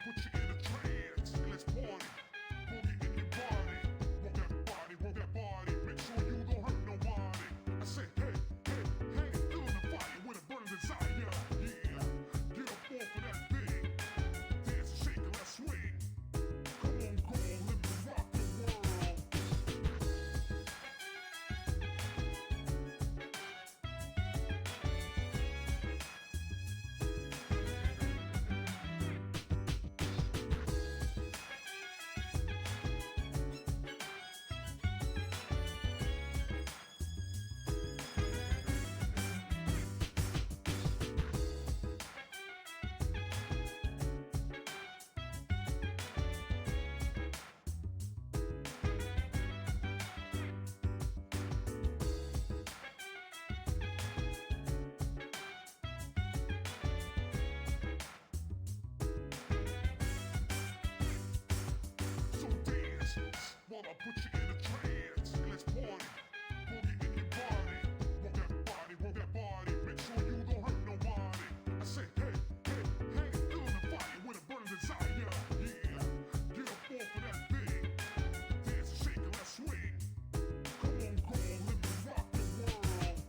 put you in a trance and let's party. Boogie in your body. Work that body, work that body. Make sure you don't hurt nobody. I say, hey, hey, hey, feeling the fire with a burning desire. Yeah, get up off of that thing. Dance and shake and let's swing. Come on, let me rock the world. While I put you in a trance, and let's party. Boogie in your body. Work that body, work that body. Make sure you don't hurt nobody. I say, hey, hey, hey, feeling the fire with a burning desire. Yeah, get up off of that thing. Dance and shake and let's swing. Come on, let me rock the world.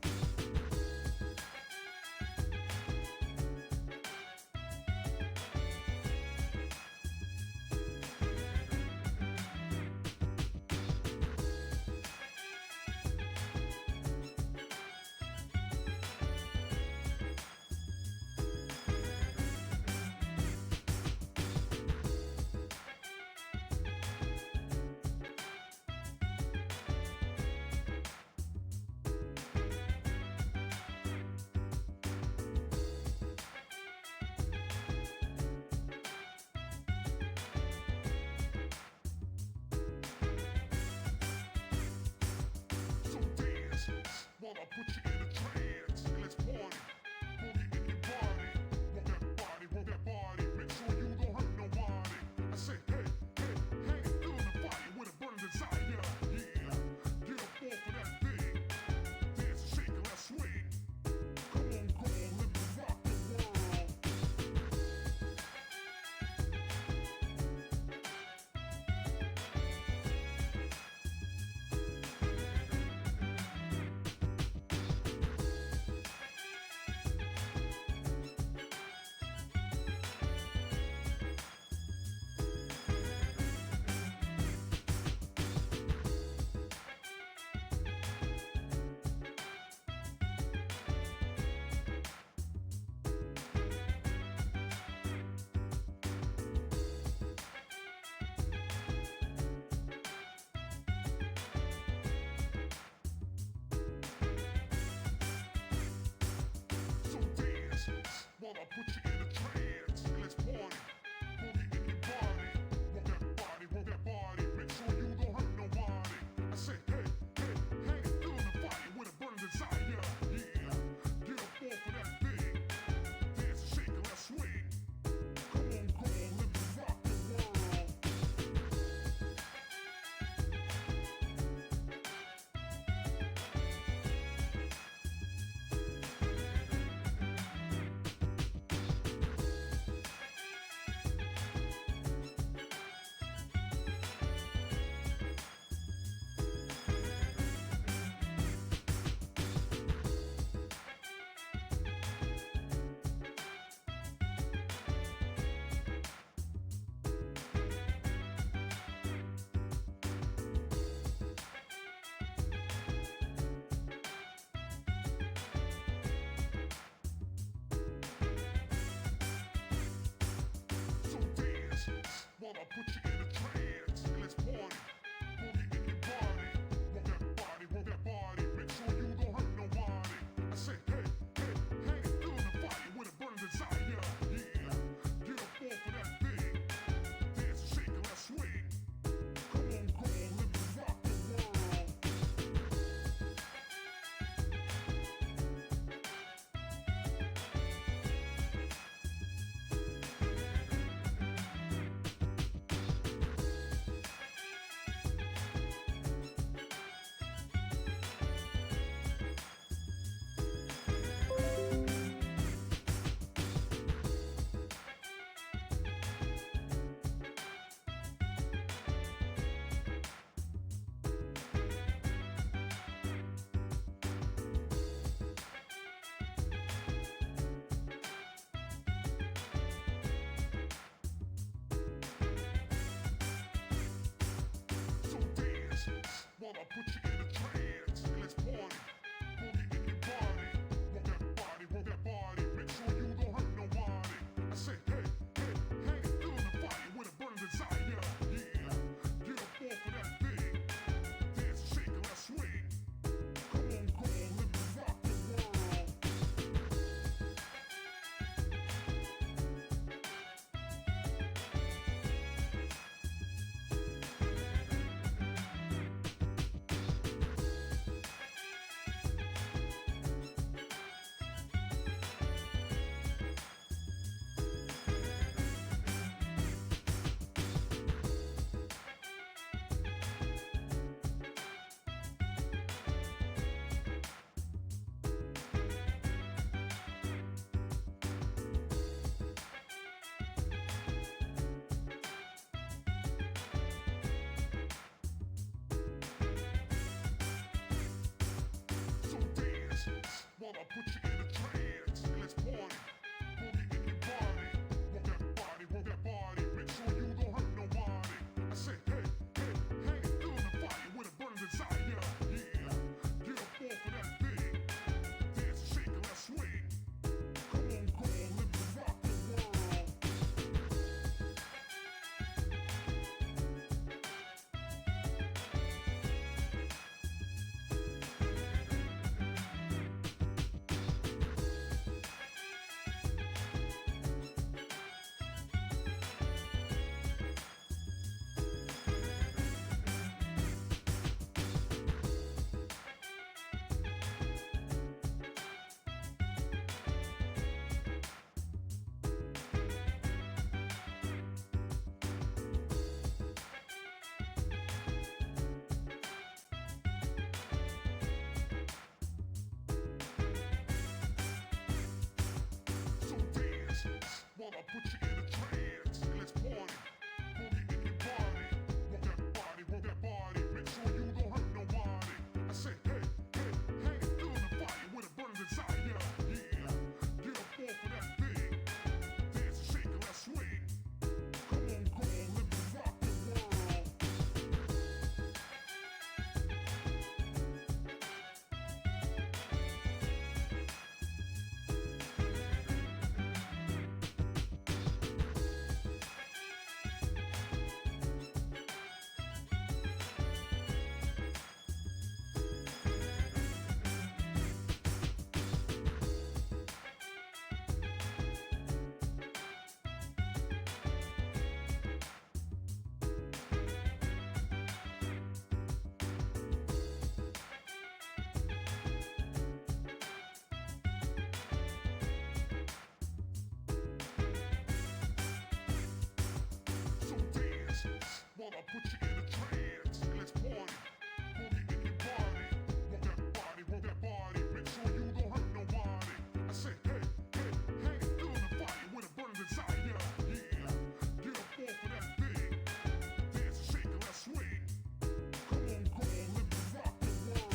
While I put you in a trance, and let's party. Boogie in your body. Work that body, work that body. Make sure you don't hurt nobody. I say, hey, hey, hey, feeling the fire with a burning desire. Yeah, get up off of that thing. Dance and shake and let's swing. Come on, let me rock the world. While I put you in a trance, and let's party. Boogie in your body. Work that body, work that body. Make sure you don't hurt nobody. I say, hey, hey, hey, feeling the fire with a burning desire. Yeah, get up off of that thing. Dance and shake and let's swing. Come on, let me rock the world. While I put you in a trance, and let's party. Boogie in your body. Work that body, work that body. Make sure you don't hurt nobody. I say, hey, hey, hey, feeling the fire with a burning desire. Yeah, get up off of that thing. Dance and shake and let's swing. Come on, let me rock the world. put you in a trance. Let's party. Boogie in your body. Want that body, want that body. Make sure you don't hurt nobody. I said, hey, hey, hey, feeling the fire with a burning desire. Yeah, get up off of that thing. Dance and shake and let's swing. Come on, live and rock the world. So dance while I put you in a trance. Let's party. Boogie in your body. Want that body, want that body. Make sure you don't hurt nobody. I said, hey, hey, hey, feeling the fire with a burning desire. Yeah, get up off of that thing. Dance and shake and let's swing. Come on, live and rock the world. So dance while I put you in a trance. Let's party. Boogie in your body. Want that body, want that body. Make sure you don't hurt nobody. I said, hey, hey, hey, feeling the fire with a burning desire. Yeah, get up off of that thing. Dance and shake and let's swing. Come on, live and rock the world. So dance while I put you in a trance. Let's party. Boogie in your body. Want that body, want that body. Make sure you don't hurt nobody. I said, hey, hey, hey, feeling the fire with a burning desire. Yeah, get up off of that thing. Dance and shake and let's swing. Come on, live and rock the world.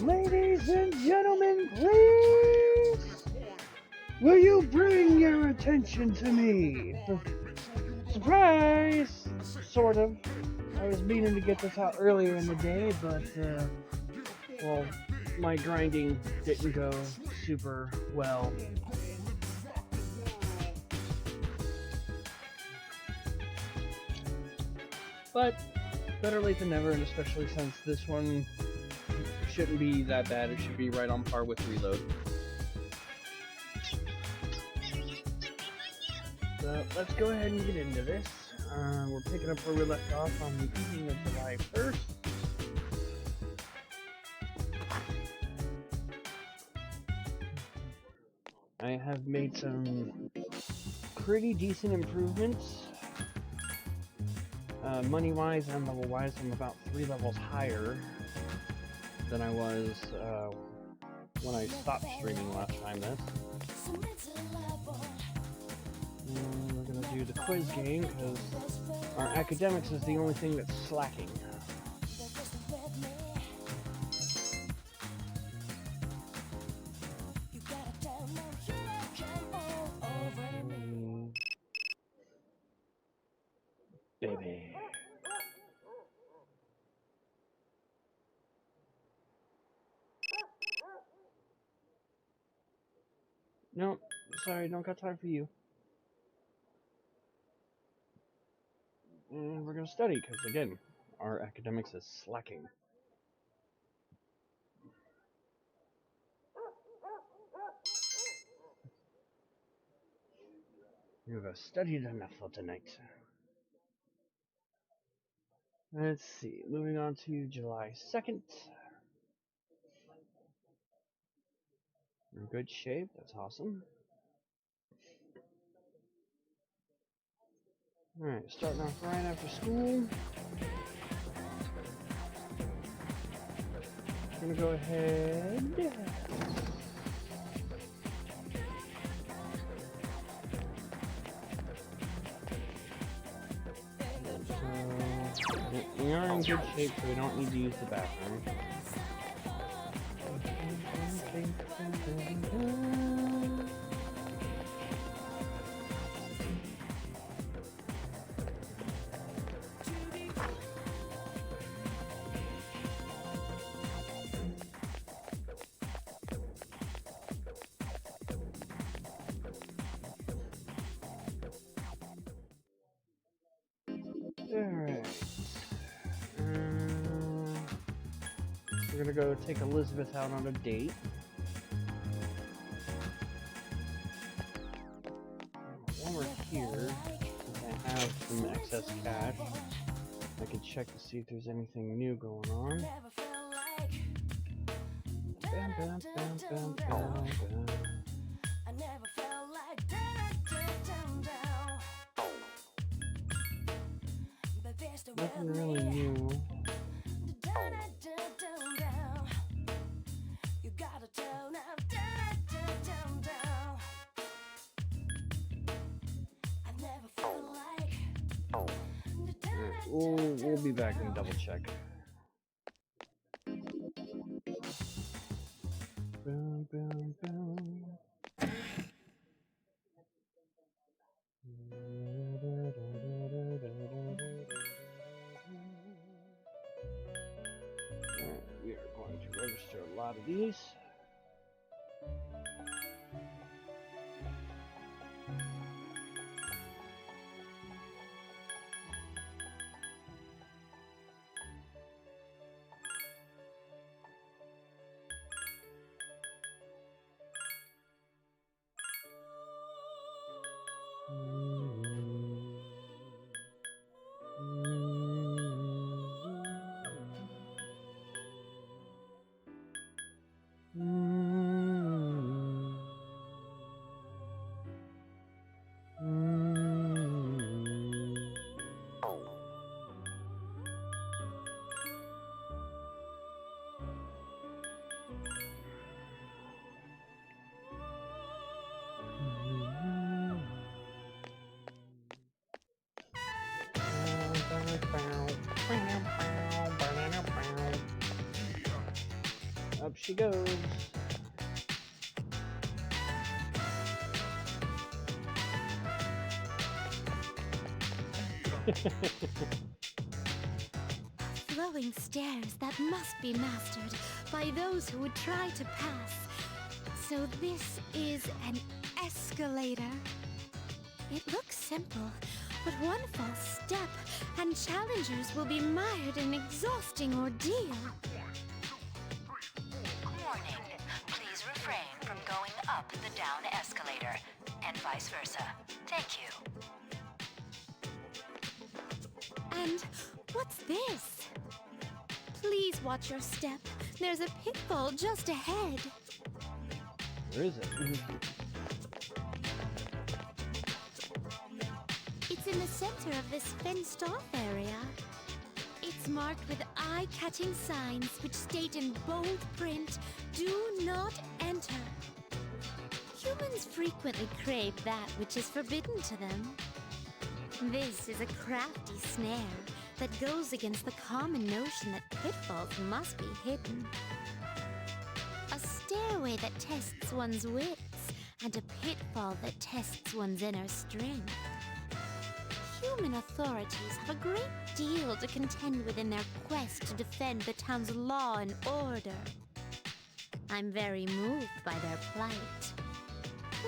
Ladies and gentlemen, please, will you bring your attention to me? Surprise! Sort of. I was meaning to get this out earlier in the day, but, well, my grinding didn't go super well. But, better late than never, and especially since this one shouldn't be that bad. It should be right on par with Reload. So let's go ahead and get into this. We're picking up where we left off on the evening of July 1st. I have made some pretty decent improvements. Money-wise and level-wise, I'm about 3 levels higher than I was when I stopped streaming last time. We're gonna do the quiz game because our academics is the only thing that's slacking. Baby. No, sorry, don't got time for you. And we're gonna study, because again, our academics is slacking. You've studied enough for tonight. Let's see, moving on to July 2nd. In good shape, that's awesome. Alright, starting off right after school. I'm gonna go ahead. We are in good shape, so we don't need to use the bathroom. Alright. We're gonna go take Elizabeth out on a date. While we're here, since I have some excess cash, I can check to see if there's anything new going on. Bam, bam, bam, bam, bam, bam. Nothing really new. We'll be back and double check. Boom, boom, boom. We are going to register a lot of these. Up she goes. Flowing stairs that must be mastered by those who would try to pass. So this is an escalator. It looks simple, but one false step and challengers will be mired in an exhausting ordeal. Warning. Please refrain from going up the down escalator, and vice versa. Thank you. And what's this? Please watch your step. There's a pitfall just ahead. Where is it? in the center of this fenced-off area. It's marked with eye-catching signs which state in bold print, "Do not enter." Humans frequently crave that which is forbidden to them. This is a crafty snare that goes against the common notion that pitfalls must be hidden. A stairway that tests one's wits, and a pitfall that tests one's inner strength. Human authorities have a great deal to contend with in their quest to defend the town's law and order. I'm very moved by their plight.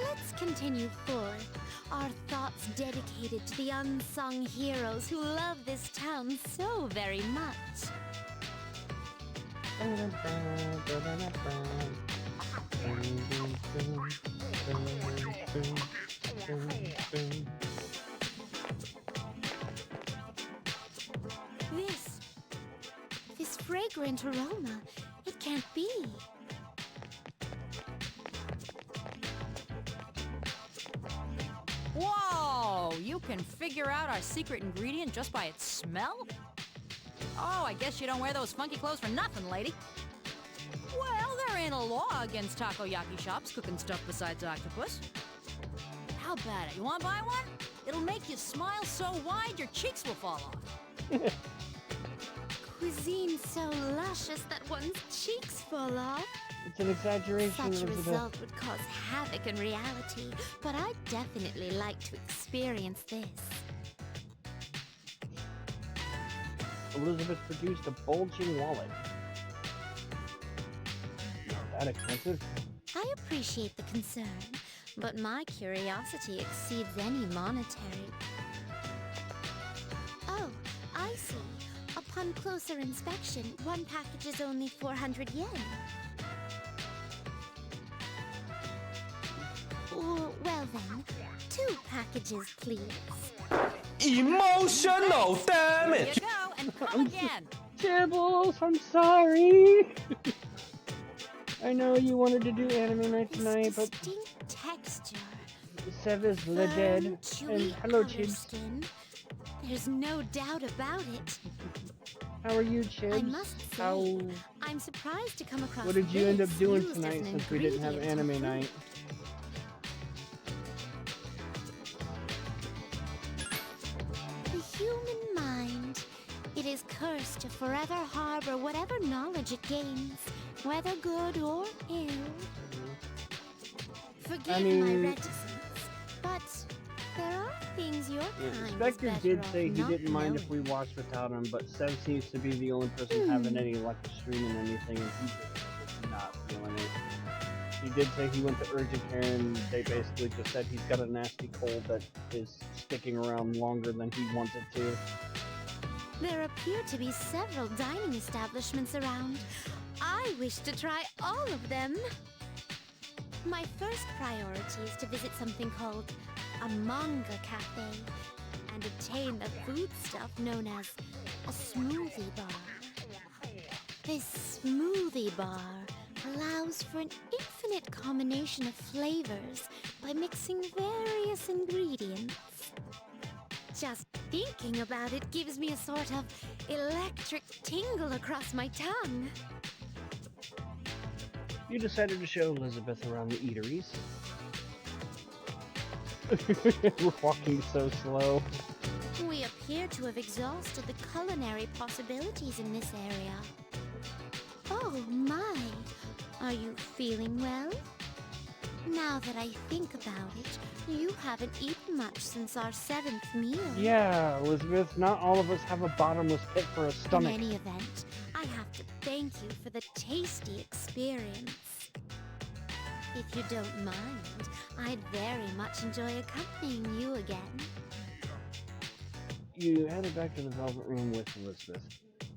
Let's continue forth, our thoughts dedicated to the unsung heroes who love this town so very much. This fragrant aroma, it can't be. Whoa! You can figure out our secret ingredient just by its smell? Oh, I guess you don't wear those funky clothes for nothing, lady. Well, there ain't a law against takoyaki shops cooking stuff besides octopus. How about it? You want to buy one? It'll make you smile so wide your cheeks will fall off. Cuisine so luscious that one's cheeks fall off. It's an exaggeration. Such a Elizabeth. result would cause havoc in reality, but I'd definitely like to experience this. Elizabeth produced a bulging wallet. Not that expensive. I appreciate the concern, but my curiosity exceeds any monetary. Oh, I see. Upon closer inspection, one package is only 400 yen. Well then, 2 packages, please. Emotional There damage! you go, and come again. Chibbles, I'm sorry. I know you wanted to do anime night This tonight, but distinct texture, Sev is the firm, dead. chewy And hello, color Chibs. skin. There's no doubt about it. How are you, Chibs? I must say, How? I'm surprised to come across What did you end up this doing used as tonight an since we didn't have ingredient in anime food. night? The human mind. It is cursed to forever harbor whatever knowledge it gains, whether good or ill. Forgive my mean- reticence, but there are things your Yeah, kind is Spectre better did off say he not didn't mind if we knowing. watched without him, but Sev seems to be the only person having any luck streaming anything, and he just not feeling it. He did say he went to urgent care, and they basically just said he's got a nasty cold that is sticking around longer than he wants it to. There appear to be several dining establishments around. I wish to try all of them. My first priority is to visit something called a manga cafe and obtain the foodstuff known as a smoothie bar. This smoothie bar allows for an infinite combination of flavors by mixing various ingredients. Just thinking about it gives me a sort of electric tingle across my tongue. You decided to show Elizabeth around the eateries. We're walking so slow. We appear to have exhausted the culinary possibilities in this area. Oh my! Are you feeling well? Now that I think about it, you haven't eaten much since our 7th meal. Yeah, Elizabeth, not all of us have a bottomless pit for a In stomach. any event, I have to thank you for the tasty experience. If you don't mind, I'd very much enjoy accompanying you again. You headed back to the Velvet Room with Elizabeth.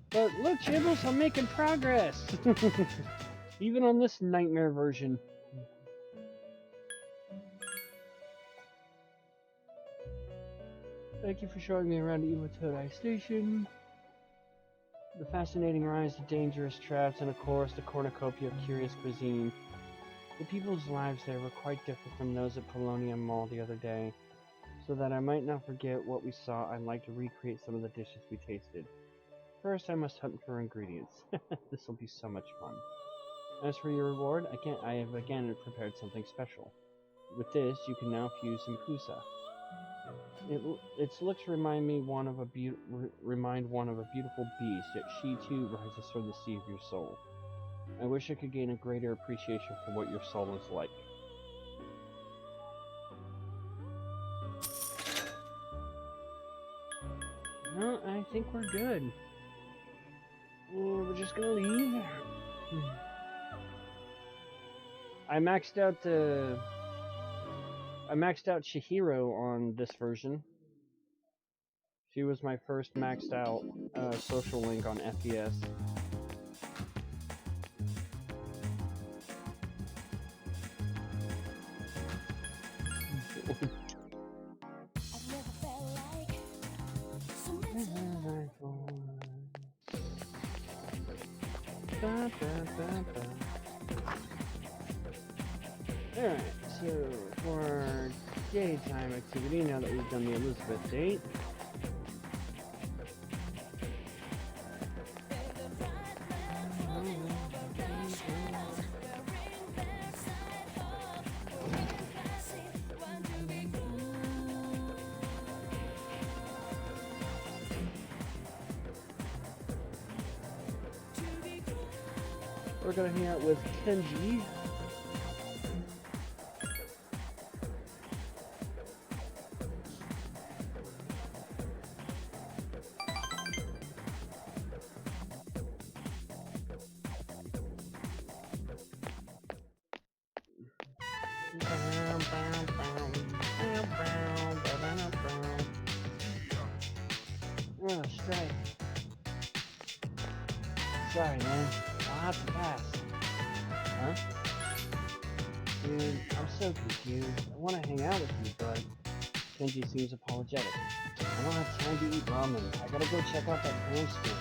But look, Chibbles, I'm making progress! Even on this nightmare version. Thank you for showing me around Iwatodai Station. The fascinating rise of dangerous traps and of course the cornucopia of curious cuisine. The people's lives there were quite different from those at Polonium Mall the other day. So that I might not forget what we saw, I'd like to recreate some of the dishes we tasted. First, I must hunt for ingredients. This will be so much fun. As for your reward, I have again prepared something special. With this, you can now fuse some pusa. Its looks remind one of a beautiful beast, yet she too rises from the sea of your soul. I wish I could gain a greater appreciation for what your soul is like. No, I think we're good. We're just gonna leave. I maxed out Chihiro on this version. She was my first maxed out social link on FES. Alright, so for daytime activity, now that we've done the Elizabeth date, we're gonna hang out with Kenji. Oh, Strife. Sorry, man. I'll have to pass. Huh? Dude, I'm so confused. I want to hang out with you, but Kenji seems apologetic. I don't have time to eat ramen. I gotta go check out that dance school.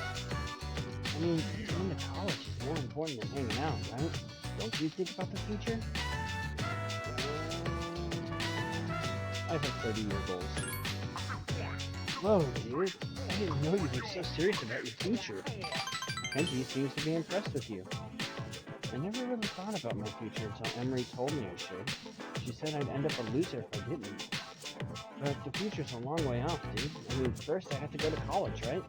I mean, going to college is more important than hanging out, right? Don't you think about the future? I have 30-year goals. Whoa, dude. I didn't know you were so serious about your future. Kenji seems to be impressed with you. I never really thought about my future until Emery told me I should. She said I'd end up a loser if I didn't. But the future's a long way off, dude. I mean, first I have to go to college, right?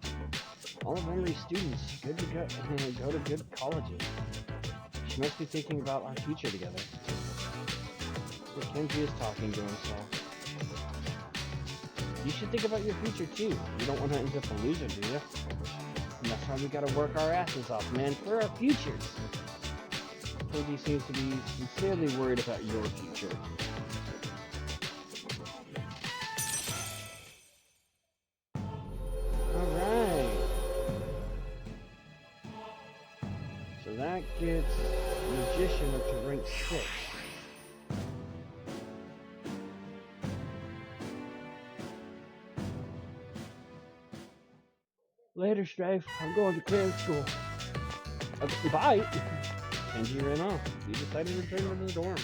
All of Emery's students go to good colleges. She must be thinking about our future together. But Kenji is talking to himself. You should think about your future too. You don't want to end up a loser, do you? And that's why we gotta work our asses off, man, for our futures. Kenji seems to be sincerely worried about your future. Alright. So that gets Magician up to rank 6. Later, Strife. I'm going to clearance school. Bye. Kenji ran off. He decided to return to the dorm.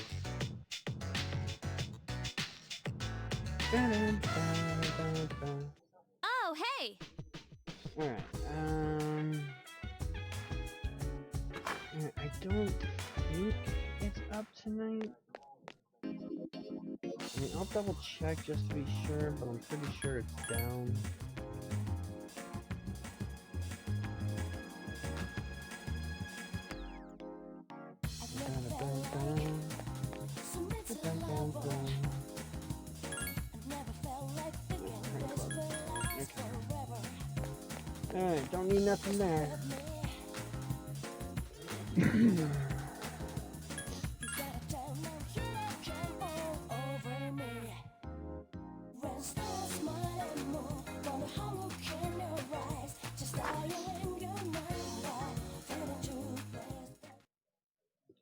Oh, hey! Alright, I don't think it's up tonight. I mean, I'll double check just to be sure, but I'm pretty sure it's down. Alright, don't need nothing there.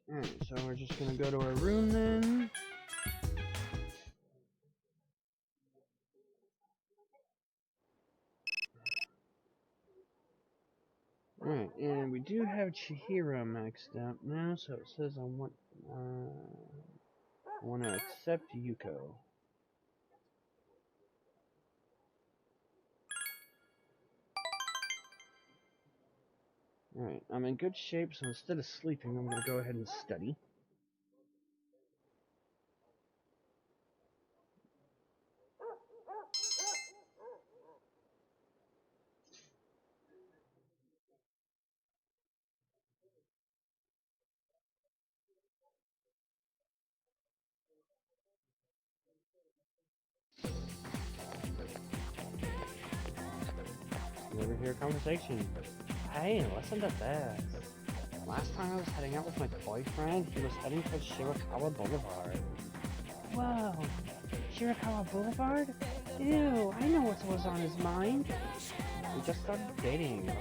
Alright, so we're just gonna go to our room then. Alright, and we do have Chihiro maxed out now, so it says I want to accept Yuko. Alright, I'm in good shape, so instead of sleeping, I'm gonna go ahead and study. You ever hear a conversation? Hey, listen to this. Last time I was heading out with my boyfriend, he was heading towards Shirakawa Boulevard. Whoa, Shirakawa Boulevard? Ew, I know what was on his mind. We just started dating, but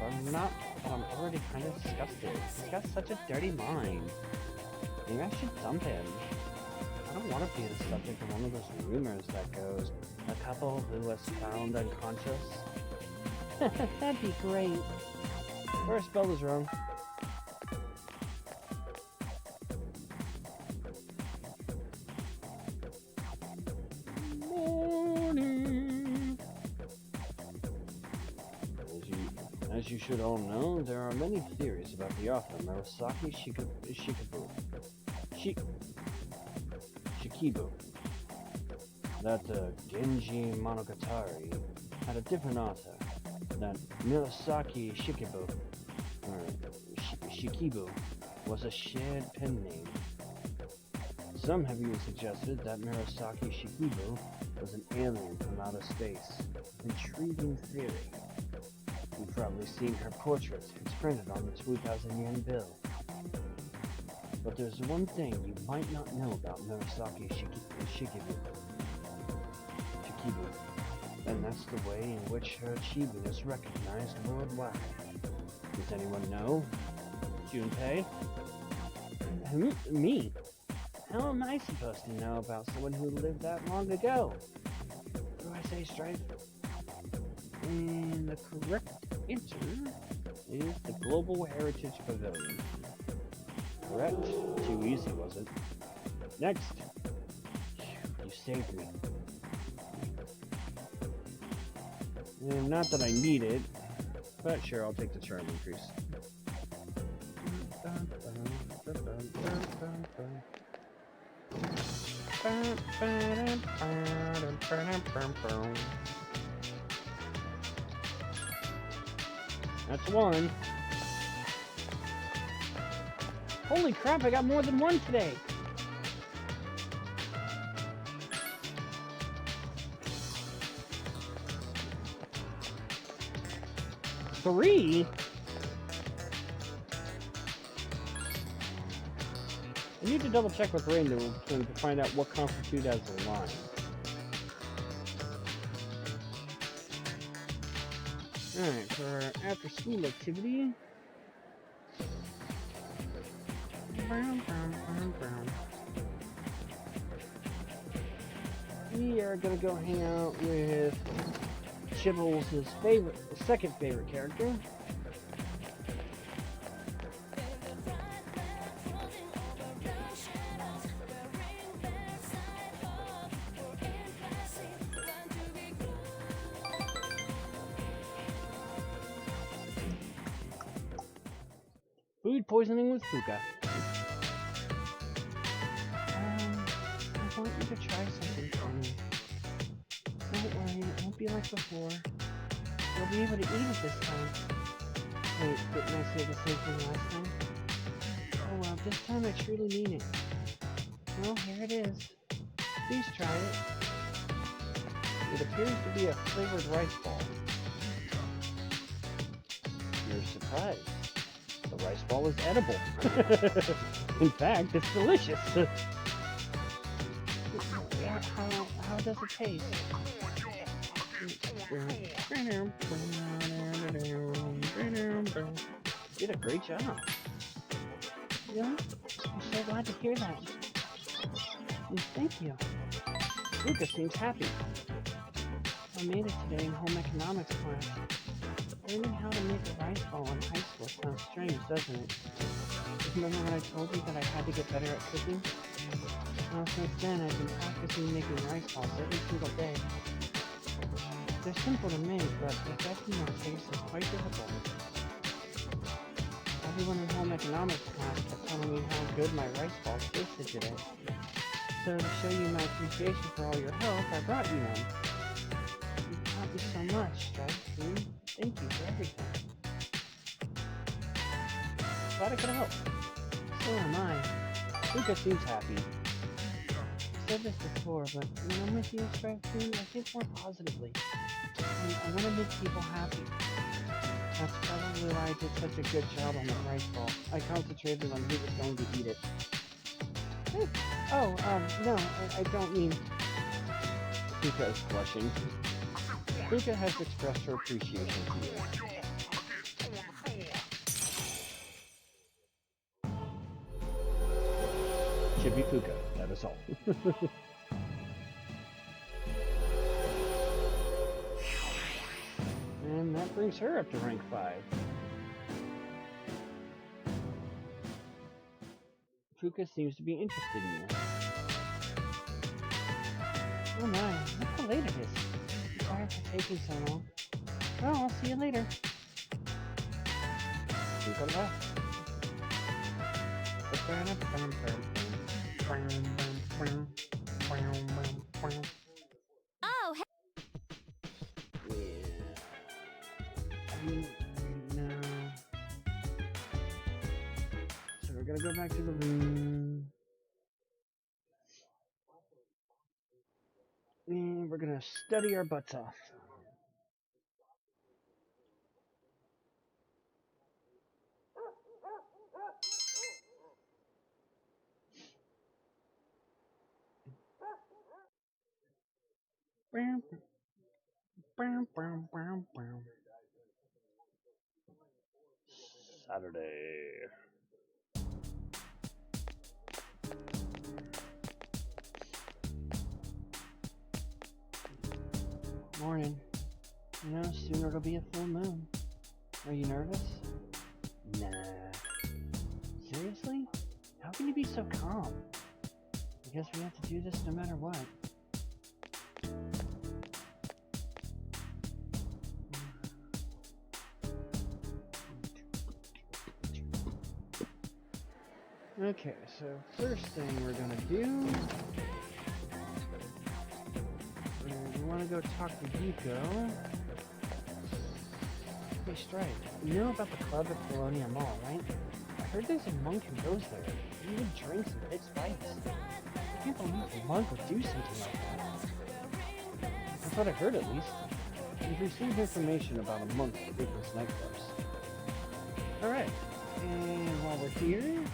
I'm already kind of disgusted. He's got such a dirty mind. Maybe I should dump him. I don't want to be the subject of one of those rumors that goes, a couple who was found unconscious. That'd be great. First spell is wrong. Morning. As you should all know, there are many theories about the author Murasaki Shikibu. That Genji Monogatari had a different author. That Murasaki Shikibu was a shared pen name. Some have even suggested that Murasaki Shikibu was an alien from outer space. Intriguing theory. You've probably seen her portrait. It's printed on the 2,000 yen bill. But there's one thing you might not know about Murasaki Shikibu. And that's the way in which her achievement is recognized worldwide. Does anyone know? Junpei? Me? How am I supposed to know about someone who lived that long ago? What do I say, Strife? And the correct answer is the Global Heritage Pavilion. Correct. Too easy, was it? Next. You saved me. And not that I need it, but sure, I'll take the charm increase. That's one. Holy crap, I got more than one today. Three? I need to double check with Rain to find out what constitutes as a line. Alright, for after school activity. We are gonna go hang out with Chibbles' second favorite character. Food poisoning with Fuka. I want you to try something for me. Don't worry, it won't be like before. You'll be able to eat it this time. Wait, didn't I say the same thing last time? Oh well, this time I truly mean it. Well, here it is. Please try it. It appears to be a flavored rice ball. You're surprised. The rice ball is edible. In fact, it's delicious. How does it taste? You did a great job. Yeah, I'm so glad to hear that. Thank you. Lucas seems happy. I made it today in home economics class. Learning how to make a rice ball in high school sounds strange, doesn't it? Remember when I told you that I had to get better at cooking? Well, since then I've been practicing making rice balls every single day. They're simple to make, but perfecting their taste is quite difficult. Everyone in home economics class kept telling me how good my rice balls tasted today. So to show you my appreciation for all your help, I brought you one. You taught me so much, Strife. Thank you for everything. Glad I could help. So am I. Luca seems happy. I said this before, but when I'm with you, Strife, I think more positively. And I want to make people happy. That's probably why I did such a good job on the rice ball. I concentrated on who was going to eat it. No, I don't mean... Luca is blushing. Luca has expressed her appreciation to you. Chibi Fuka, that is all. And that brings her up to rank 5. Fuka seems to be interested in you. Oh my, look how late it is. Sorry for taking so long. Well, I'll see you later. Fuka left. Oh, No. So we're gonna go back to the room. And we're gonna study our butts off. Saturday. Morning. You know, soon it'll be a full moon. Are you nervous? Nah. Seriously? How can you be so calm? I guess we have to do this no matter what. Okay, so first thing we're gonna do, we want to go talk to Yuko. Hey Strife, you know about the club at Bologna Mall, right? I heard there's a monk who goes there. He even drinks and picks fights. I can't believe a monk would do something like that. That's what I heard at least. We've received information about a monk at Rico's nightclubs. Alright, and while we're here,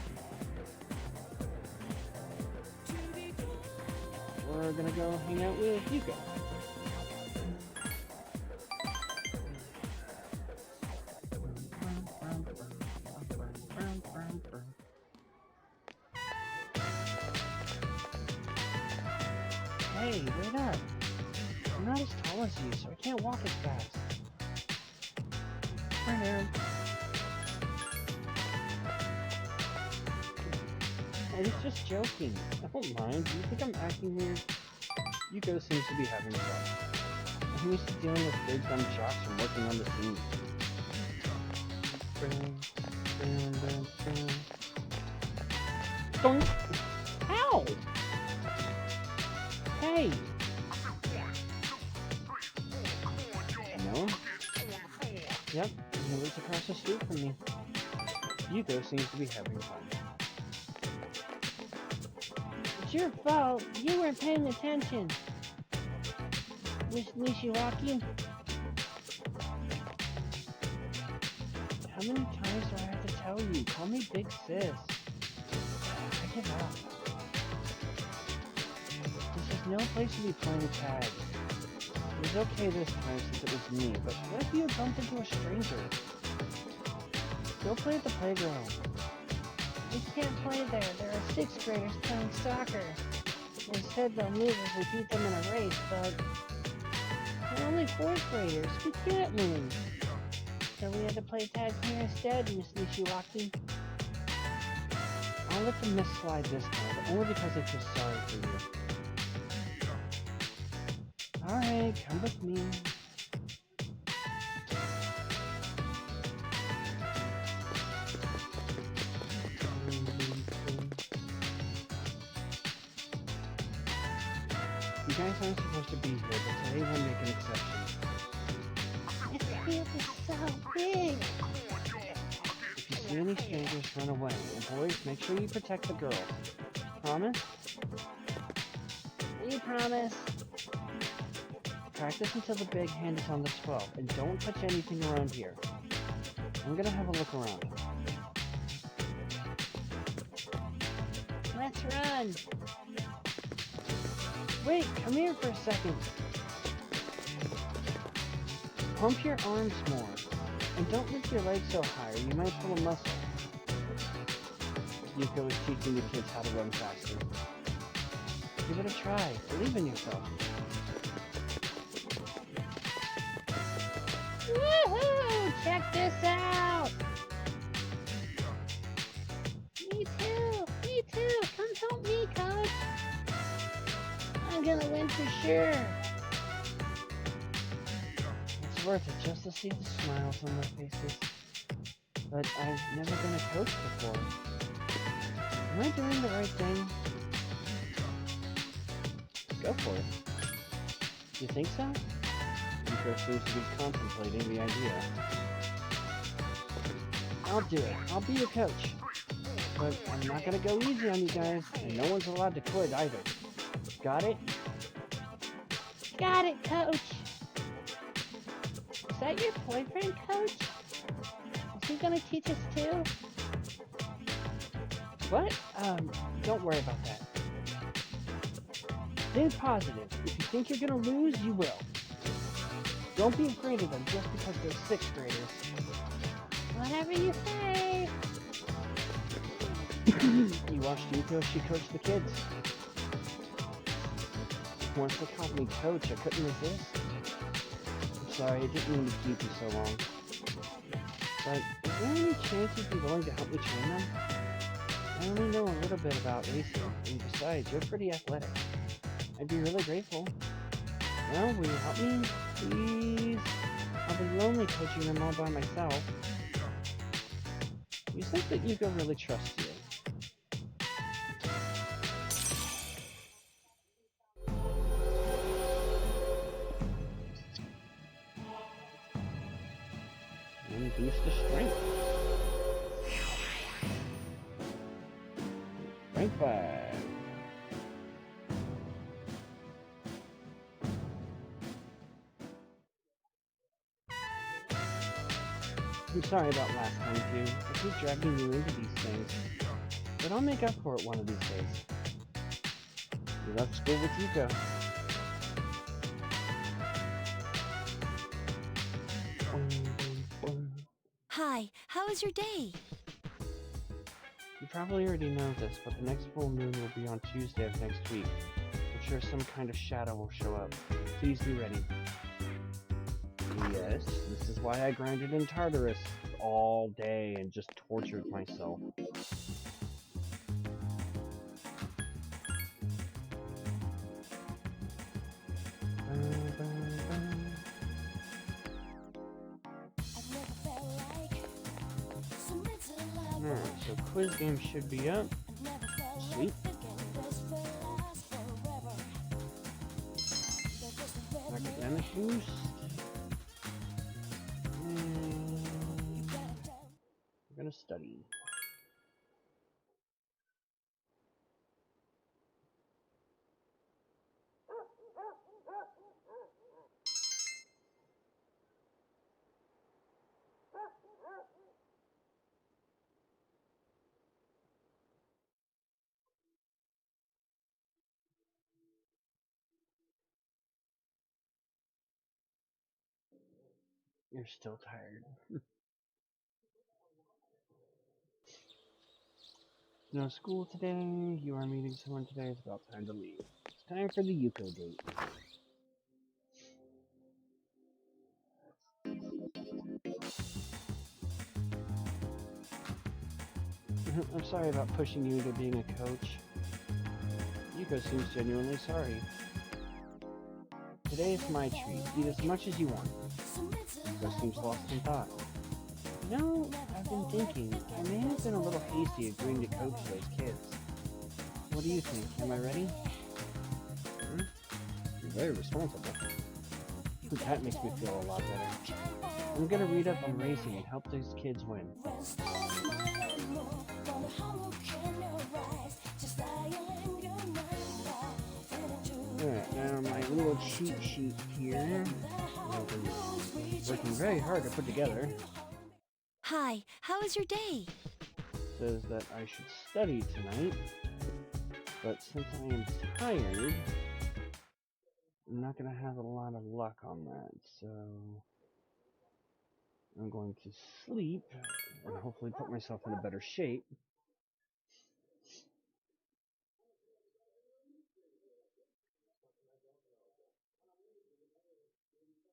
we're gonna go hang out with Yuko. Hey, wait up! I'm not as tall as you, so I can't walk as fast. Right there. I was just joking. I don't mind. Do you think I'm acting weird? Yuko seems to be having trouble. I'm used to dealing with big dumb jocks from working on the scene. Don't. Ow! Hey! No? Yep, he lives across the street from me. Yuko seems to be having fun. It's your fault. You weren't paying attention. Miss Nishiwaki? How many times do I have to tell you? Call me Big Sis. I give up. This is no place to be playing tag. It was okay this time since it was me, but what if you had bumped into a stranger? Go play at the playground. We can't play there. There are 6th graders playing soccer. Instead, they'll lose if we beat them in a race, but we're only 4th graders. We can't lose. So we had to play tag here instead, Miss Nishiwaki. I'll let the miss slide this time, but only because I feel sorry for you. Alright, come with me. You guys aren't supposed to be here, but today we'll make an exception. This field is so big. If you see any strangers, run away. And boys, make sure you protect the girls. Promise? We promise. Practice until the big hand is on the 12, and don't touch anything around here. I'm gonna have a look around. Let's run. Wait, come here for a second. Pump your arms more, and don't lift your legs so high or you might pull a muscle. Yuko is teaching the kids how to run faster. Give it a try. Believe in yourself. Woohoo! Check this out. Me too. Me too. Come help me, Coach. I'm gonna win for sure. It's worth it just to see the smiles on their faces. But I've never been a coach before. Am I doing the right thing? Go for it. You think so? Yuko seems to be contemplating the idea. I'll do it. I'll be your coach. But I'm not gonna go easy on you guys, and no one's allowed to quit either. Got it? Got it, Coach. Is that your boyfriend, Coach? Is he gonna teach us too? What? Don't worry about that. Stay positive. If you think you're gonna lose, you will. Don't be afraid of them just because they're 6th graders. Whatever you say. You watched Yuko, she coached the kids. Once they called me coach, I couldn't resist. I'm sorry, I didn't mean to keep you so long. But is there any chance you'd be willing to help me train them? I only know a little bit about racing, and besides, you're pretty athletic. I'd be really grateful. Well, will you help me? Please? I'll be lonely coaching them all by myself. You think that Yuko really trusts you? And boost the strength. Strength 5. I'm sorry about last time, too. I keep dragging you into these things. But I'll make up for it one of these days. You left school with Yuko. Hi, how was your day? You probably already know this, but the next full moon will be on Tuesday of next week. I'm sure some kind of shadow will show up. Please be ready. Yes, this is why I grinded in Tartarus all day and just tortured myself. So quiz game should be up. Sweet. Academic boost. We're gonna study. You're still tired. No school today. You are meeting someone today. It's about time to leave. It's time for the Yuko date. I'm sorry about pushing you into being a coach. Yuko seems genuinely sorry. Today is my treat. Eat as much as you want. Yuko seems lost in thought. You know, I've been thinking, I may have been a little hasty agreeing to coach those kids. What do you think? Am I ready? very responsible. That makes me feel a lot better. I'm gonna read up on racing and help these kids win. Alright, now my little cheat sheet here. I've been working very hard to put together. Hi, how was your day? Says that I should study tonight, but since I am tired, I'm not gonna have a lot of luck on that, so I'm going to sleep and hopefully put myself in a better shape.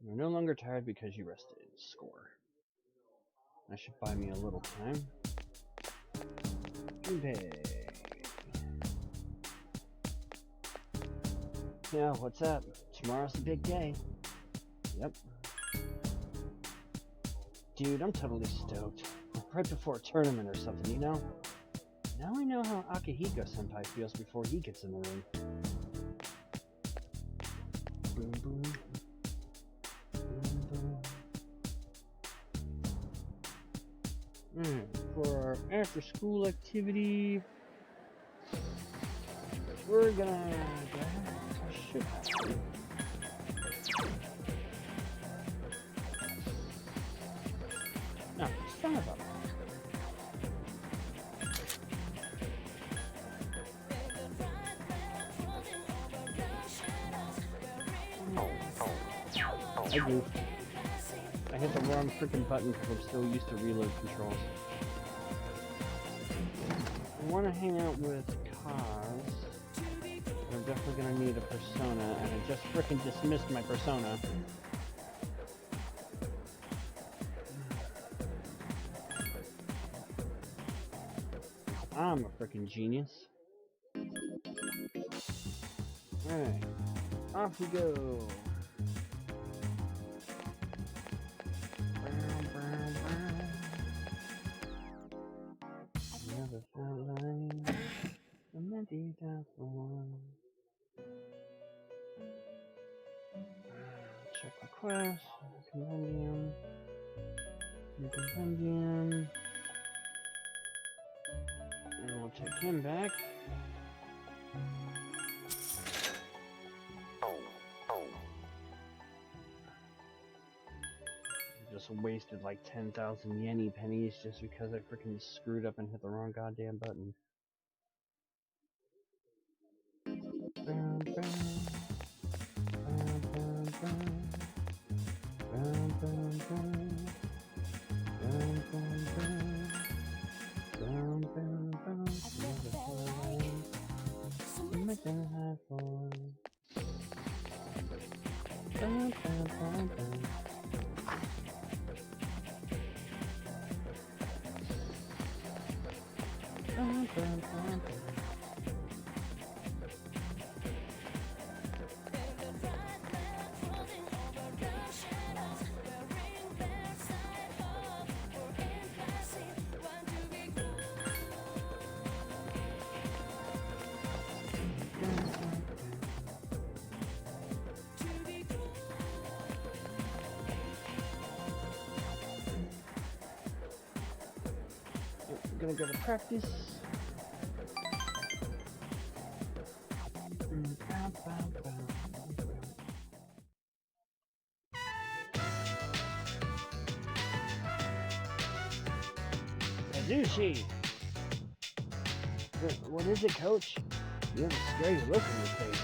You're no longer tired because you rested. Score. That should buy me a little time. Okay. Yeah, what's up? Tomorrow's the big day. Yep. Dude, I'm totally stoked. Right before a tournament or something, you know? Now I know how Akihiko-senpai feels before he gets in the ring. Boom, boom. For our after-school activity, we're gonna... No, son of a... I goofed. I hit the wrong freaking button because I'm still used to reload controls. I want to hang out with Kaz. I'm definitely going to need a persona, and I just freaking dismissed my persona. I'm a freaking genius. Alright, off we go. Another front line. I'm empty down for one. Check request. Compendium. New compendium. And we'll take him back. Just wasted like 10,000 yeni pennies just because I freaking screwed up and hit the wrong goddamn button. Bam, bam. Bam, bam, bam. Bam, bam, bam. Bam, bam, bam. Bam, bam, bam. Make that high for. Bam, bam, bam, bam. Bam, bam, bam, bam. Gonna go to practice. Kazushi! What is it, Coach? You have a scary look on your face.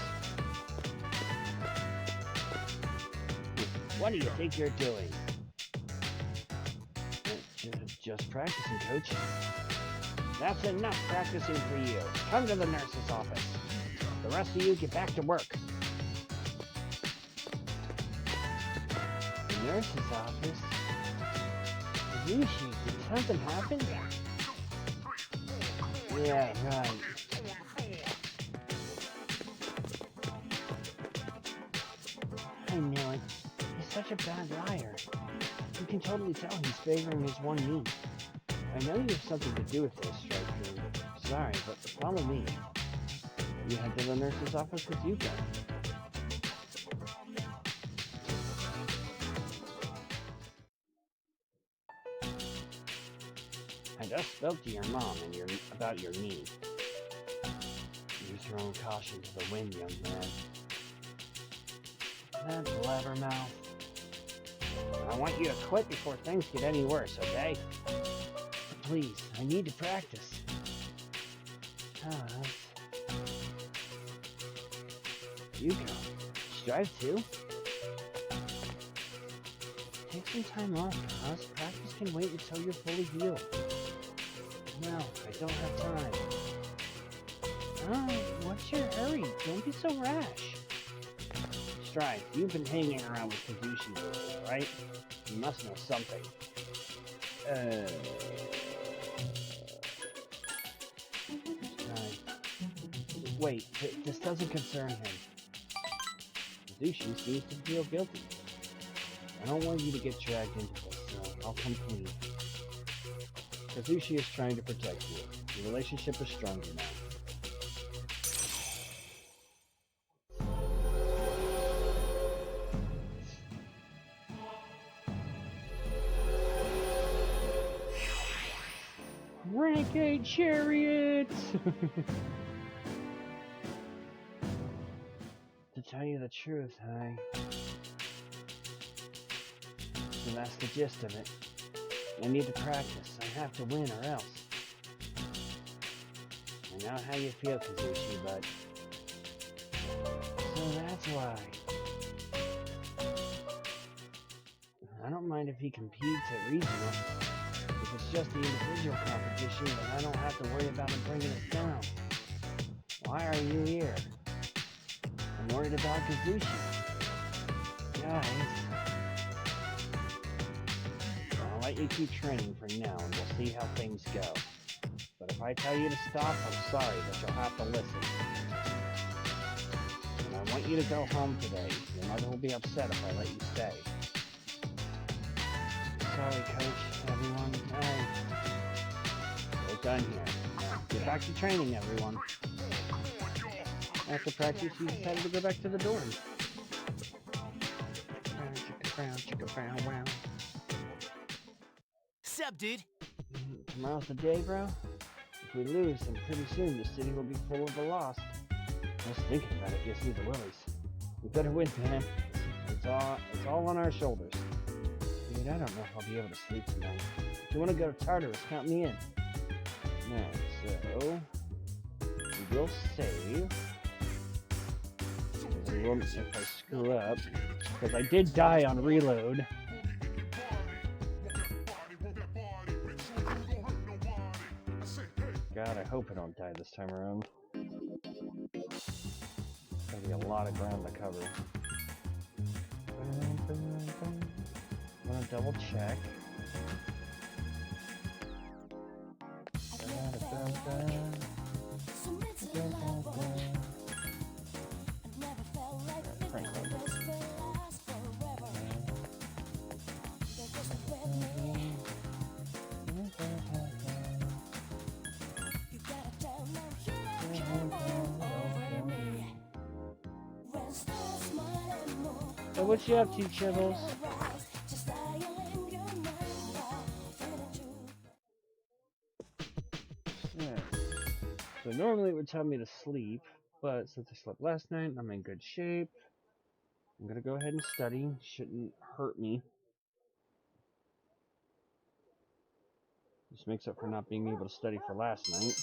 What do you think you're doing? Just practicing, Coach. That's enough practicing for you. Come to the nurse's office. The rest of you get back to work. The nurse's office? Yushi, did something happen? Yeah, right. I know it. He's such a bad liar. You can totally tell he's favoring his one knee. I know you have something to do with this, Strife. Sorry, but follow me. You head to the nurse's office with Yuka. I just spoke to your mom and about your knee. You're throwing caution to the wind, young man. That blabbermouth. I want you to quit before things get any worse, okay? Please, I need to practice. You go. Strife too? Take some time off, Cos. Practice can wait until you're fully healed. No, I don't have time. Oh, what's your hurry? Don't be so rash. Strife, you've been hanging around with Kazushi lately, right? You must know something. Wait, this doesn't concern him. Kazushi seems to feel guilty. I don't want you to get dragged into this, so I'll come clean. Kazushi is trying to protect you. The relationship is stronger now. Renegade chariots! To tell you the truth, so that's the gist of it. I need to practice. I have to win or else. I know how you feel, Kazushi, but... So that's why. I don't mind if he competes at regional. If it's just the individual competition, then I don't have to worry about him bringing us down. Why are you here? I'm worried about Kazushi. Guys. I'll let you keep training for now and we'll see how things go. But if I tell you to stop, I'm sorry, but you'll have to listen. And I want you to go home today. Your mother will be upset if I let you stay. Sorry, Coach, everyone. We're done here. Now, get back to training, everyone. After practice, you decided to go back to the dorm. Chicka brown, wow. Sup, dude? Tomorrow's the day, bro. If we lose, then pretty soon the city will be full of the lost. Just thinking about it gives me the willies. We better win, man. It's all on our shoulders. Dude, I don't know if I'll be able to sleep tonight. If you want to go to Tartarus, count me in. Now, so... we will save. If I screw up. Because I did die on reload. God, I hope I don't die this time around. There's gonna be a lot of ground to cover. I'm gonna double check. So what you up to, Chibbles? Yeah. So normally it would tell me to sleep, but since I slept last night, I'm in good shape. I'm gonna go ahead and study. Shouldn't hurt me. Just makes up for not being able to study for last night.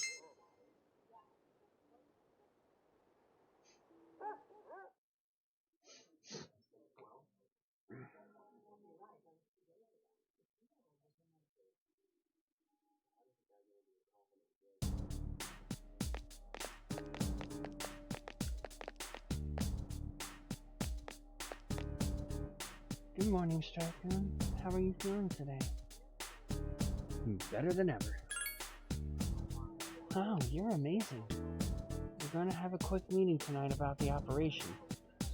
Good morning, Strife. How are you feeling today? Better than ever. Oh, you're amazing. We're going to have a quick meeting tonight about the operation,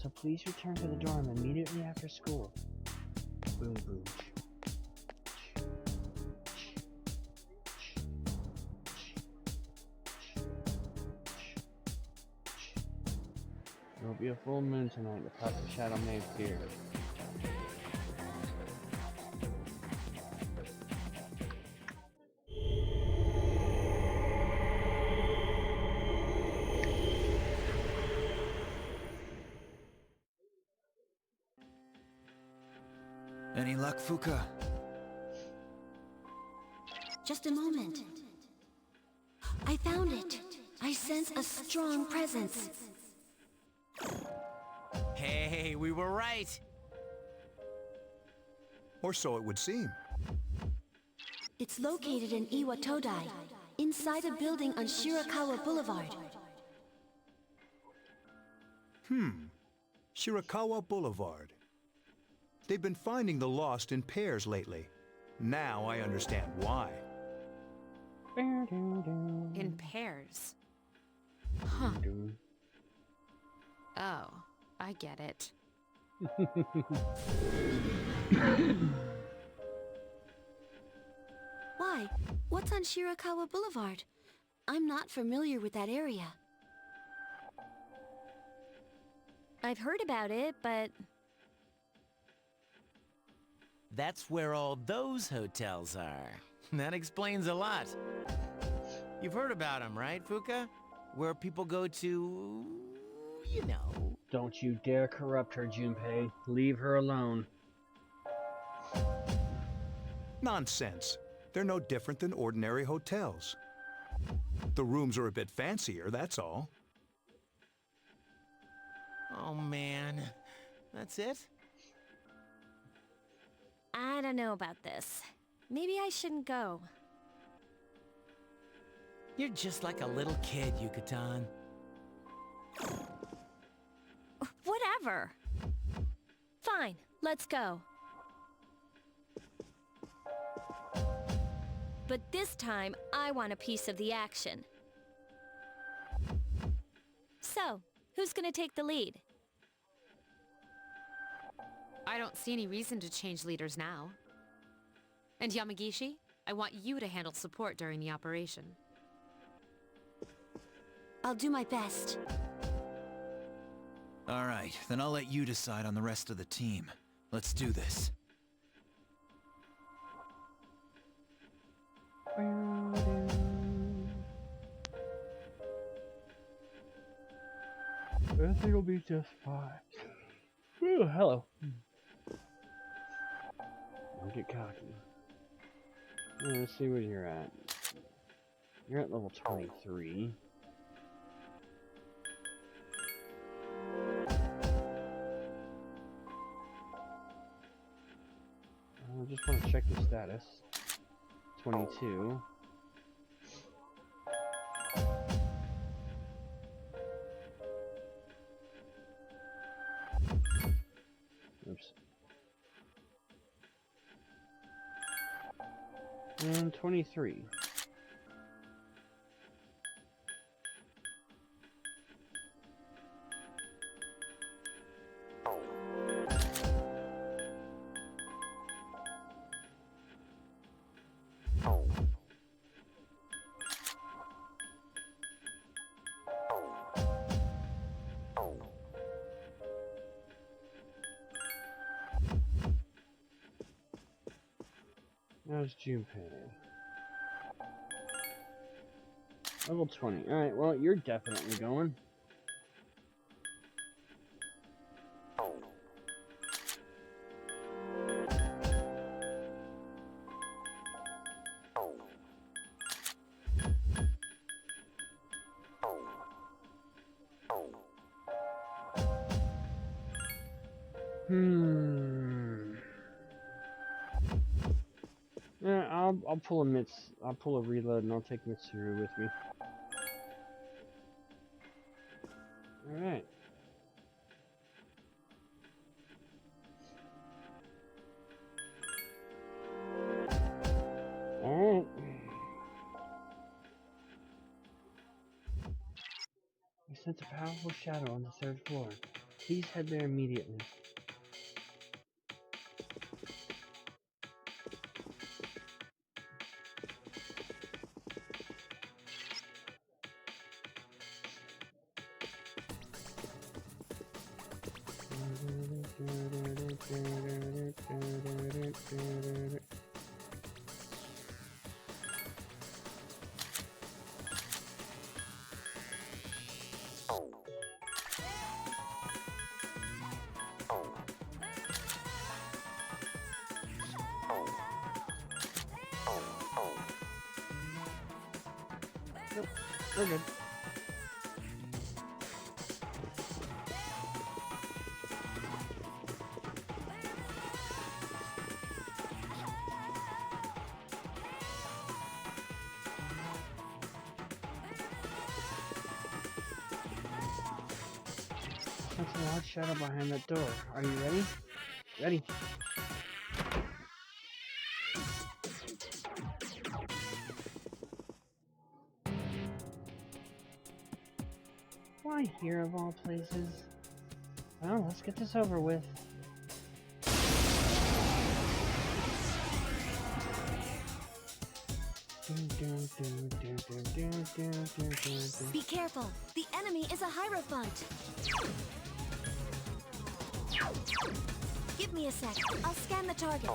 so please return to the dorm immediately after school. Boom, boom. There will be a full moon tonight to pop the shadow may appear. any luck, Fuka? Just a moment. I found it. I sense a strong presence. Hey, we were right! Or so it would seem. It's located in Iwatodai, inside a building on Shirakawa Boulevard. Shirakawa Boulevard. They've been finding the lost in pairs lately. Now I understand why. In pairs. Huh. Oh, I get it. Why? What's on Shirakawa Boulevard? I'm not familiar with that area. I've heard about it, but That's where all those hotels are. That explains a lot. You've heard about them, right, Fuka? Where people go to... you know. Don't you dare corrupt her, Junpei. Leave her alone. Nonsense. They're no different than ordinary hotels. The rooms are a bit fancier, that's all. Oh, man. That's it? I don't know about this. Maybe I shouldn't go. You're just like a little kid, Yucatan. Whatever. Fine, let's go. But this time, I want a piece of the action. So, who's gonna take the lead? I don't see any reason to change leaders now. And Yamagishi, I want you to handle support during the operation. I'll do my best. All right, then I'll let you decide on the rest of the team. Let's do this. Everything will be just fine. Ooh, hello. Don't get cocky. Let's see where you're at. You're at level 23. I just want to check your status. 22. Oops. And 23. How's Junpei? Level 20. Alright, well, you're definitely going. Yeah, I'll pull a reload and I'll take Mitsuru with me. Alright. Alright. I sense a powerful shadow on the 3rd floor. Please head there immediately. Nope, we're good. That's a large shadow behind that door. Are you ready? Ready. Why here of all places? Well, let's get this over with. Be careful. The enemy is a Hierophant. Give me a sec. I'll scan the target.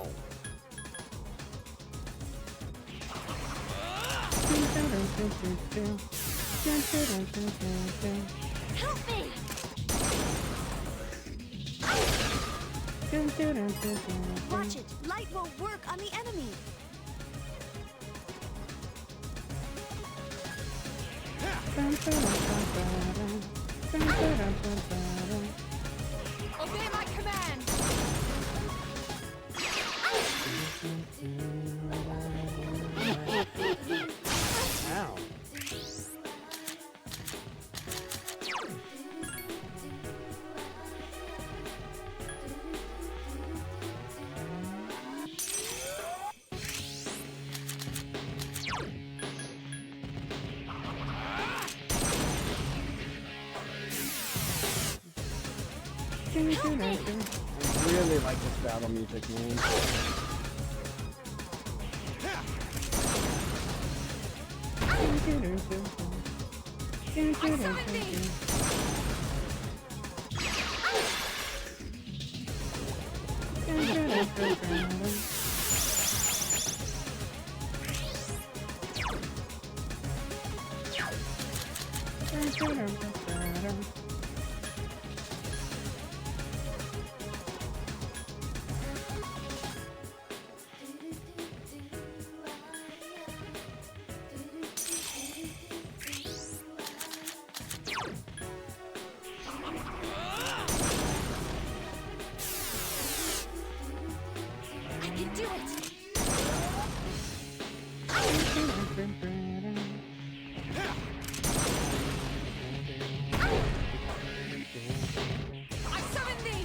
Help me! Watch it. Light won't work on the enemy. Obey my command! Ow. I really like this battle music, man. I summon thee! I can do it. I summon thee!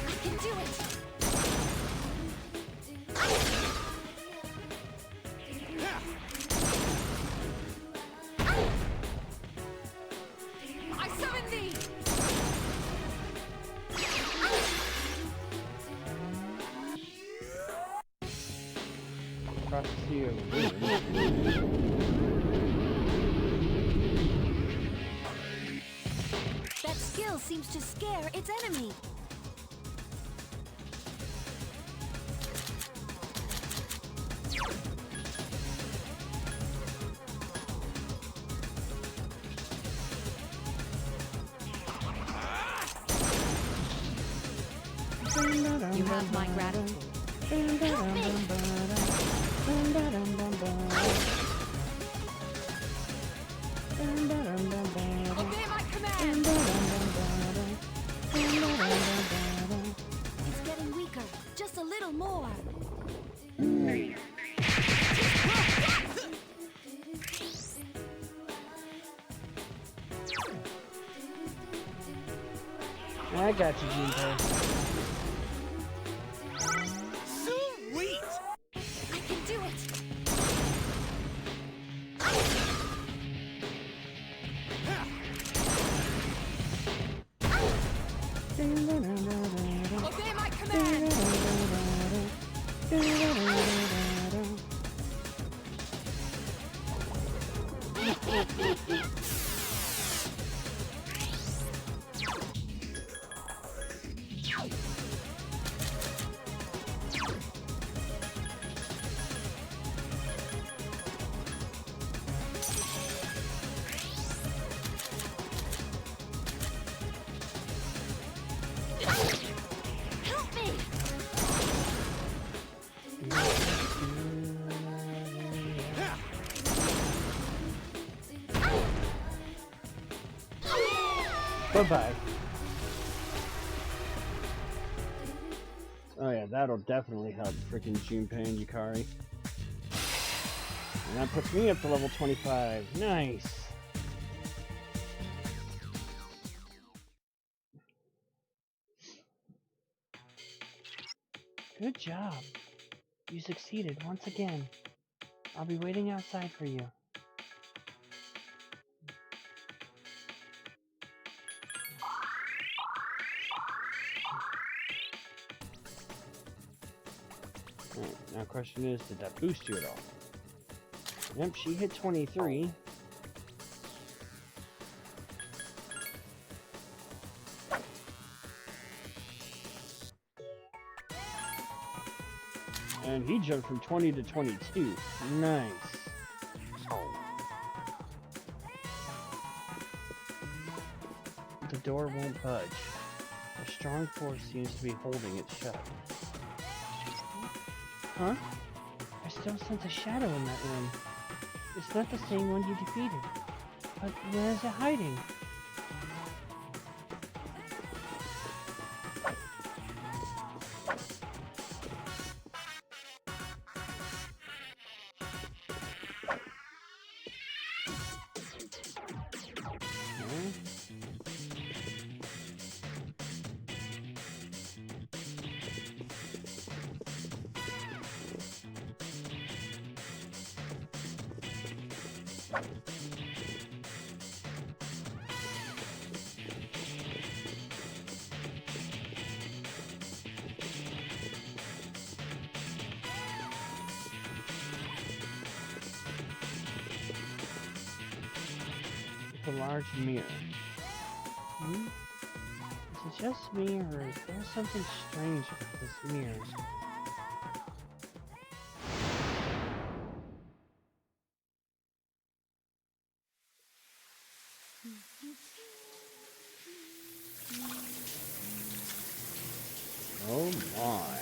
I can do it. I summon thee! Prophecy of Ruin. That skill seems to scare its enemy. You have my gratitude. Help me! Obey my command! It's getting weaker. Just a little more. I got you, Junpei. Sweet! I can do it. Obey my command! Help me! Bye-bye. Oh yeah, that'll definitely help freaking Junpei and Yukari. And that puts me up to level 25. Nice! Good job. You succeeded once again. I'll be waiting outside for you. Alright, now the question is, did that boost you at all? Yep, she hit 23. And he jumped from 20 to 22. Nice. The door won't budge. A strong force seems to be holding it shut. Huh? I still sense a shadow in that room. It's not the same one you defeated. But where is it hiding? A large mirror. Hmm? Is it just me, or is there something strange about this mirror? Oh my.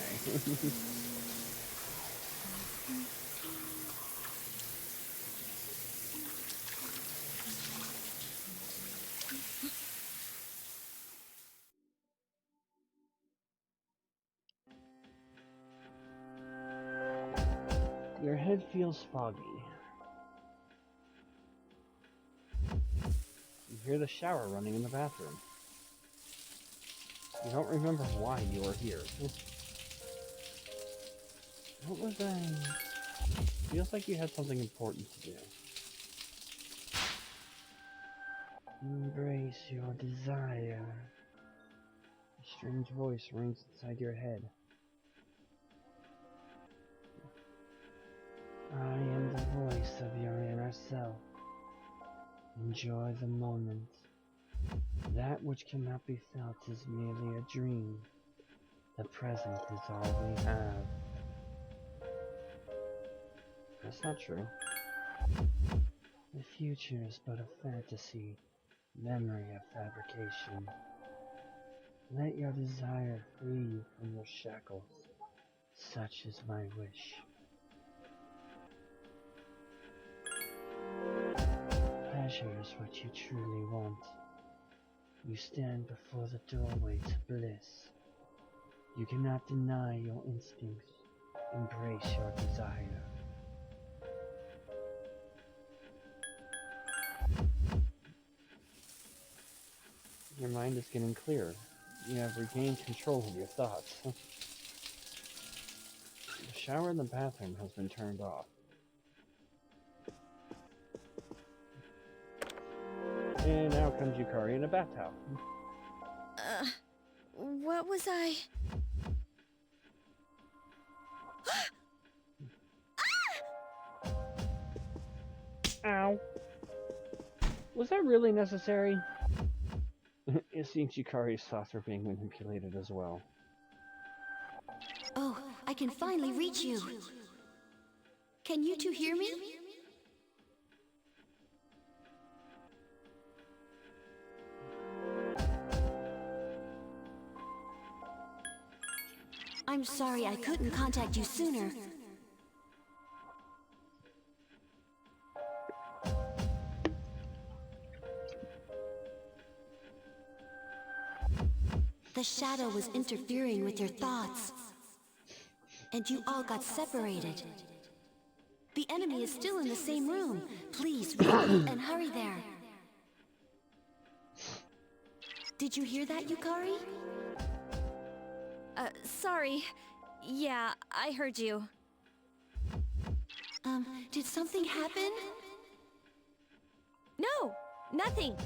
Your head feels foggy. You hear the shower running in the bathroom. You don't remember why you are here. What was I... Feels like you had something important to do. Embrace your desire. A strange voice rings inside your head. I am the voice of your inner self. Enjoy the moment. That which cannot be felt is merely a dream. The present is all we have. That's not true. The future is but a fantasy, memory of fabrication. Let your desire free you from your shackles. Such is my wish. Pleasure is what you truly want. You stand before the doorway to bliss. You cannot deny your instincts. Embrace your desire. Your mind is getting clearer. You have regained control of your thoughts. The shower in the bathroom has been turned off. And now comes Yukari in a bath towel. What was I... Ow. Was that really necessary? It seems Yukari's thoughts are being manipulated as well. Oh, I can finally reach you. Can you two hear me? I'm sorry I couldn't contact you sooner. The shadow was interfering with your thoughts, and you all got separated. The enemy is still in the same room. Please, regroup and hurry there. Did you hear that, Yukari? Sorry. Yeah, I heard you. Did something happen? No, nothing.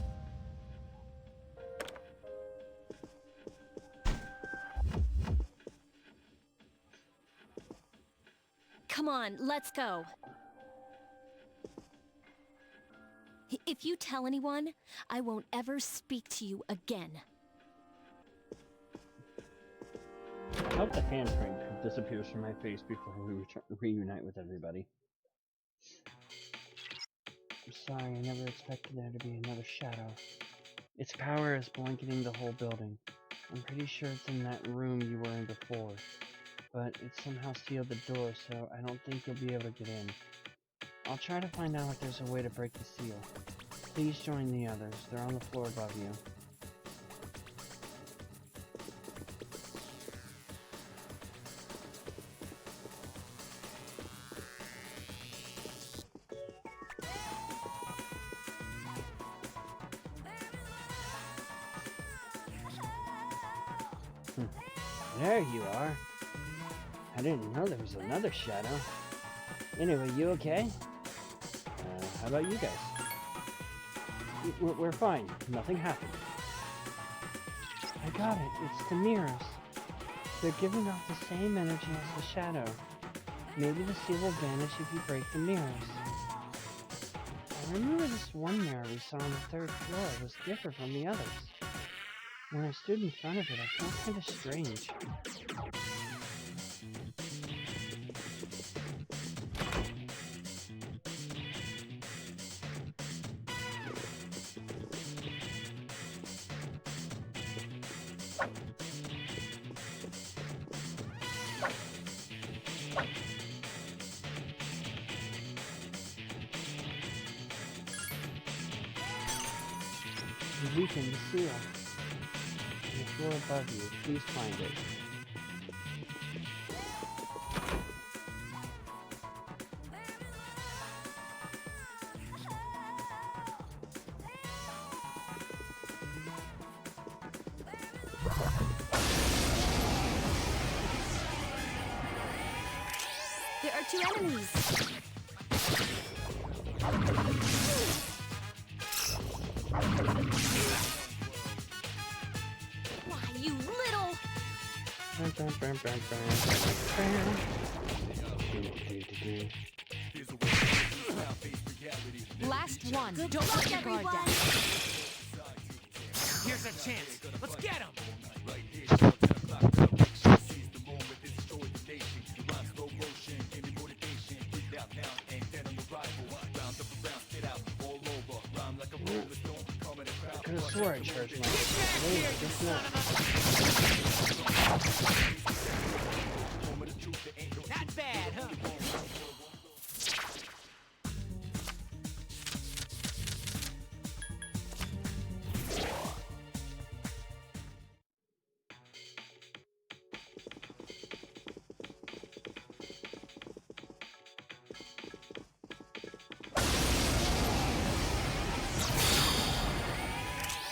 Come on, let's go. If you tell anyone, I won't ever speak to you again. I hope the handprint disappears from my face before we reunite with everybody. I'm sorry, I never expected there to be another shadow. Its power is blanketing the whole building. I'm pretty sure it's in that room you were in before. But it somehow sealed the door, so I don't think you'll be able to get in. I'll try to find out if there's a way to break the seal. Please join the others. They're on the floor above you. There you are. I didn't know there was another shadow. Anyway, you okay? How about you guys? We're fine. Nothing happened. I got it. It's the mirrors. They're giving off the same energy as the shadow. Maybe the seal will vanish if you break the mirrors. I remember this one mirror we saw on the 3rd floor was different from the others. When I stood in front of it, I felt kind of strange. You weakened the seal. On the floor above you, please find it. There are 2 enemies. Why, you little... Last one. Good Don't luck, let your guard everyone. down. Here's our chance. Let's get him! I could have swore I charged my just now. Not bad, huh?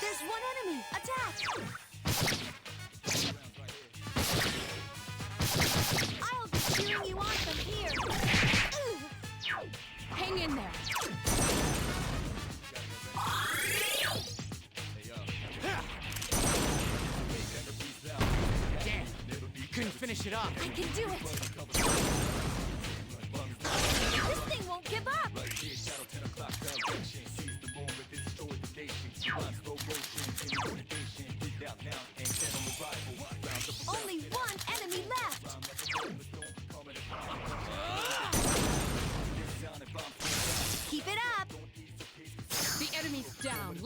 There's one enemy! Attack! I'll be cheering you on from here! Hang in there. Damn, you couldn't finish it off. I can do it! This thing won't give up!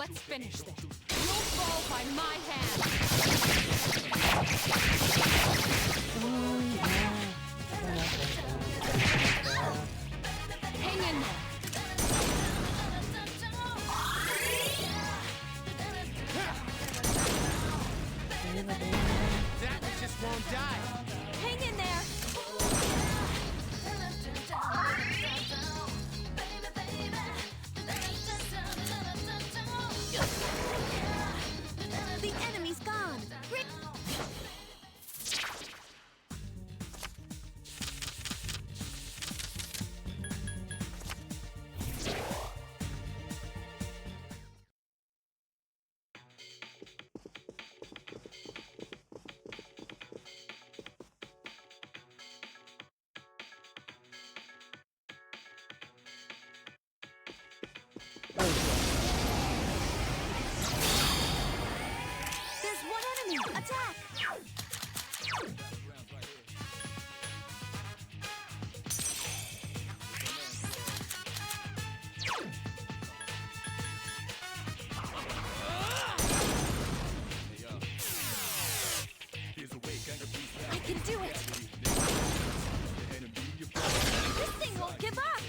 Let's finish this. You'll fall by my hand. Hang in there. That one just won't die. Hang in there. The enemy's gone. There's one enemy. Attack! I can do it! This thing won't give up!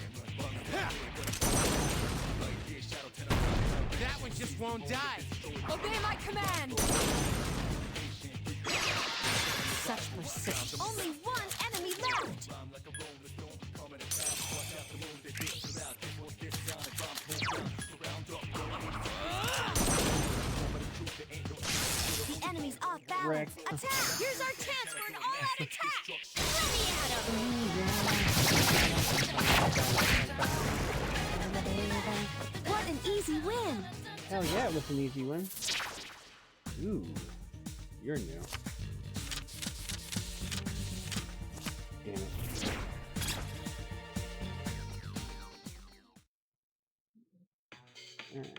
That one just won't die. Obey my command. Such persistence. Only one enemy left! The enemy's off balance. Wreck. Attack! Here's our chance for an all-out attack! Let me at him! What an easy win! Hell yeah, it was an easy win. Ooh, you're new. Damn it. Alright,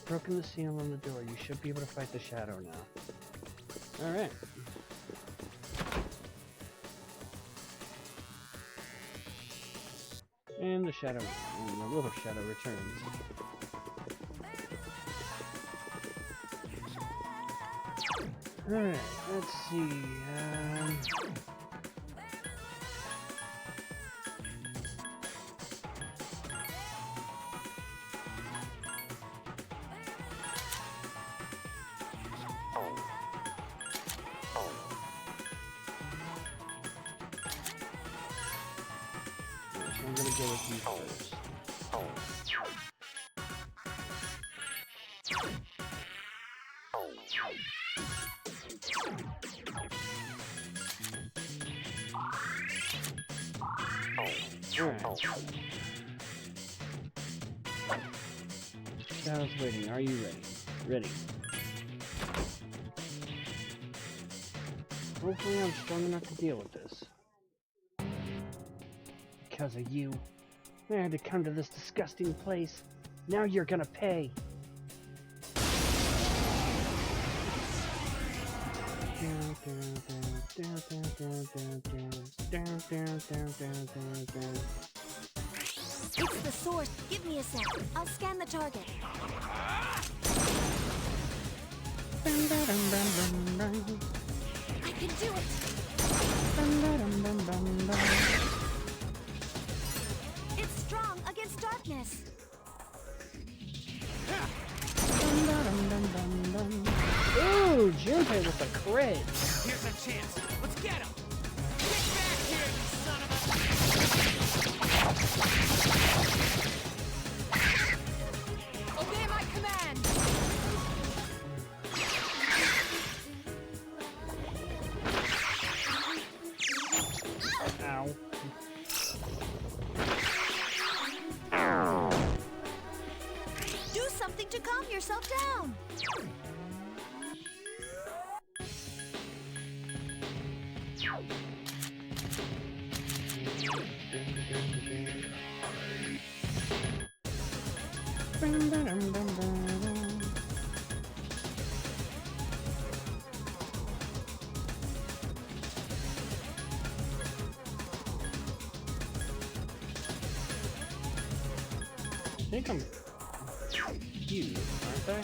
broken the seal on the door. You should be able to fight the shadow now. Alright. And the shadow, the little shadow returns. Alright, let's see. I'm gonna go with you first. Alright. Shadow's waiting. Are you ready? Ready. Hopefully I'm strong enough to deal with this. Because of you. I had to come to this disgusting place. Now you're gonna pay. It's the source. Give me a sec. I'll scan the target. I can do it. It's strong against darkness. Ooh, Junpei with a crit. Here's a chance. Let's get him. Get back here, you son of a... Obey my command. Ow. Do something to calm yourself down. I think I'm confused, aren't I?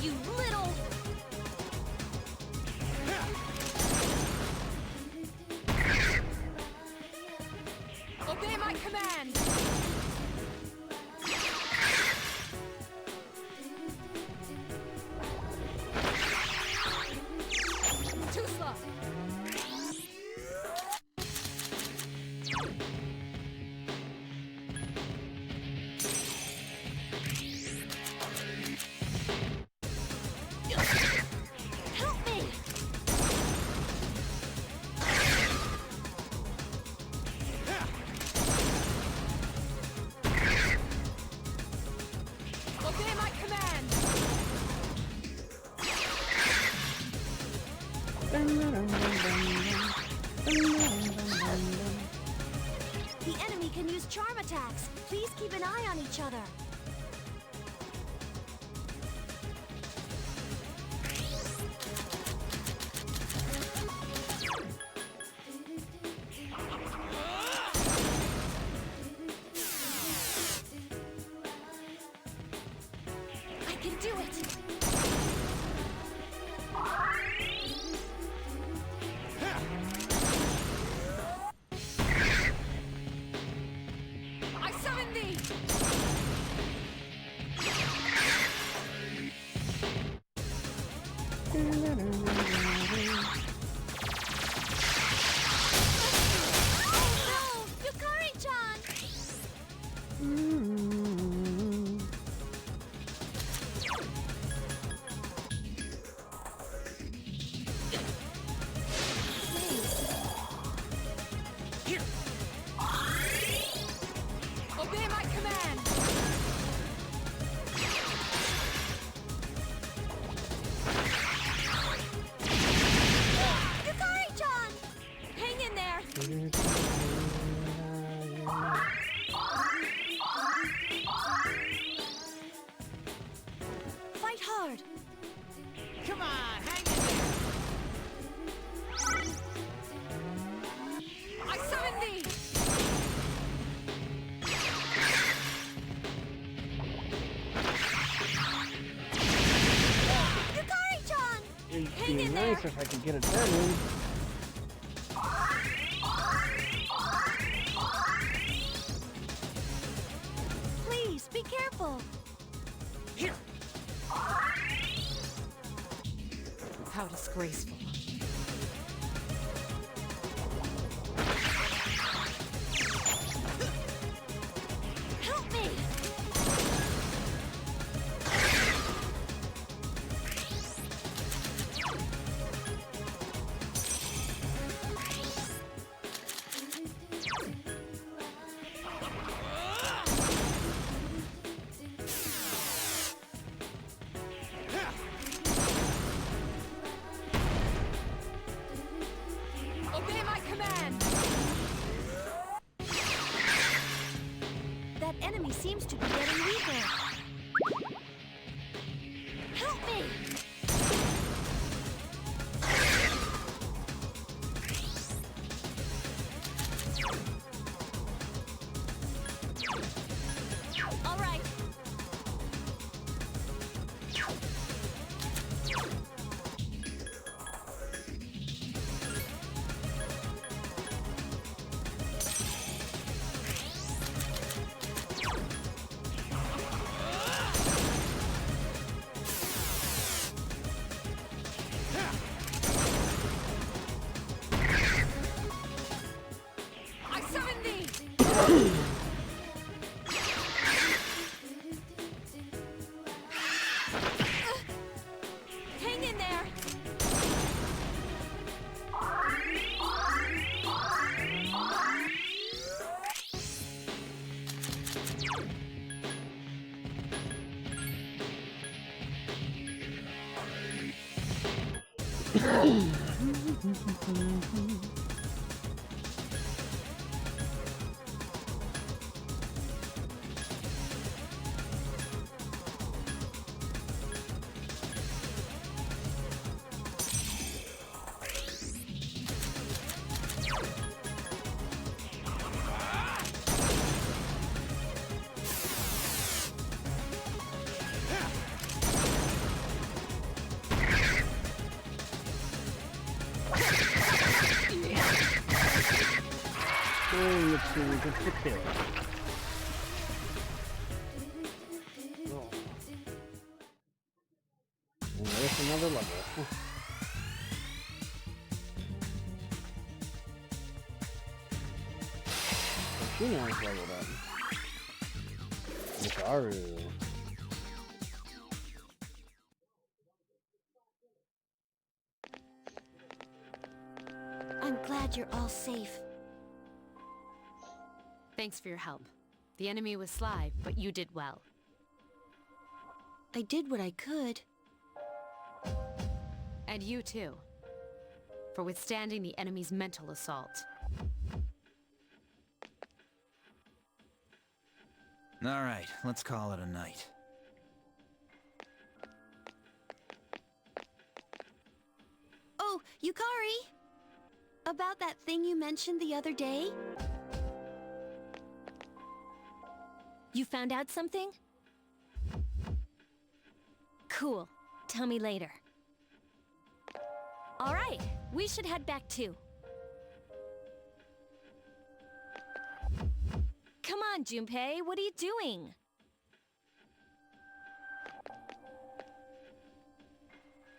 You little... Obey my command! Too slow! Help me! Obey my command! The enemy can use charm attacks. Please keep an eye on each other. I can do it! I summon thee! Oh no! Yukari-chan! Obey my command! Yukari-chan! Hang in there! Fight hard. Come on, hang in there. I summon thee! Yukari-chan! It'd Hang be in nice there. if I could get a turn in. Please, be careful. How disgraceful. Help me! Obey my command! That enemy seems to be getting weaker. Help me! All right. I summon thee! Hang in there! And let's see, we get the kill. Oh. And there's another level. She now is leveled up. Mikaru. I'm glad you're all safe. Thanks for your help. The enemy was sly, but you did well. I did what I could. And you too. For withstanding the enemy's mental assault. All right, let's call it a night. Oh, Yukari! About that thing you mentioned the other day? You found out something? Cool. Tell me later. All right, we should head back too. Come on, Junpei, what are you doing?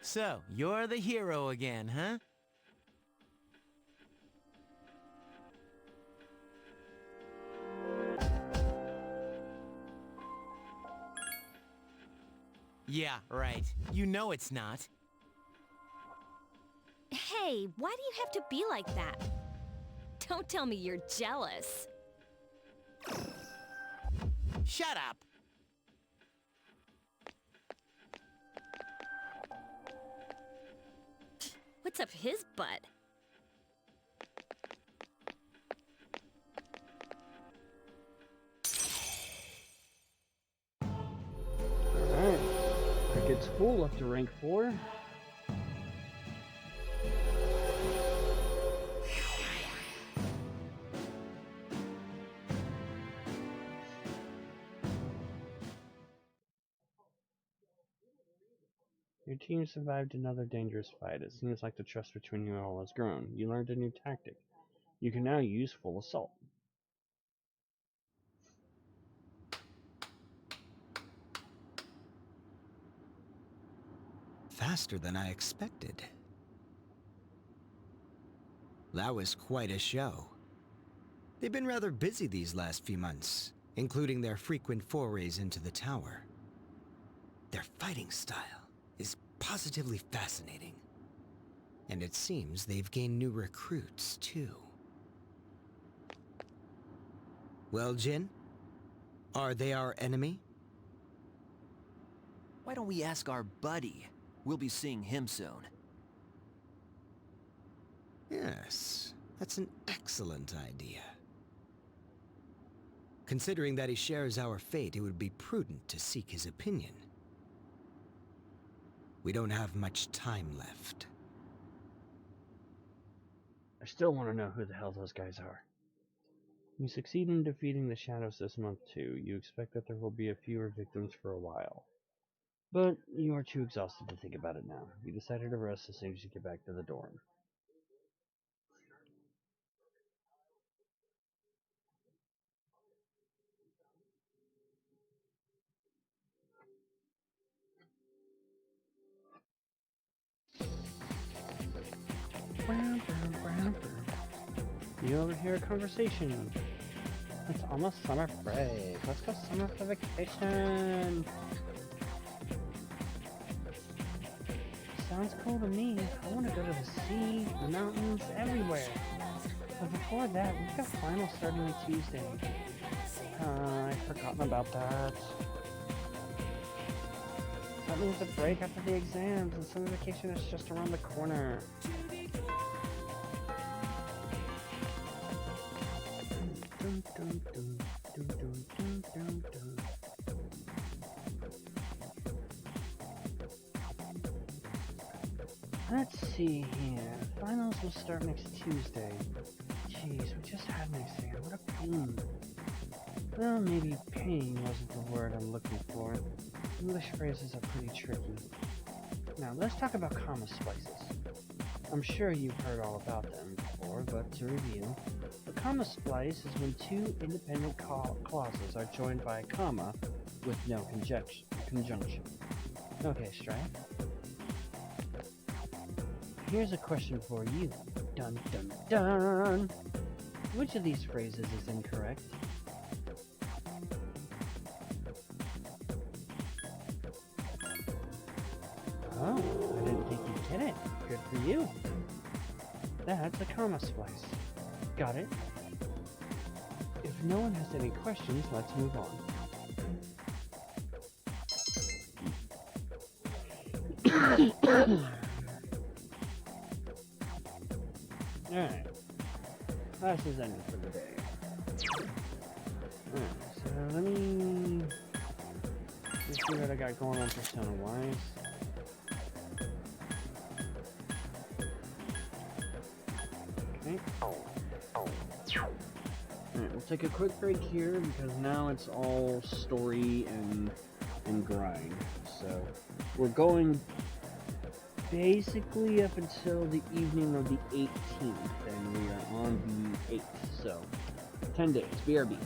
So, you're the hero again, huh? Yeah, right. You know it's not. Hey, why do you have to be like that? Don't tell me you're jealous. Shut up! What's up his butt? Alright. That gets full up to rank 4. Your team survived another dangerous fight. It seems like the trust between you all has grown. You learned a new tactic. You can now use full assault. Faster than I expected. That was quite a show. They've been rather busy these last few months, including their frequent forays into the tower. Their fighting style is positively fascinating. And it seems they've gained new recruits, too. Well, Jin? Are they our enemy? Why don't we ask our buddy? We'll be seeing him soon. Yes, that's an excellent idea. Considering that he shares our fate, it would be prudent to seek his opinion. We don't have much time left. I still want to know who the hell those guys are. You succeed in defeating the shadows this month too. You expect that there will be a fewer victims for a while. But you are too exhausted to think about it now. You decided to rest as soon as you get back to the dorm. You overhear a conversation. It's almost summer break. Let's go summer for vacation. Sounds cool to me. I want to go to the sea, the mountains, everywhere. But before that, we've got finals starting on Tuesday. I've forgotten about that. That means the break after the exams, and summer vacation is just around the corner. Dun, dun, dun, dun, dun, dun, dun, dun. Let's see here. Finals will start next Tuesday. Jeez, we just had an exam. What a pain. Well, maybe pain wasn't the word I'm looking for. English phrases are pretty tricky. Now, let's talk about comma splices. I'm sure you've heard all about them before, but to review, a comma splice is when two independent clauses are joined by a comma with no conjunction. Okay, Strife. Here's a question for you. Dun dun dun! Which of these phrases is incorrect? Oh, I didn't think you'd get it. Good for you. That's a comma splice. Got it? If no one has any questions, let's move on. Alright. Class is ended for the day. Alright, so let me see what I got going on persona-wise. Okay. Alright, we'll take a quick break here because now it's all story and grind. So we're going basically up until the evening of the 18th, and we are on the 8th, so 10 days, BRB.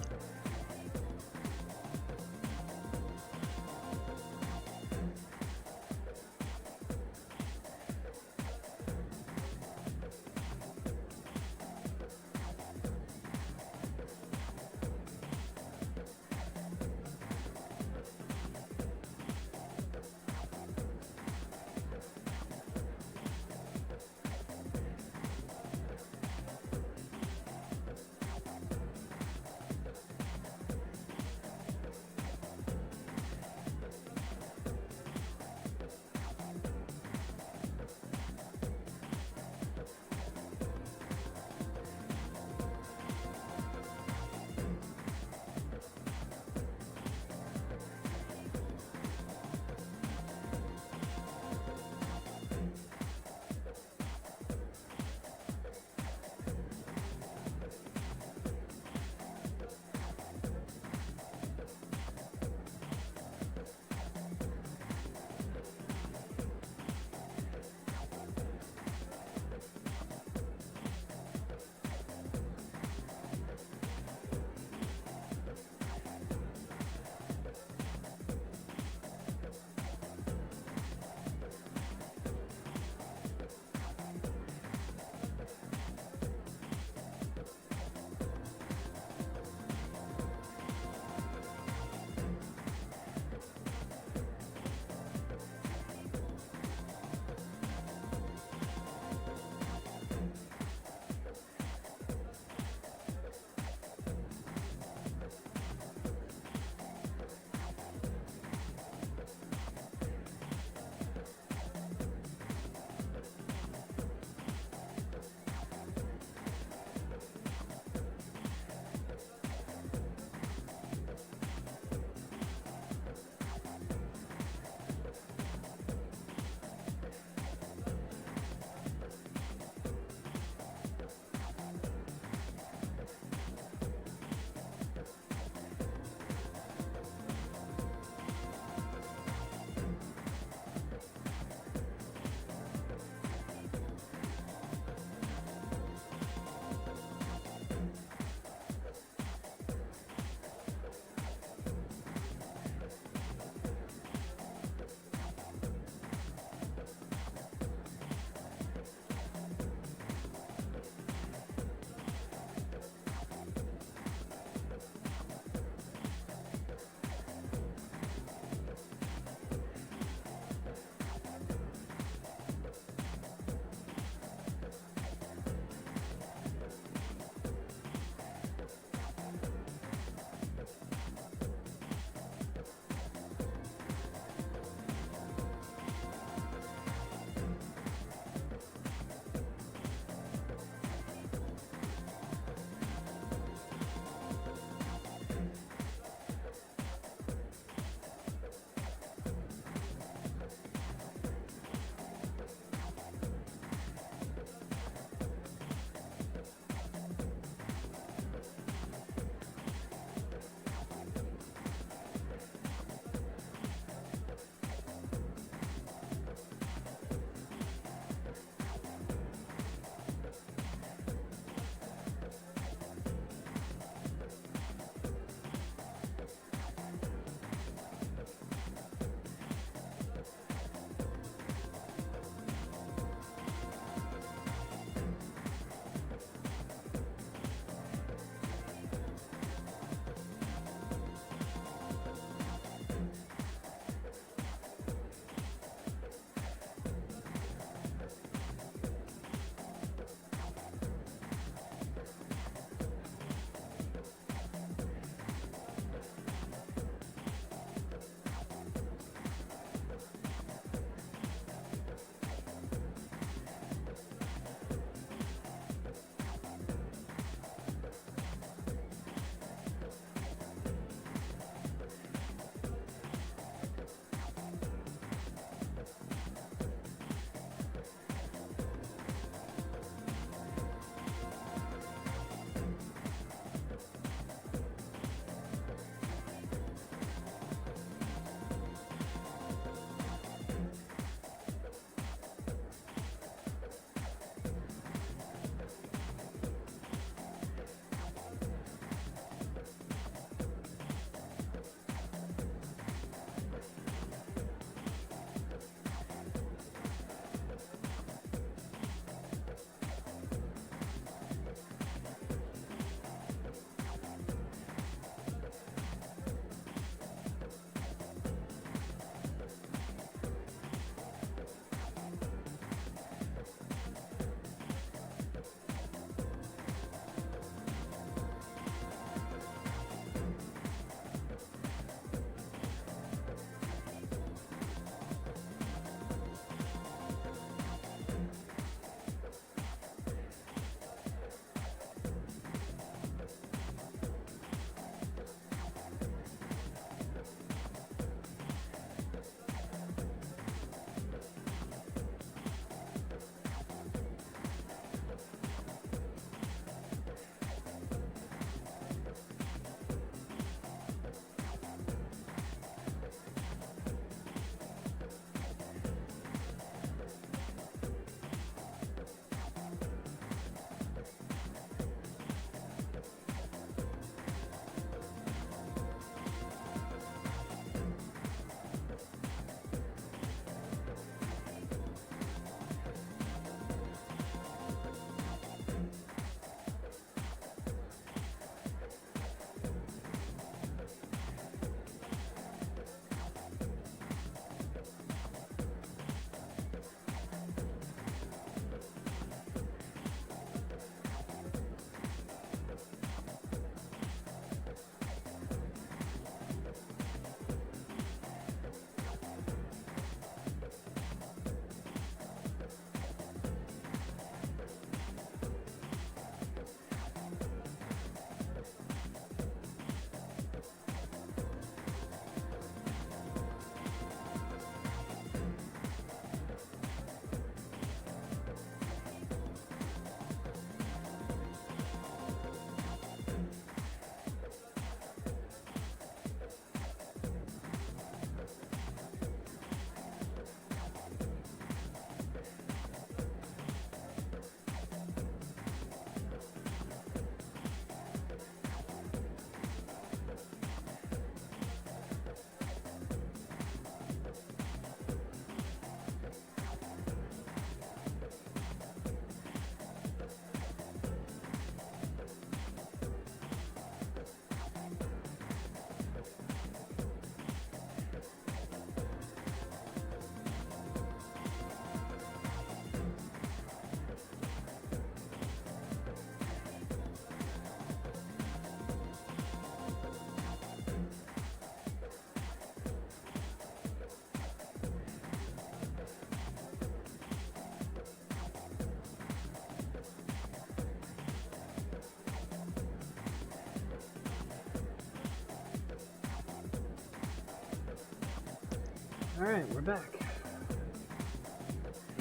Alright, we're back.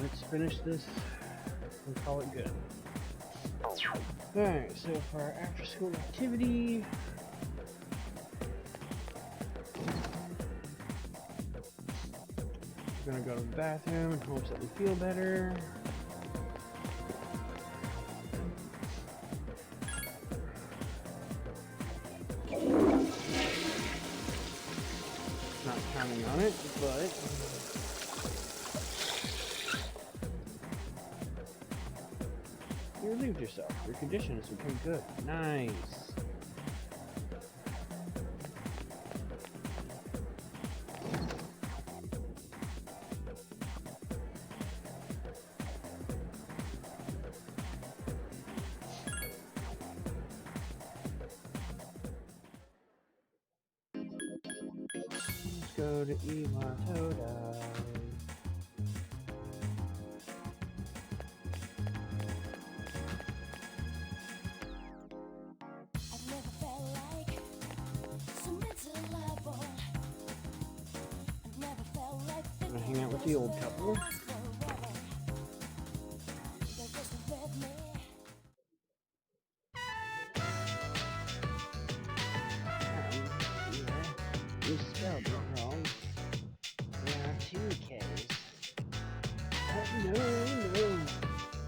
Let's finish this and call it good. Alright, so for our after school activity, we're gonna go to the bathroom in hopes that we feel better. Not counting on it, but you relieved yourself. Your condition has become good. Nice. Let's go to Iwatoda. Gonna hang out with the old couple. You spelled it wrong. There are 2 K's. No.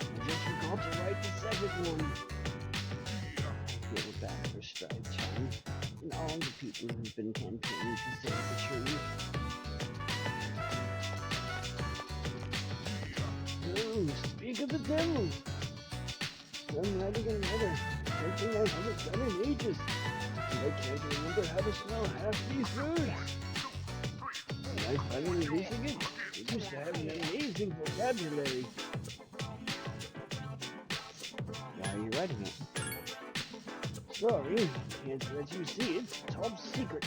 I just forgot to write the second one. I feel bad for Strife-chan and all the people who've been campaigning to save the tree. Oh, speak of the devil! I'm writing a letter, something I haven't done in ages. I can't remember how to spell half these words. When I finally releasing it, I used to have an amazing vocabulary. Why are you writing it? Sorry, can't let you see it's top secret.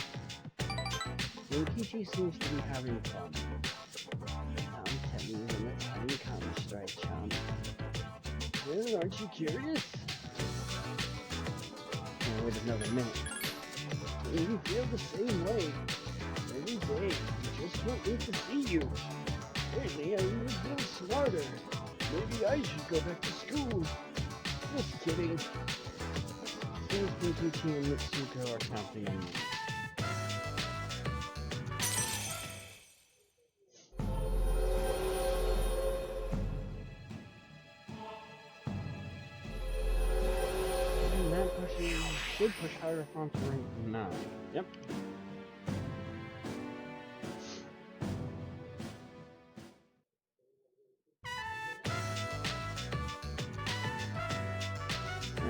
Yokichi seems to be having fun. Now tell me when the time comes, Strife-chan. Well, aren't you curious? Now wait another minute. You feel the same way. Every day, you just want me to see you. Lately, I need to feel smarter. Maybe I should go back to school. Just kidding. Seems Yokichi and Mitsuko are counting on me. And that should push Hierophant to rank 9. Yep.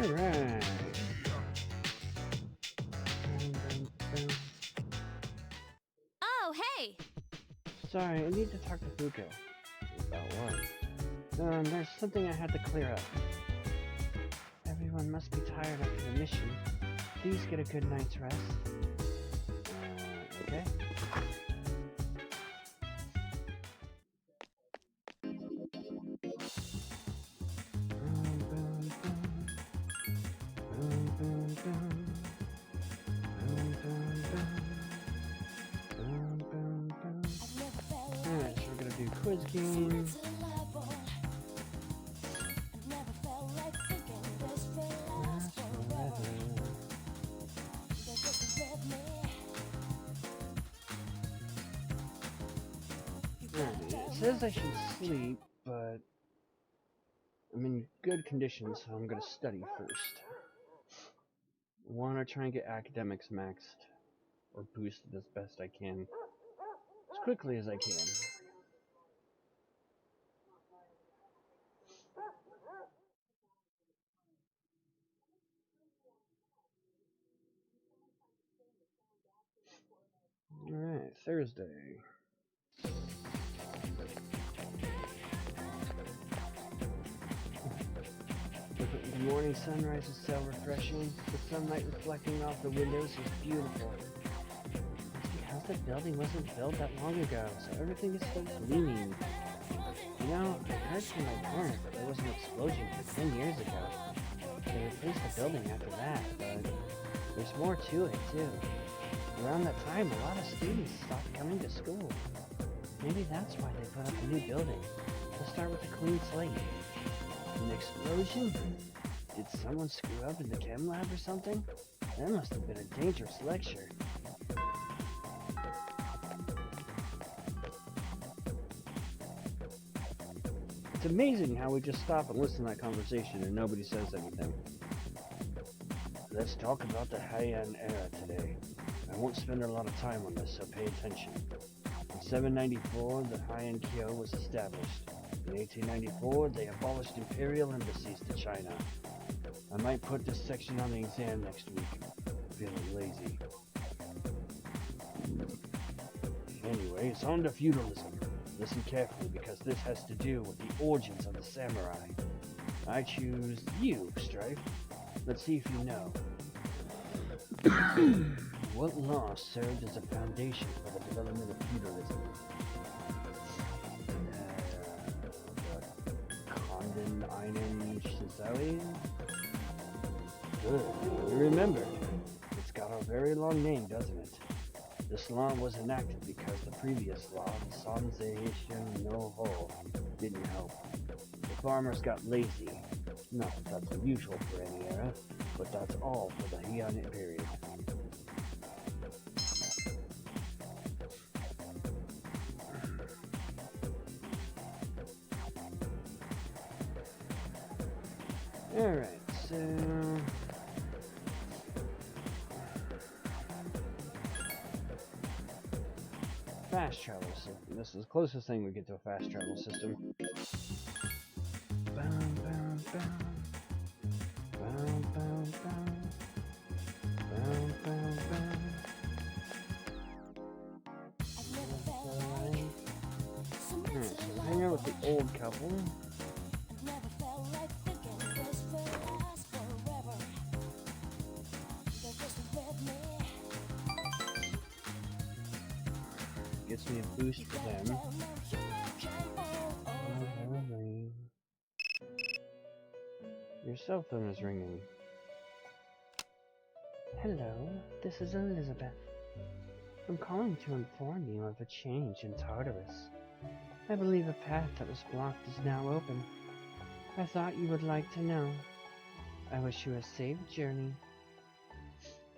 Alright. Oh, hey! Sorry, I need to talk to Fuko. About what? There's something I had to clear up. Everyone must be tired after the mission. Please get a good night's rest. Okay. Alright, so we're gonna do quiz game. It says I should sleep, but I'm in good condition, so I'm gonna study first. I want to try and get academics maxed, or boosted as best I can, as quickly as I can. Alright, Thursday. The morning sunrise is so refreshing. The sunlight reflecting off the windows is beautiful. It's because the building wasn't built that long ago, so everything is still gleaming. You know, I heard from my parents that there was an explosion 10 years ago. They replaced the building after that, but there's more to it, too. Around that time, a lot of students stopped coming to school. Maybe that's why they put up a new building. To start with a clean slate. An explosion? Did someone screw up in the chem lab or something? That must have been a dangerous lecture. It's amazing how we just stop and listen to that conversation and nobody says anything. Let's talk about the Heian era today. I won't spend a lot of time on this, so pay attention. In 794, the Heian Kyo was established. In 1894, they abolished imperial embassies to China. I might put this section on the exam next week. Feeling lazy. Anyways, on to feudalism. Listen carefully because this has to do with the origins of the samurai. I choose you, Strife. Let's see if you know. What law served as a foundation for the development of feudalism? Condon Einen Shizawi? Good, you remembered. It's got a very long name, doesn't it? This law was enacted because the previous law, the Sanzeishin no Ho, didn't help. The farmers got lazy. Not that that's unusual for any era, but that's all for the Heian period. Alright, so... fast travel system. This is the closest thing we get to a fast travel system. Boom, boom, boom. Boom, boom, boom. Boom, boom, boom. Alright, so hang out with the old couple. Gets me a boost for them. Your cell phone is ringing. Hello, this is Elizabeth. I'm calling to inform you of a change in Tartarus. I believe a path that was blocked is now open. I thought you would like to know. I wish you a safe journey.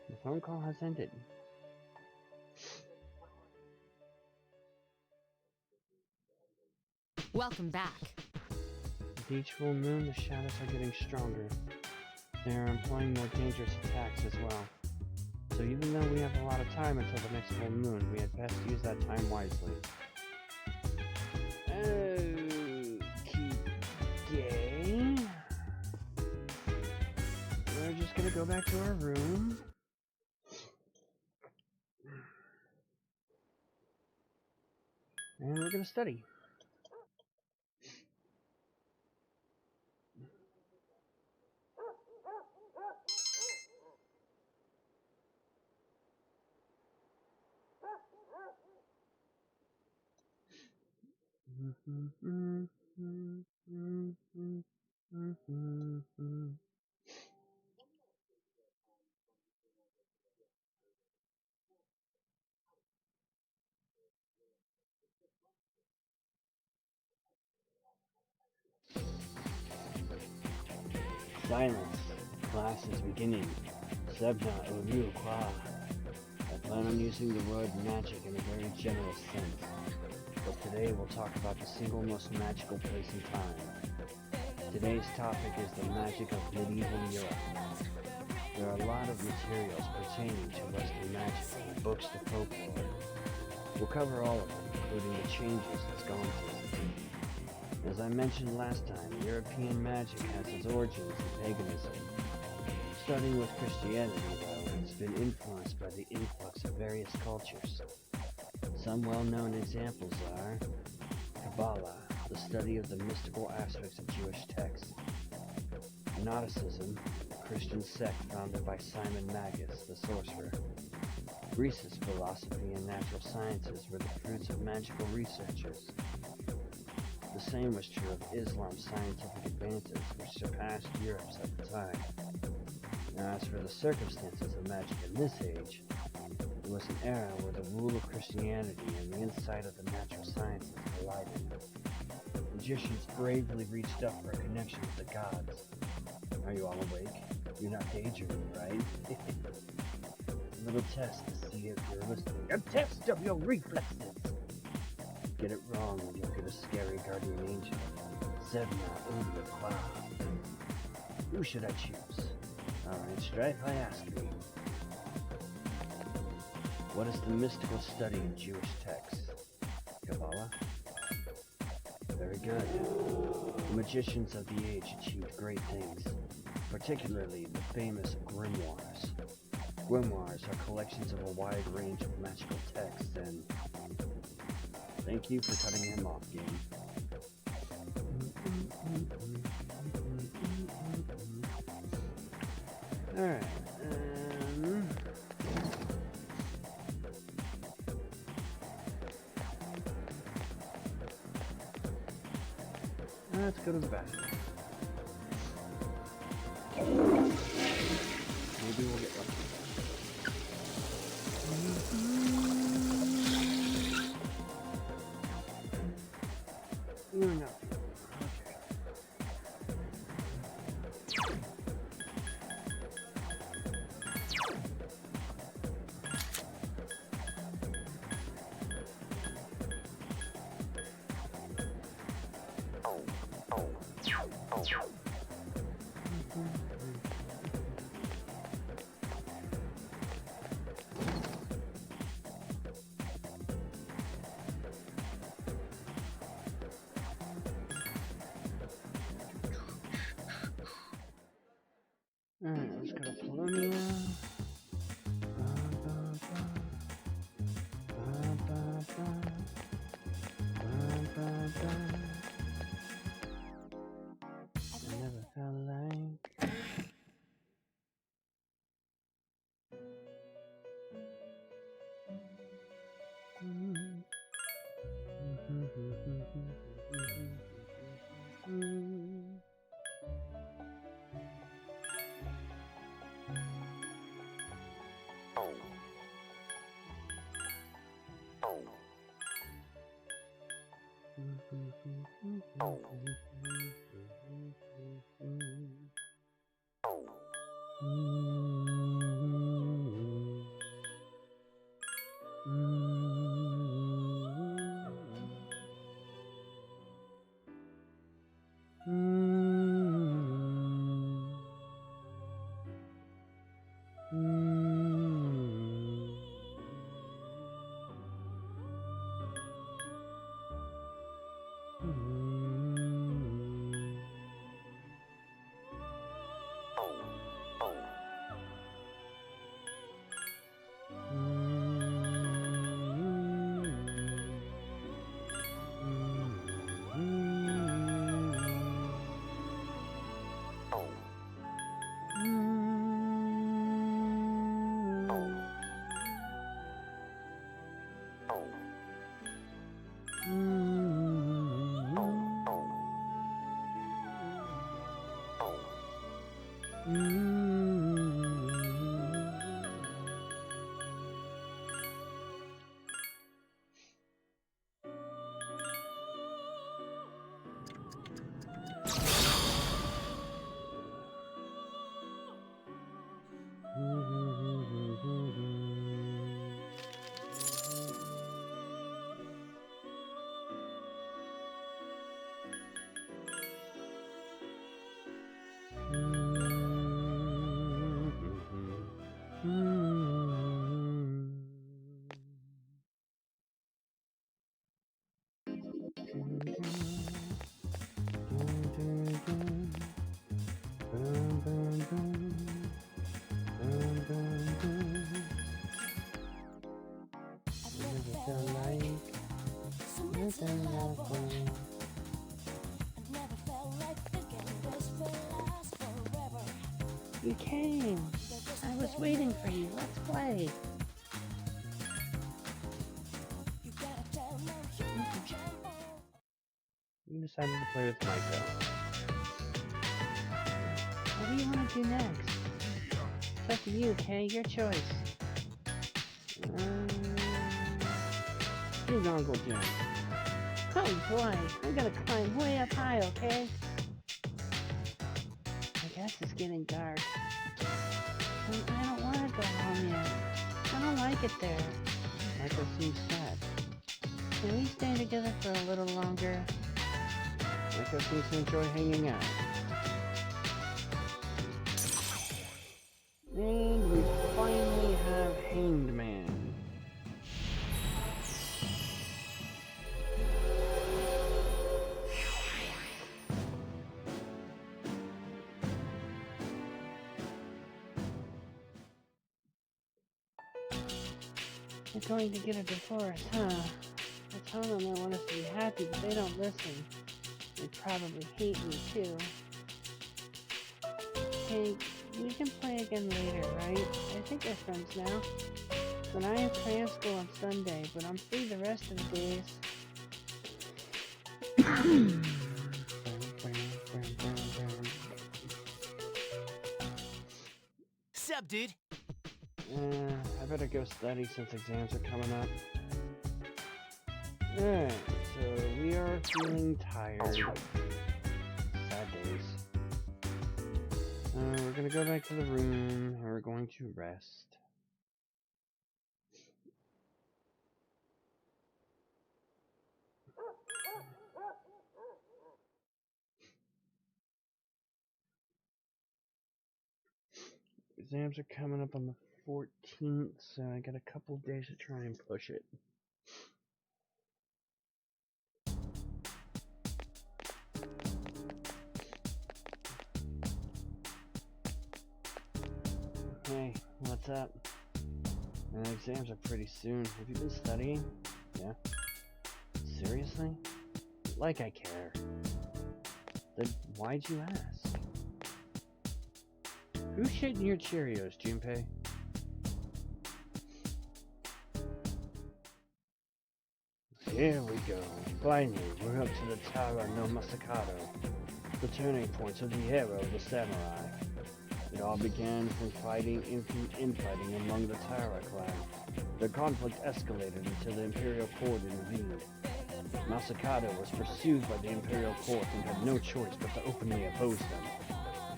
The phone call has ended. Welcome back. With each full moon, the shadows are getting stronger. They are employing more dangerous attacks as well. So even though we have a lot of time until the next full moon, we had best use that time wisely. Okay. We're just gonna go back to our room. And we're gonna study. Silence. Class is beginning. Sebna Uru Kwa. I plan on using the word magic in a very general sense. But today we'll talk about the single most magical place in time. Today's topic is the magic of medieval Europe. There are a lot of materials pertaining to Western magic, from books to folklore. We'll cover all of them, including the changes it's gone through. As I mentioned last time, European magic has its origins in paganism. Starting with Christianity, though, it's been influenced by the influx of various cultures. Some well-known examples are Kabbalah, the study of the mystical aspects of Jewish texts; Gnosticism, a Christian sect founded by Simon Magus, the sorcerer; Greece's philosophy and natural sciences were the fruits of magical researchers. The same was true of Islam's scientific advances, which surpassed Europe's at the time. Now, as for the circumstances of magic in this age, it was an era where the rule of Christianity and the insight of the natural sciences collided. Magicians bravely reached up for a connection with the gods. Are you all awake? You're not daydreaming, right? A little test to see if you're listening. A test of your reflexes! Get it wrong and you'll get a scary guardian angel. Zevna over the cloud. Who should I choose? Alright, Strife, I ask you. What is the mystical study in Jewish texts? Kabbalah? Very good. The magicians of the age achieved great things, particularly the famous grimoires. Grimoires are collections of a wide range of magical texts, and thank you for cutting him off, game. Alright, let's go to the bathroom. Maybe we'll get lucky. No, no. Alright, let's go to Polonia. I never felt like You came. I was waiting for you. Let's play. You decided to play with Maiko. What do you want to do next? It's up to you, Kay. Your choice. Jungle Gym. Oh boy, I'm gonna climb way up high, okay? I guess it's getting dark. I don't want to go home yet. I don't like it there. Michael seems sad. Can we stay together for a little longer? Michael seems to enjoy hanging out. And we finally have Hanged Man. They're going to get a divorce, huh? I told them I want us to be happy, but they don't listen. They probably hate me too. Hey, we can play again later, right? I think we're friends now. But I have cram school on Sunday, but I'm free the rest of the days. Sup, dude? I better go study since exams are coming up. Alright, so we are feeling tired. Sad days. We're gonna go back to the room and we're going to rest. Exams are coming up on the 14th, so I got a couple days to try and push it. Hey, what's up? Exams are pretty soon. Have you been studying? Yeah? Seriously? Like I care. Then why'd you ask? Who's shitting your Cheerios, Junpei? Here we go. Finally, we're up to the Tower no Masakado, the turning point of the era of the samurai. It all began from infighting among the Taira clan. The conflict escalated until the Imperial Court intervened. Masakado was pursued by the Imperial Court and had no choice but to openly oppose them.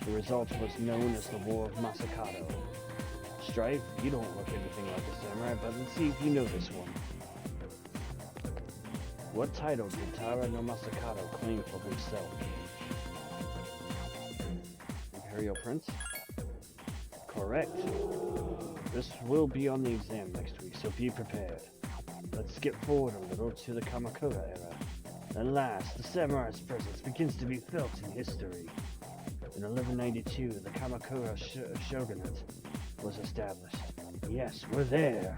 The result was known as the War of Masakado. Strife, you don't look anything like a samurai, but let's see if you know this one. What title did Taira no Masakado claim for himself? Imperial Prince? Correct. This will be on the exam next week, so be prepared. Let's skip forward a little to the Kamakura era. At last, the samurai's presence begins to be felt in history. In 1192, the Kamakura shogunate was established. Yes, we're there.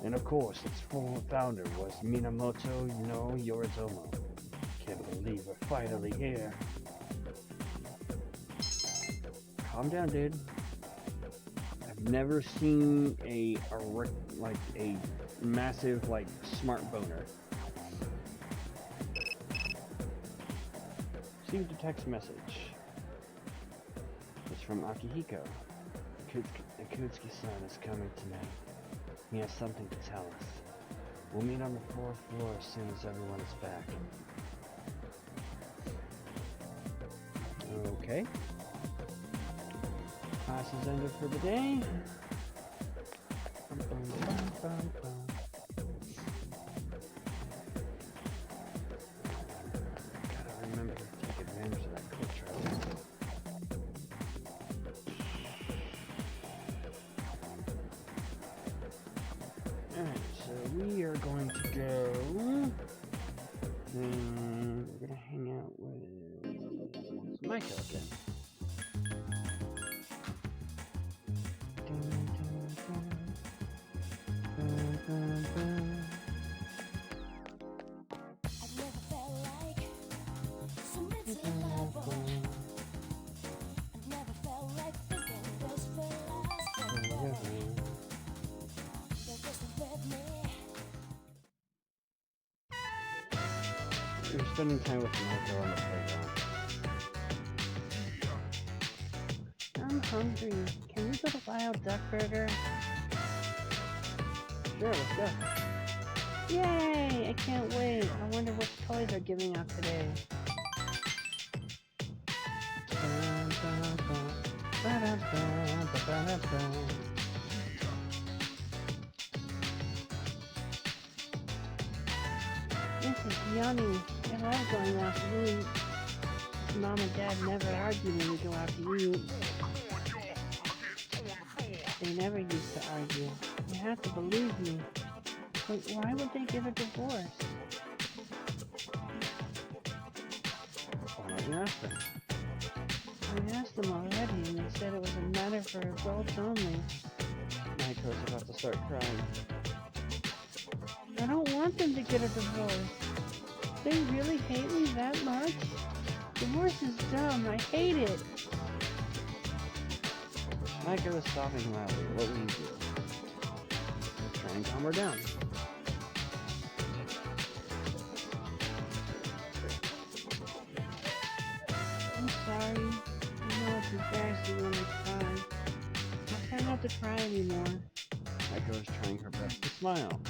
And of course, its former founder was Minamoto no Yoritomo. Can't believe we're finally here. Calm down, dude. I've never seen a massive, smart boner. Received a text message. It's from Akihiko. Akutsuki-san is coming tonight. He has something to tell us. We'll meet on the 4th floor as soon as everyone is back. Okay. Class is ended for the day. Gotta remember to take advantage of that quick travel. Alright, so we are going to go. And we're gonna hang out with Micah again. We're spending time with Michael on the playground. I'm hungry. Can we go to Wild Duck Burger? Sure, let's go. Yay! I can't wait. I wonder which toys are giving out today. This is yummy. I love going out to eat. Mom and Dad never argue when we go out to eat. They never used to argue. You have to believe me. But why would they give a divorce? Why don't you ask them? I asked them already, and they said it was a matter for adults only. Maiko's about to start crying. I don't want them to get a divorce. They really hate me that much? Divorce is dumb. I hate it. Maiko is sobbing loudly. What will you do? Try and calm her down. I'm sorry. I know it's embarrassing when I cry. I'll try not to cry anymore. Maiko is trying her best to smile.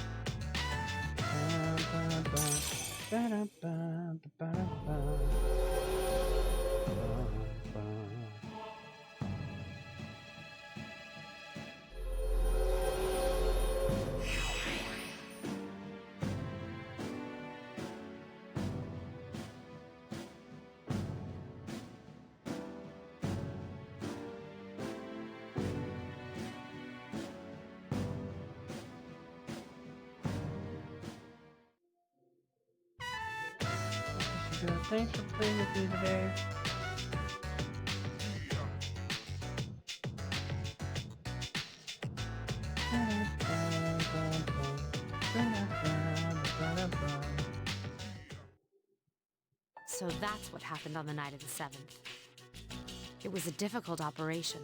Thanks for playing with me today. So that's what happened on the night of the 7th. It was a difficult operation.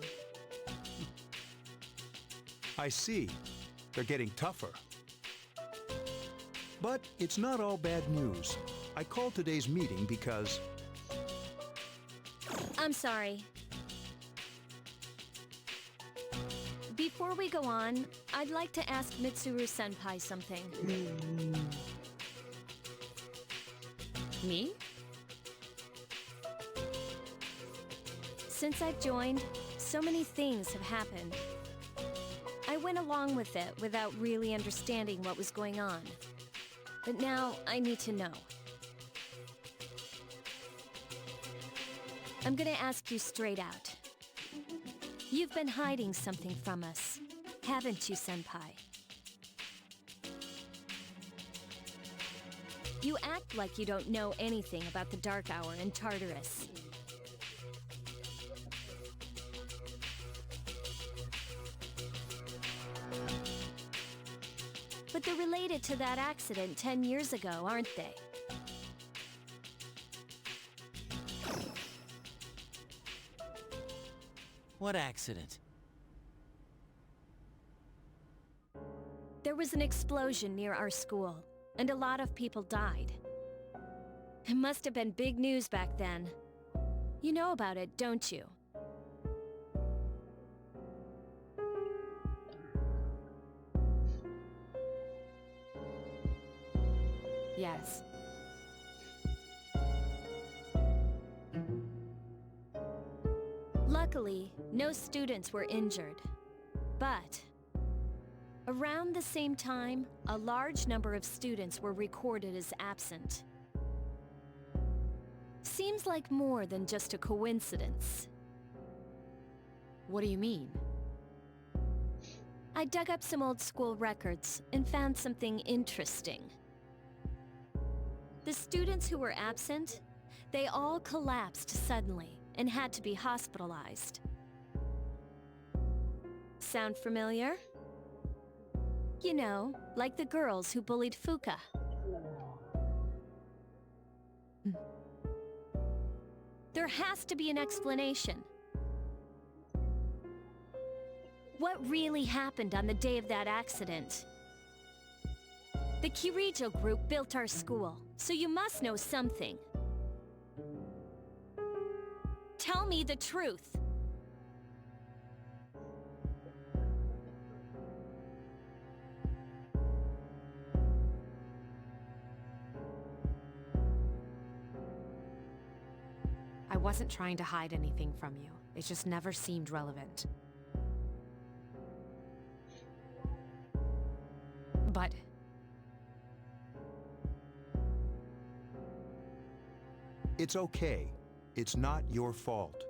I see. They're getting tougher. But it's not all bad news. I called today's meeting because... I'm sorry. Before we go on, I'd like to ask Mitsuru-senpai something. Me? Since I've joined, so many things have happened. I went along with it without really understanding what was going on. But now I need to know. I'm gonna ask you straight out. You've been hiding something from us, haven't you, Senpai? You act like you don't know anything about the Dark Hour in Tartarus. But they're related to that accident 10 years ago, aren't they? What accident? There was an explosion near our school, and a lot of people died. It must have been big news back then. You know about it, don't you? Yes. Luckily, no students were injured. But around the same time, a large number of students were recorded as absent. Seems like more than just a coincidence. What do you mean? I dug up some old school records and found something interesting. The students who were absent, they all collapsed suddenly and had to be hospitalized. Sound familiar? You know, like the girls who bullied Fuka. There has to be an explanation. What really happened on the day of that accident? The Kirijo group built our school, so you must know something. Tell me the truth. wasn't trying to hide anything from you. It just never seemed relevant. But... It's okay. It's not your fault.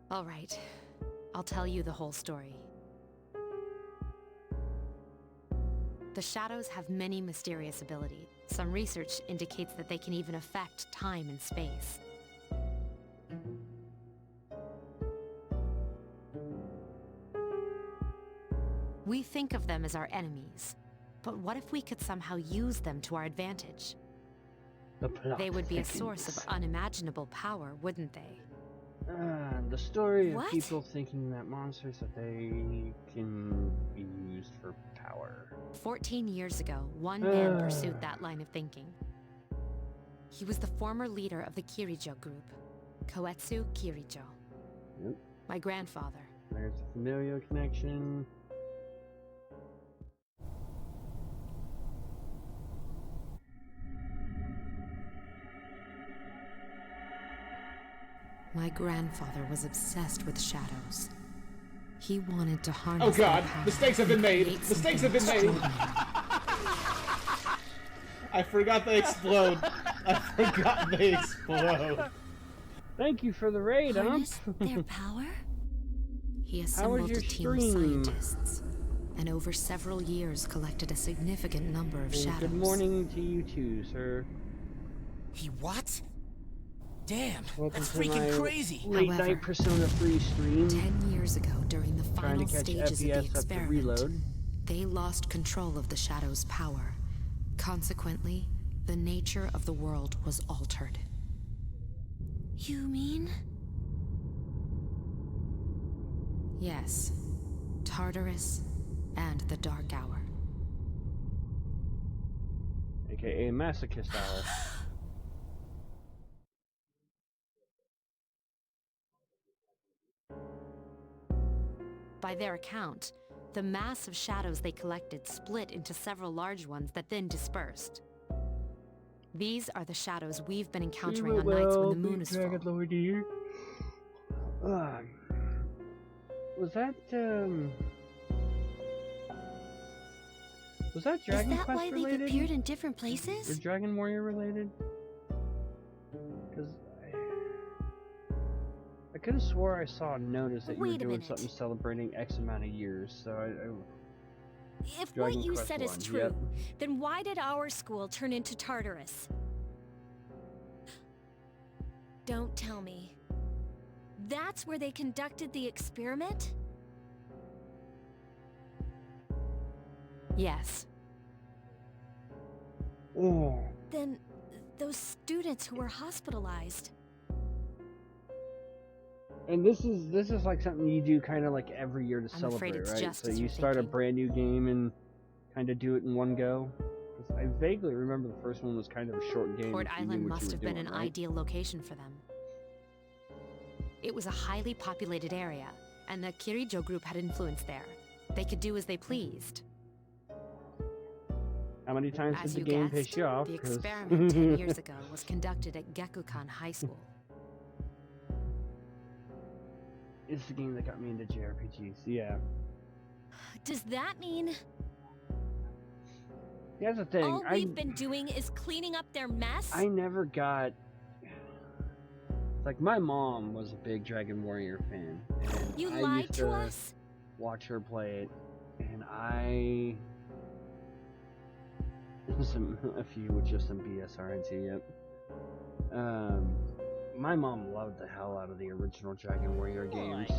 all right. I'll tell you the whole story. The shadows have many mysterious abilities. Some research indicates that they can even affect time and space. We think of them as our enemies, but what if we could somehow use them to our advantage? They would be a source of unimaginable power, wouldn't they? The story What? of people thinking that monsters that they can be used for power. 14 years ago, one man pursued that line of thinking. He was the former leader of the Kirijo group, Koetsu Kirijo. Yep. My grandfather. There's a familial connection. My grandfather was obsessed with shadows. He wanted to harness Oh their god, power mistakes have been and made. create Mistakes have been something made. extraordinary. I forgot they explode. I forgot they explode. Thank you for the raid, Harness their power? He How was assembled your a team of stream? scientists, and over several years collected a significant number of And shadows. good morning to you too, sir. He what? Damn, Welcome that's to my freaking crazy. late However, night Persona 3 stream. 10 years ago, during the Trying final to catch stages of the FES up to experiment, reload. they lost control of the shadow's power. Consequently, the nature of the world was altered. You mean? Yes, Tartarus and the Dark Hour. AKA Masochist Hour. By their account, the mass of shadows they collected split into several large ones that then dispersed. These are the shadows we've been encountering on nights when the moon is full. Lord dear. Was that Dragon Is that Quest why related? they've appeared in different Or places? Dragon Warrior related? Because I could have swore I saw a notice that you were Wait a doing minute. something celebrating X amount of years, so If Dragon what you Quest said is 1, true, yep. then why did our school turn into Tartarus? Don't tell me. That's where they conducted the experiment? Yes. Oh. Then those students who were hospitalized. And this is like something you do kind of like every year to I'm afraid celebrate, it's right? just So as you you're start a thinking. brand new game and kind of do it in one go. 'Cause I vaguely remember the first one was kind of a short game. Port if you knew Island what you must were have been doing, an right? ideal location for them. It was a highly populated area, and the Kirijo group had influence there. They could do as they pleased. How many times As did you the game guessed, piss you off? the 'Cause- experiment 10 years ago was conducted at Gekukan High School. It's the game that got me into JRPGs. Yeah. Does that mean Here's the thing. all we've been doing is cleaning up their mess? I never got. Like, my mom was a big Dragon Warrior fan. And You I lied used to us? watch her play it, and I. A few with just some BS RNC, yep. My mom loved the hell out of the original Dragon Warrior games.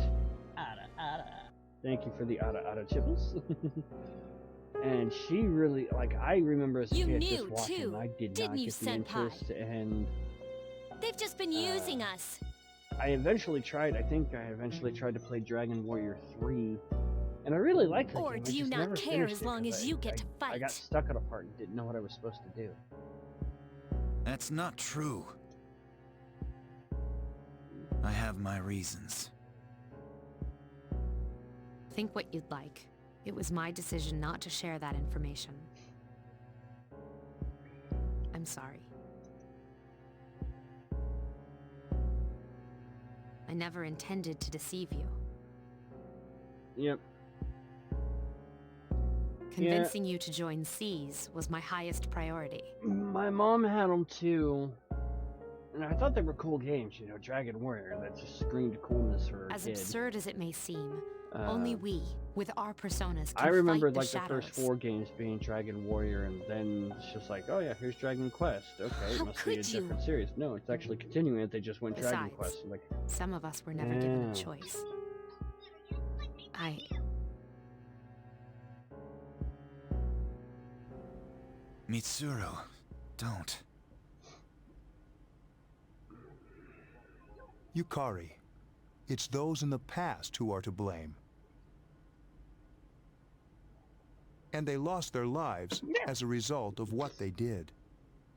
Thank you for the Ada Chibbles. And she really, like, I remember as a You kid knew, just watching, too, and I did didn't not you, get the Senpai? interest, and They've just been using us. I eventually tried to play Dragon Warrior 3, and I really liked that Or game. do I you just not never care finished as it long 'cause as you get to I got fight? stuck at a part and didn't know what I was supposed to do. That's not true. I have my reasons. Think what you'd like. It was my decision not to share that information. I'm sorry. I never intended to deceive you. Yep. Convincing you to join C's was my highest priority. My mom had them too. And I thought they were cool games, you know, Dragon Warrior, that just screamed coolness for a As kid. absurd as it may seem, only we, with our personas, can I remember fight the like shadows. the first 4 games being Dragon Warrior, and then it's just like, oh yeah, here's Dragon Quest. Okay, it must be a different series. No, it's actually continuing it. They just went Dragon Besides, Quest. Like, some of us were never given a choice. Mitsuru, don't. Yukari, it's those in the past who are to blame. And they lost their lives as a result of what they did.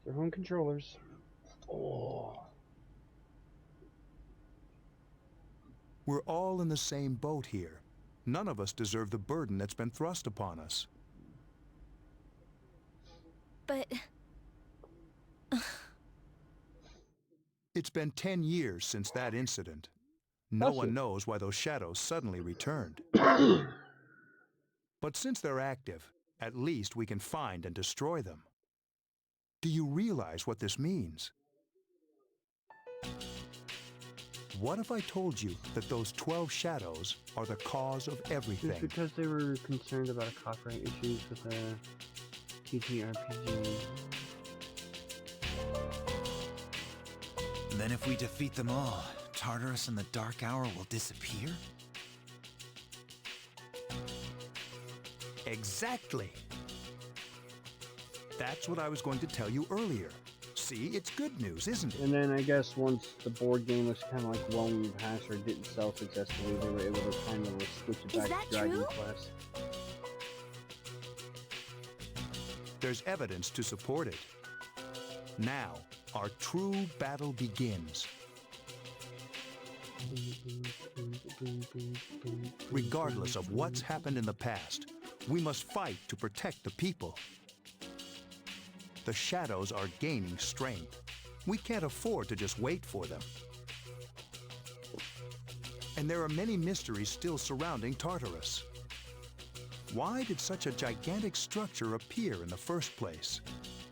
their home controllers. Oh. We're all in the same boat here. None of us deserve the burden that's been thrust upon us. But... It's been 10 years since that incident. No one knows why those shadows suddenly returned. But since they're active, at least we can find and destroy them. Do you realize what this means? What if I told you that those 12 shadows are the cause of everything? It's because they were concerned about copyright issues with the TTRPG. Then if we defeat them all, Tartarus and the Dark Hour will disappear? Exactly. That's what I was going to tell you earlier. See, it's good news, isn't it? And then I guess once the board game was kind of like well past or didn't sell successfully, they were able to kind of switch it back to Dragon Quest. There's evidence to support it. Now, our true battle begins. Regardless of what's happened in the past, we must fight to protect the people. The shadows are gaining strength. We can't afford to just wait for them. And there are many mysteries still surrounding Tartarus. Why did such a gigantic structure appear in the first place?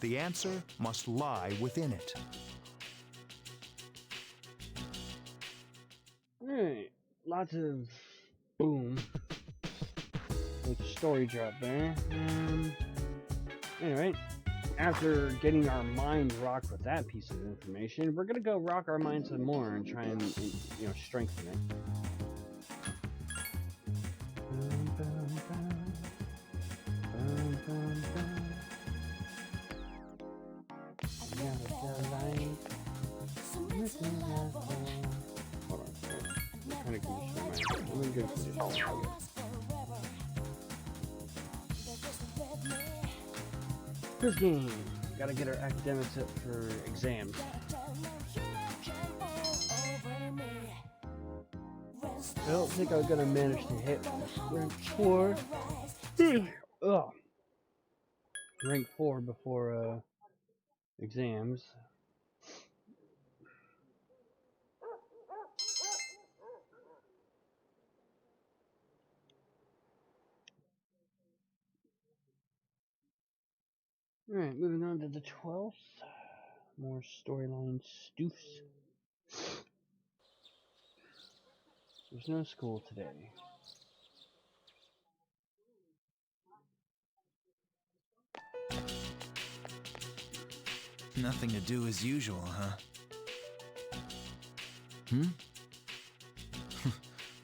The answer must lie within it. Alright, lots of boom with the story drop there. Anyway, after getting our mind rocked with that piece of information, we're gonna go rock our minds some more and try and strengthen it. Hold on, what kind of condition am I in? I'm in good condition. This game, gotta get our academics up for exams. I don't think I'm gonna manage to hit rank 4. Ugh. Rank 4 before exams. Alright, moving on to the 12th. More storyline stoofs. There's no school today. Nothing to do as usual, huh?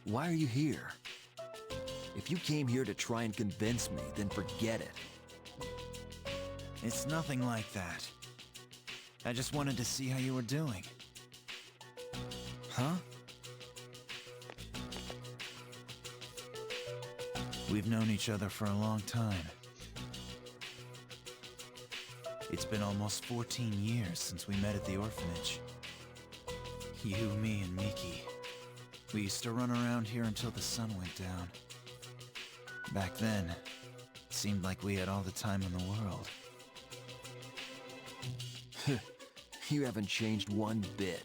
Why are you here? If you came here to try and convince me, then forget it. It's nothing like that. I just wanted to see how you were doing. Huh? We've known each other for a long time. It's been almost 14 years since we met at the orphanage. You, me, and Miki. We used to run around here until the sun went down. Back then, it seemed like we had all the time in the world. You haven't changed one bit.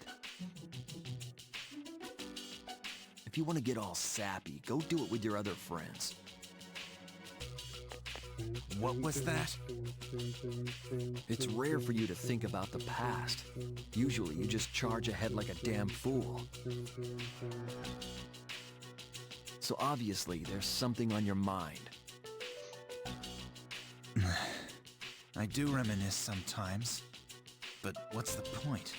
If you want to get all sappy, go do it with your other friends. What was that? It's rare for you to think about the past. Usually you just charge ahead like a damn fool. So obviously there's something on your mind. I do reminisce sometimes, but what's the point?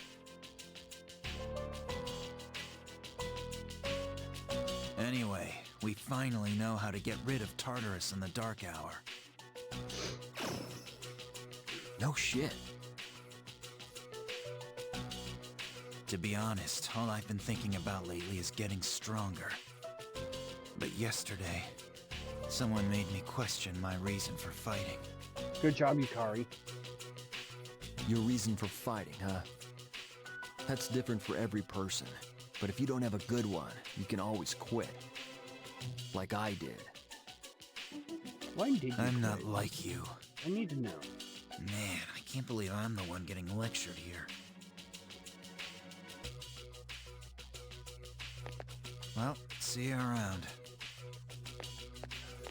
Anyway, we finally know how to get rid of Tartarus in the dark hour. No shit. To be honest, all I've been thinking about lately is getting stronger. But yesterday, someone made me question my reason for fighting. Good job, Yukari. Your reason for fighting, huh? That's different for every person. But if you don't have a good one, you can always quit. Like I did. Why did you I'm quit? not like you. I need to know. Man, I can't believe I'm the one getting lectured here. Well, see you around.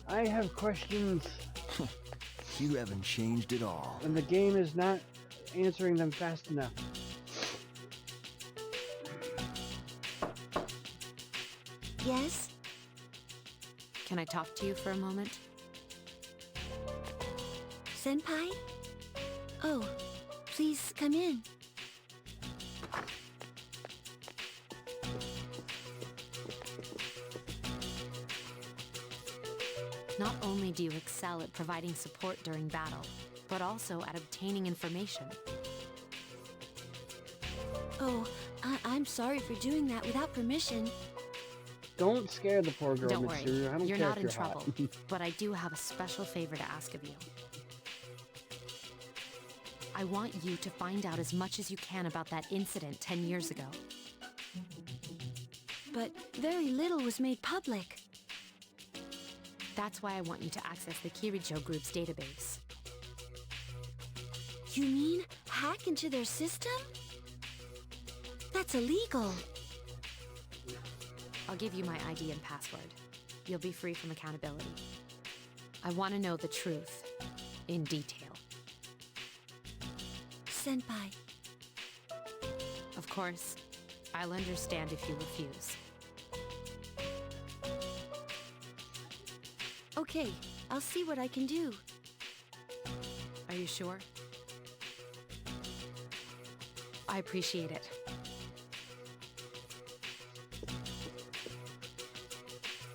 I have questions, You haven't changed at all. and the game is not answering them fast enough. Yes? Can I talk to you for a moment? Senpai? Oh, please come in. Not only do you excel at providing support during battle, but also at obtaining information. Oh, I'm sorry for doing that without permission. Don't scare the poor girl, Don't worry, Mitsuru. I don't you're care not if in you're hot. trouble, but I do have a special favor to ask of you. I want you to find out as much as you can about that incident 10 years ago. But very little was made public. That's why I want you to access the Kirijo Group's database. You mean hack into their system? That's illegal. I'll give you my ID and password. You'll be free from accountability. I want to know the truth, in detail. Senpai. Of course, I'll understand if you refuse. Okay, I'll see what I can do. Are you sure? I appreciate it.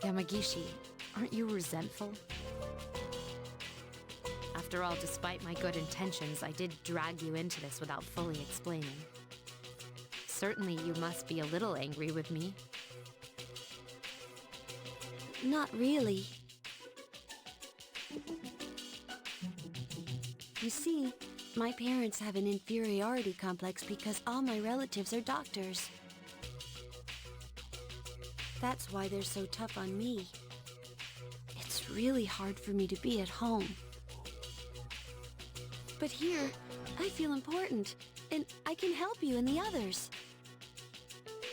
Yamagishi, aren't you resentful? After all, despite my good intentions, I did drag you into this without fully explaining. Certainly you must be a little angry with me. Not really. You see, my parents have an inferiority complex because all my relatives are doctors. That's why they're so tough on me. It's really hard for me to be at home. But here, I feel important, and I can help you and the others.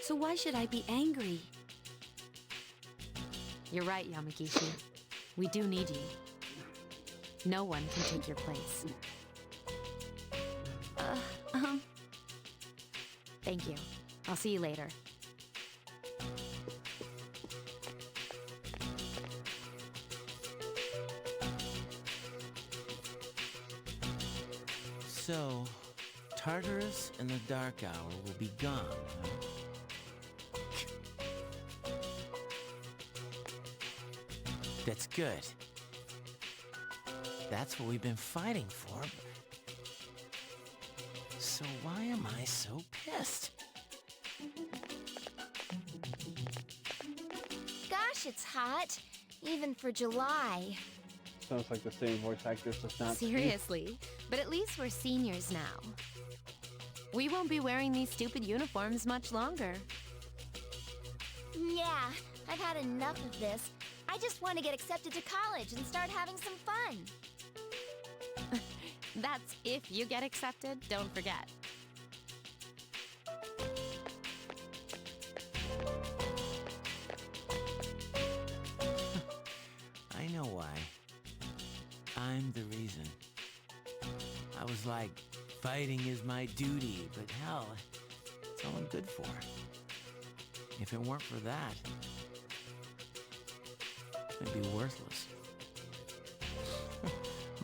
So why should I be angry? You're right, Yamagishi. We do need you. No one can take your place. Thank you. I'll see you later. So, Tartarus and the Dark Hour will be gone, huh? That's good. That's what we've been fighting for. So why am I so pissed? Gosh, it's hot. Even for July. Sounds like the same voice actress does not speak. Seriously, but at least we're seniors now. We won't be wearing these stupid uniforms much longer. Yeah, I've had enough of this. I just want to get accepted to college and start having some fun. That's if you get accepted, don't forget. like fighting is my duty, but hell, it's all I'm good for. If it weren't for that, I'd be worthless.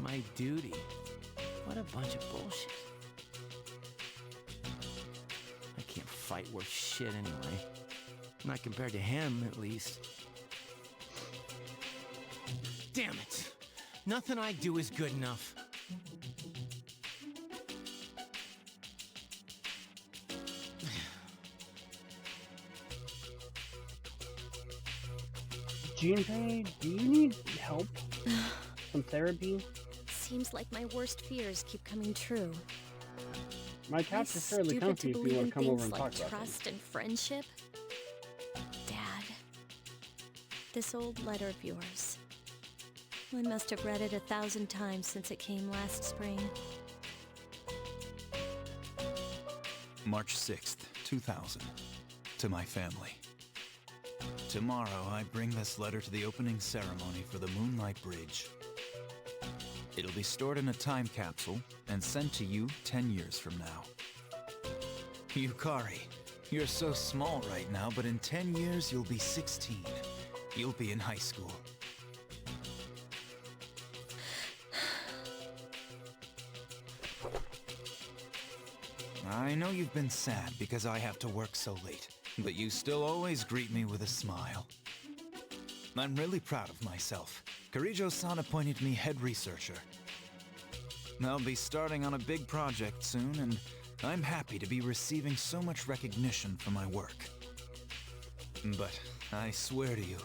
My duty? What a bunch of bullshit. I can't fight worth shit anyway. Not compared to him, at least. Damn it! Nothing I do is good enough. Junpei, do you need help? Some therapy? Seems like my worst fears keep coming true. My couch is fairly Stupid comfy to if you believe want in to come over things and like talk about trust and friendship. Dad, this old letter of yours. I must have read it 1,000 times since it came last spring. March 6th, 2000. To my family. Tomorrow, I bring this letter to the opening ceremony for the Moonlight Bridge. It'll be stored in a time capsule and sent to you 10 years from now. Yukari, you're so small right now, but in 10 years you'll be 16. You'll be in high school. I know you've been sad because I have to work so late, but you still always greet me with a smile. I'm really proud of myself. Karijo-san appointed me head researcher. I'll be starting on a big project soon, and I'm happy to be receiving so much recognition for my work. But I swear to you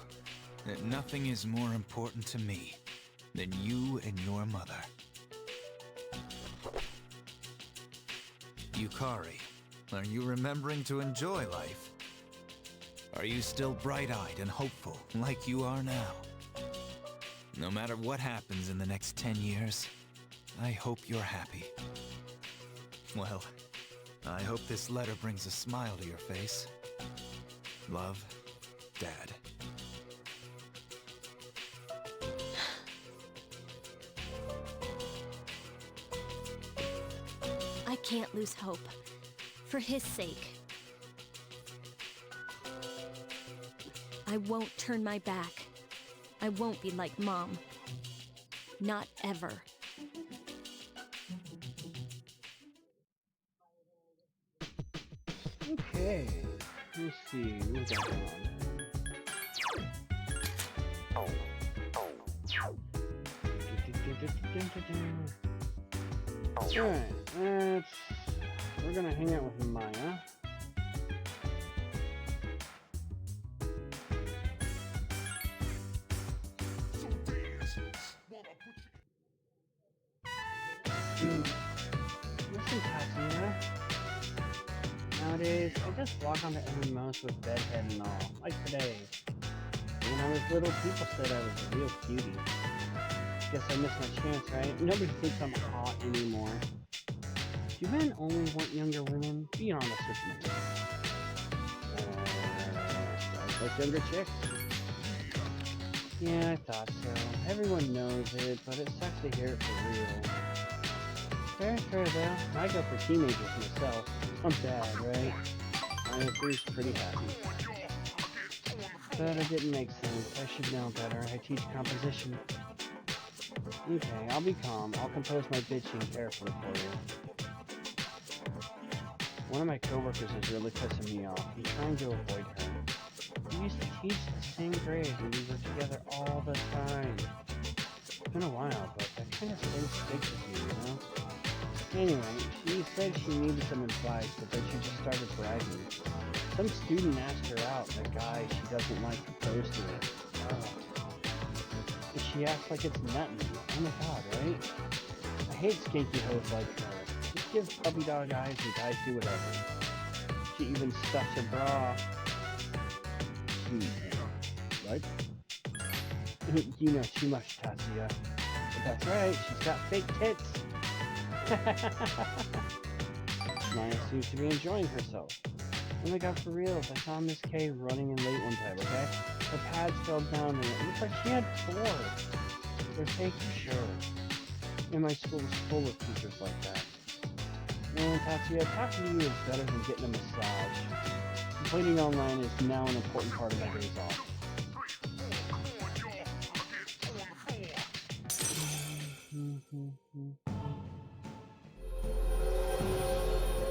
that nothing is more important to me than you and your mother. Yukari, are you remembering to enjoy life? Are you still bright-eyed and hopeful like you are now? No matter what happens in the next 10 years, I hope you're happy. Well, I hope this letter brings a smile to your face. Love, Dad. I can't lose hope. For his sake. I won't turn my back. I won't be like Mom. Not ever. Okay. Let's see. What's going on? Alright, we're gonna hang out with Maya. Listen, Tatsuya. Nowadays, I just log onto MMOs with bedhead and all, like today. When I was little, people said I was a real cutie. Guess I missed my chance, right? Nobody thinks I'm hot anymore. Do men only want younger women? Be honest with me. Like younger chicks? Yeah, I thought so. Everyone knows it, but it sucks to hear it for real. Fair though. I go for teenagers myself. I'm bad, right? Honestly, pretty happy. But it didn't make sense. I should know better. I teach composition. Okay, I'll be calm. I'll compose my bitching carefully for you. One of my coworkers is really pissing me off. I'm trying to avoid her. We used to teach the same grade and we were together all the time. It's been a while, but that kind of thing sticks with me, you know? Anyway, she said she needed some advice, but then she just started bragging. Some student asked her out, and a guy she doesn't like proposed to her. And she acts like it's nothing. Oh my god, right? I hate skanky hoes like her. Just give puppy dog eyes and guys do whatever. She even stuffs her bra. Right? You know too much, Tatsuya. But that's right, she's got fake tits. Maya seems to be enjoying herself. Oh my god, for real, I saw Miss K running in late one time, okay? Her pads fell down and it looked like she had 4. They're fake for sure. And my school is full of teachers like that. And Tatsuya, talking to you is better than getting a massage. Completing online is now an important part of my days off.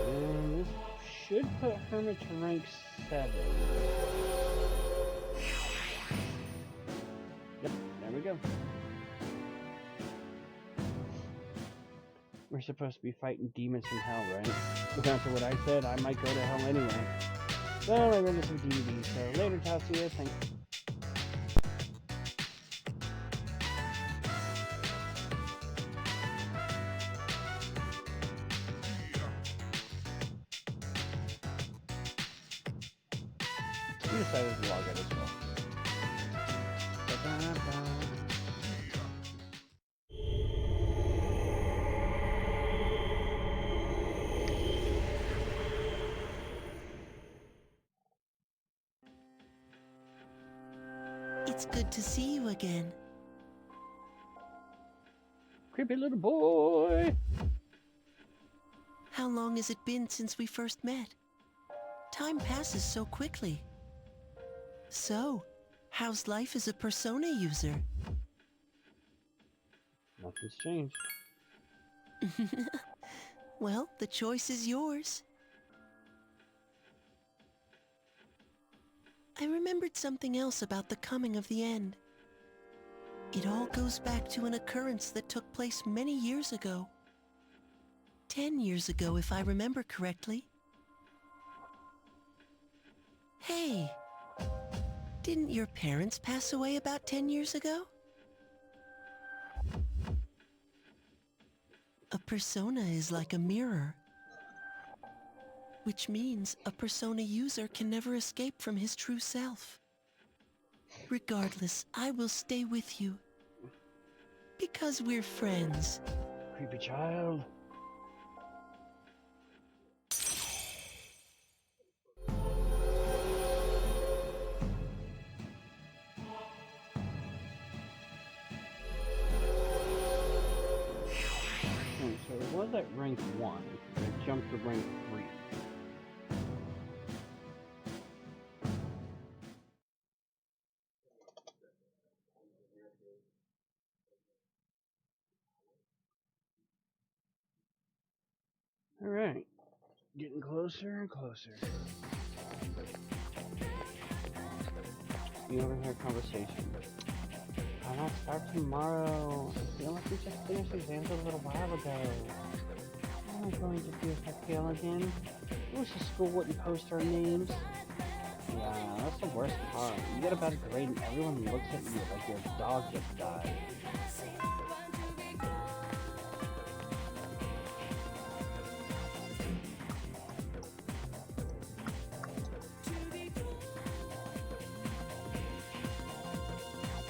And this should put Hermit to rank 7. Yep, there we go. We're supposed to be fighting demons from hell, right? But after what I said, I might go to hell anyway. Well, I rented some DVDs, so later, Tatsuya, thanks. We decided to log out as well. Ba-da-da. It's good to see you again. Creepy little boy! How long has it been since we first met? Time passes so quickly. So, how's life as a Persona user? Nothing's changed. Well, the choice is yours. I remembered something else about the coming of the end. It all goes back to an occurrence that took place many years ago. 10 years ago, if I remember correctly. Hey, didn't your parents pass away about 10 years ago? A persona is like a mirror, which means a persona user can never escape from his true self. Regardless, I will stay with you. Because we're friends. Creepy child. So it was at rank 1. It jumped to rank 3. Alright. Getting closer and closer. You overhear conversation. Why not start tomorrow? I feel like we just finished exams a little while ago. What am I going to do if I fail again? I wish the school wouldn't post our names. Yeah, that's the worst part. You get a bad grade and everyone looks at you like your dog just died.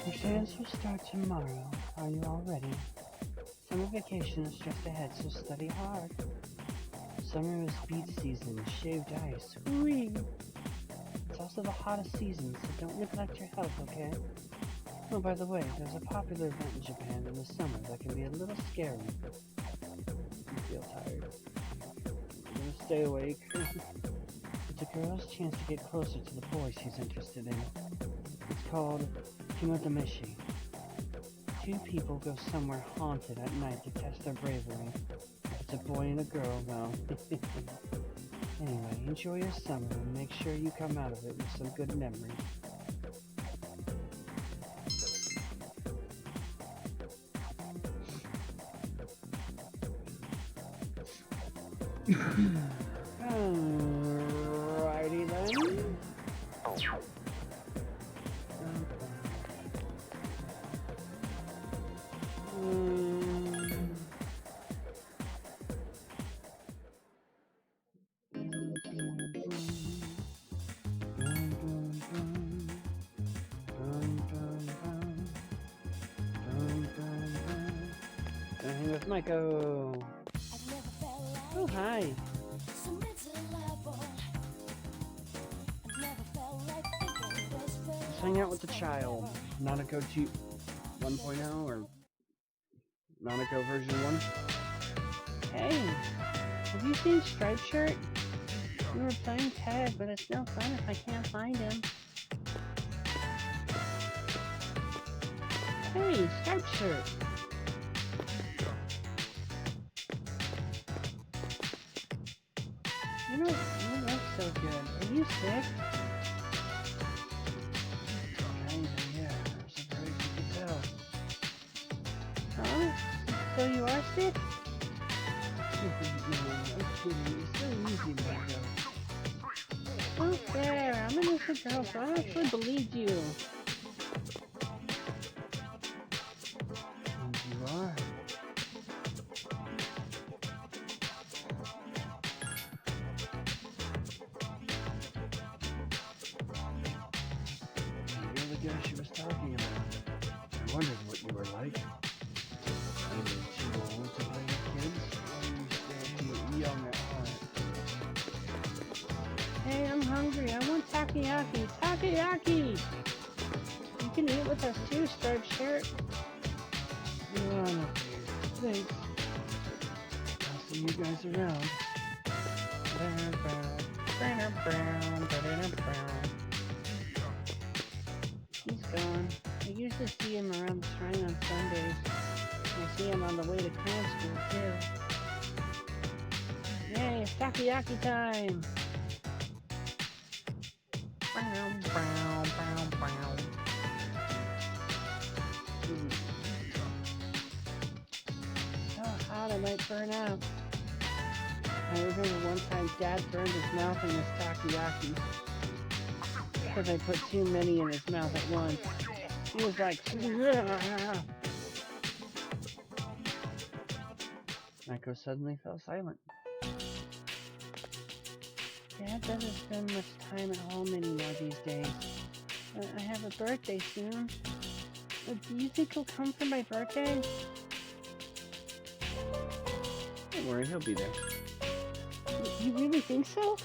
Exams will start tomorrow. Are you all ready? Summer vacation is just ahead, so study hard. Summer is speed season, shaved ice. Whee! It's also the hottest season, so don't neglect your health, okay? Oh, by the way, there's a popular event in Japan in the summer that can be a little scary. You feel tired. You're gonna stay awake. It's a girl's chance to get closer to the boy she's interested in. It's called Kimotomeshi. 2 people go somewhere haunted at night to test their bravery. If it's a boy and a girl, well. Anyway, enjoy your summer and make sure you come out of it with some good memories. Alrighty then. Hang with Maiko. Oh, hi. Let's hang out with the child. Nanako 1.0 or Nanako version 1. Hey. Have you seen Stripe Shirt? We were playing tag, but it's no fun if I can't find him. Hey, Stripe Shirt! You don't look so good. Are you sick? Kinda, yeah. I'm surprised you could tell. Huh? So you are sick? No, I'm kidding. You're so easy, Margo. Oh, there. I'm an innocent girl, so I actually believed you. And you are. You're the guy she was talking about. I wondered what you were like. Are you too old to play with kids? Or are you still too young at heart? Hey, I'm hungry. I want takoyaki. Takoyaki! You can eat with us too, Striped Shirt. You're on up here. Thanks. I'll see you guys around. He's gone. I usually see him around the shrine on Sundays. I see him on the way to cram school too. Yay, it's takoyaki time! So hot I might burn out. I remember one time Dad burned his mouth in this takoyaki because I put too many in his mouth at once. He was like, Mako suddenly fell silent. Dad doesn't spend much time at home anymore these days. I have a birthday soon. Do you think he'll come for my birthday? Don't worry, he'll be there. You really think so?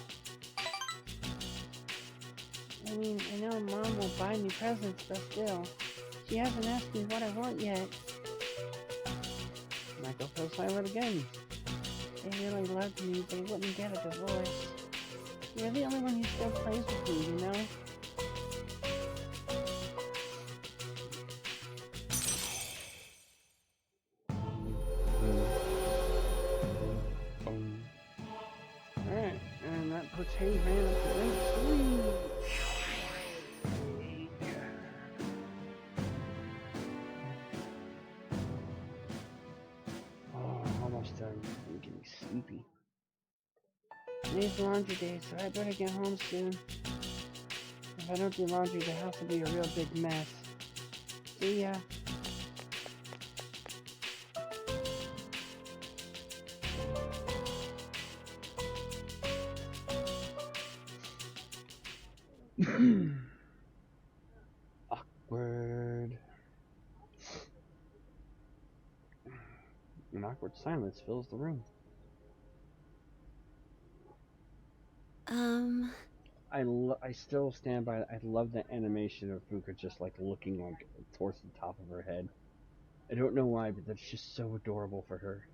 I mean, I know Mom will buy me presents, but still. She hasn't asked me what I want yet. Michael fell silent again. They really loved me, they wouldn't get a divorce. You're the only one who still plays with me, you know? Alright, and that puts Hangman up to rank 3. Oh, almost done. I'm getting sleepy. Today's laundry day, so I better get home soon. If I don't do laundry, the house will be a real big mess. See ya. Awkward. An awkward silence fills the room. I still stand by it. I love the animation of Fuka just like looking like towards the top of her head. I don't know why, but that's just so adorable for her.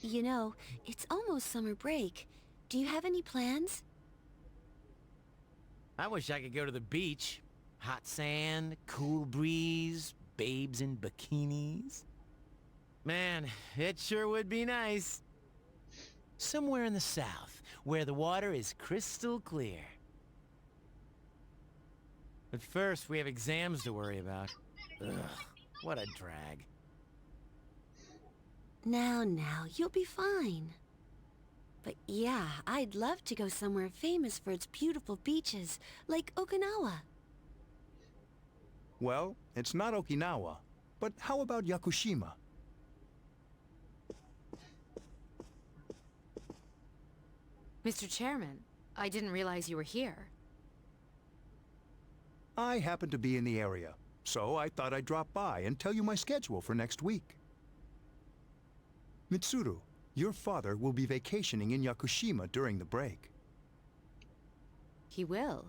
You know, it's almost summer break. Do you have any plans? I wish I could go to the beach. Hot sand, cool breeze, babes in bikinis. Man, it sure would be nice. Somewhere in the south, where the water is crystal clear. But first, we have exams to worry about. Ugh, what a drag. Now, you'll be fine. But yeah, I'd love to go somewhere famous for its beautiful beaches, like Okinawa. Well, it's not Okinawa, but how about Yakushima? Mr. Chairman, I didn't realize you were here. I happen to be in the area, so I thought I'd drop by and tell you my schedule for next week. Mitsuru, your father will be vacationing in Yakushima during the break. He will.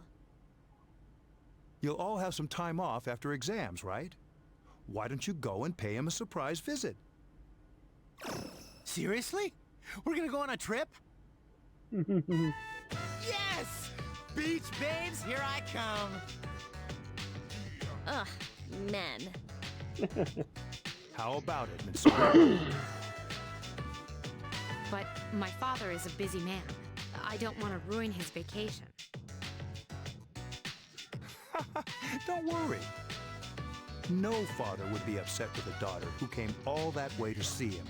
You'll all have some time off after exams, right? Why don't you go and pay him a surprise visit? Seriously? We're gonna go on a trip? Yes! Beach babes, here I come. Ugh, men. How about it, Miss Square? But my father is a busy man. I don't want to ruin his vacation. Don't worry. No father would be upset with a daughter who came all that way to see him.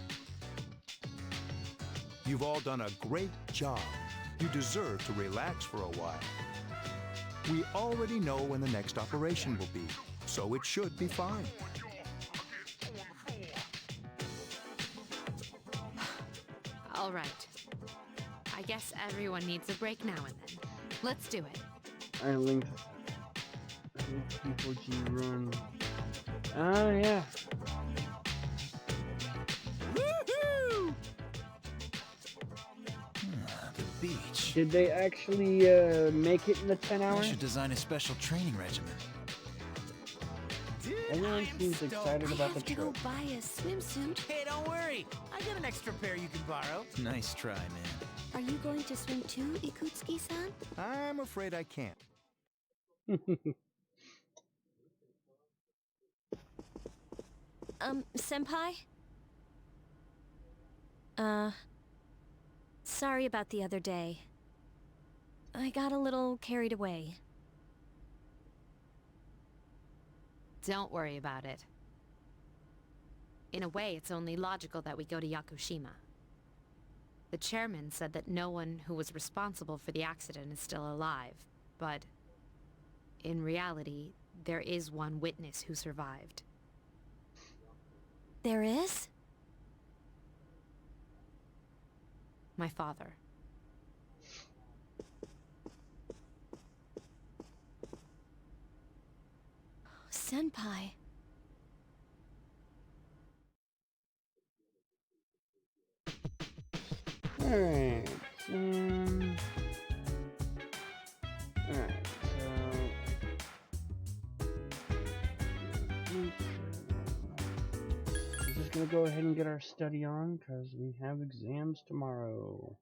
You've all done a great job. You deserve to relax for a while. We already know when the next operation will be, so it should be fine. All right. I guess everyone needs a break now and then. Let's do it. I linked P4G run. Ah, yeah. Woohoo! The beach. Did they actually make it in the 10 I hours? should design a special training regimen. Everyone seems excited about the To go trip. buy a swimsuit. Hey, don't worry. I got an extra pair you can borrow. Nice try, man. Are you going to swim too, Ikutsuki-san? I'm afraid I can't. Senpai? Sorry about the other day. I got a little carried away. Don't worry about it. In a way, it's only logical that we go to Yakushima. The chairman said that no one who was responsible for the accident is still alive, but in reality, there is one witness who survived. There is? My father. Senpai. Alright. Alright, we're just gonna go ahead and get our study on because we have exams tomorrow.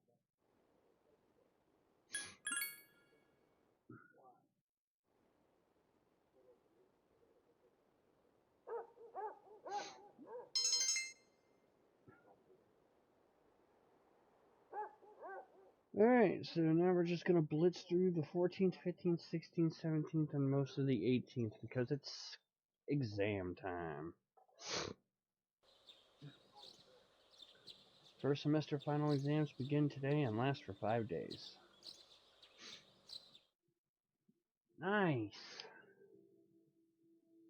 Alright, so now we're just gonna blitz through the 14th, 15th, 16th, 17th, and most of the 18th because it's exam time. First semester final exams begin today and last for 5 days. Nice.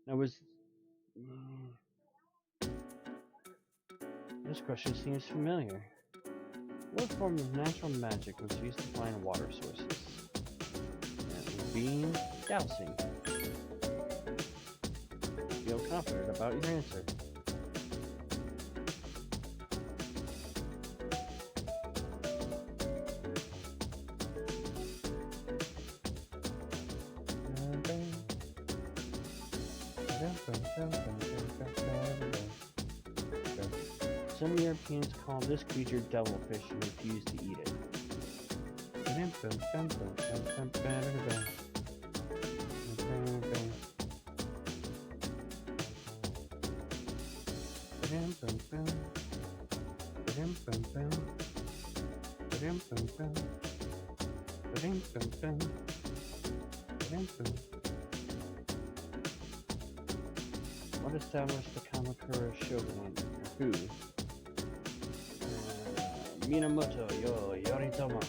That was... This question seems familiar. What form of natural magic was used to find water sources? That would be dowsing. Feel confident about your answer. Some Europeans call this creature devilfish and refuse to eat it. What established the Kamakura Shogun? Who? Minamoto yo Yoritomo.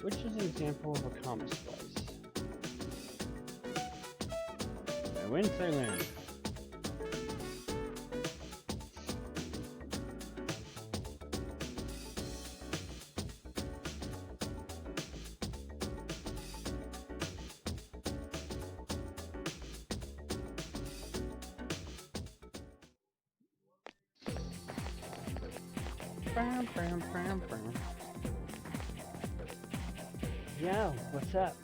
Which is an example of a comma splice? I win, I learn. Yo, what's up?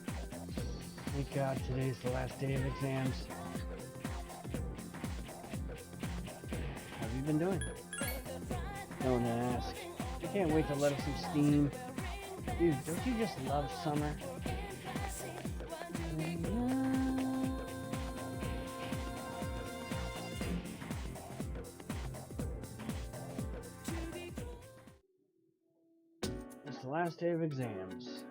Thank God today's the last day of exams. How have you been doing? Don't ask. I can't wait to let off some steam. Dude, don't you just love summer? It's the last day of exams.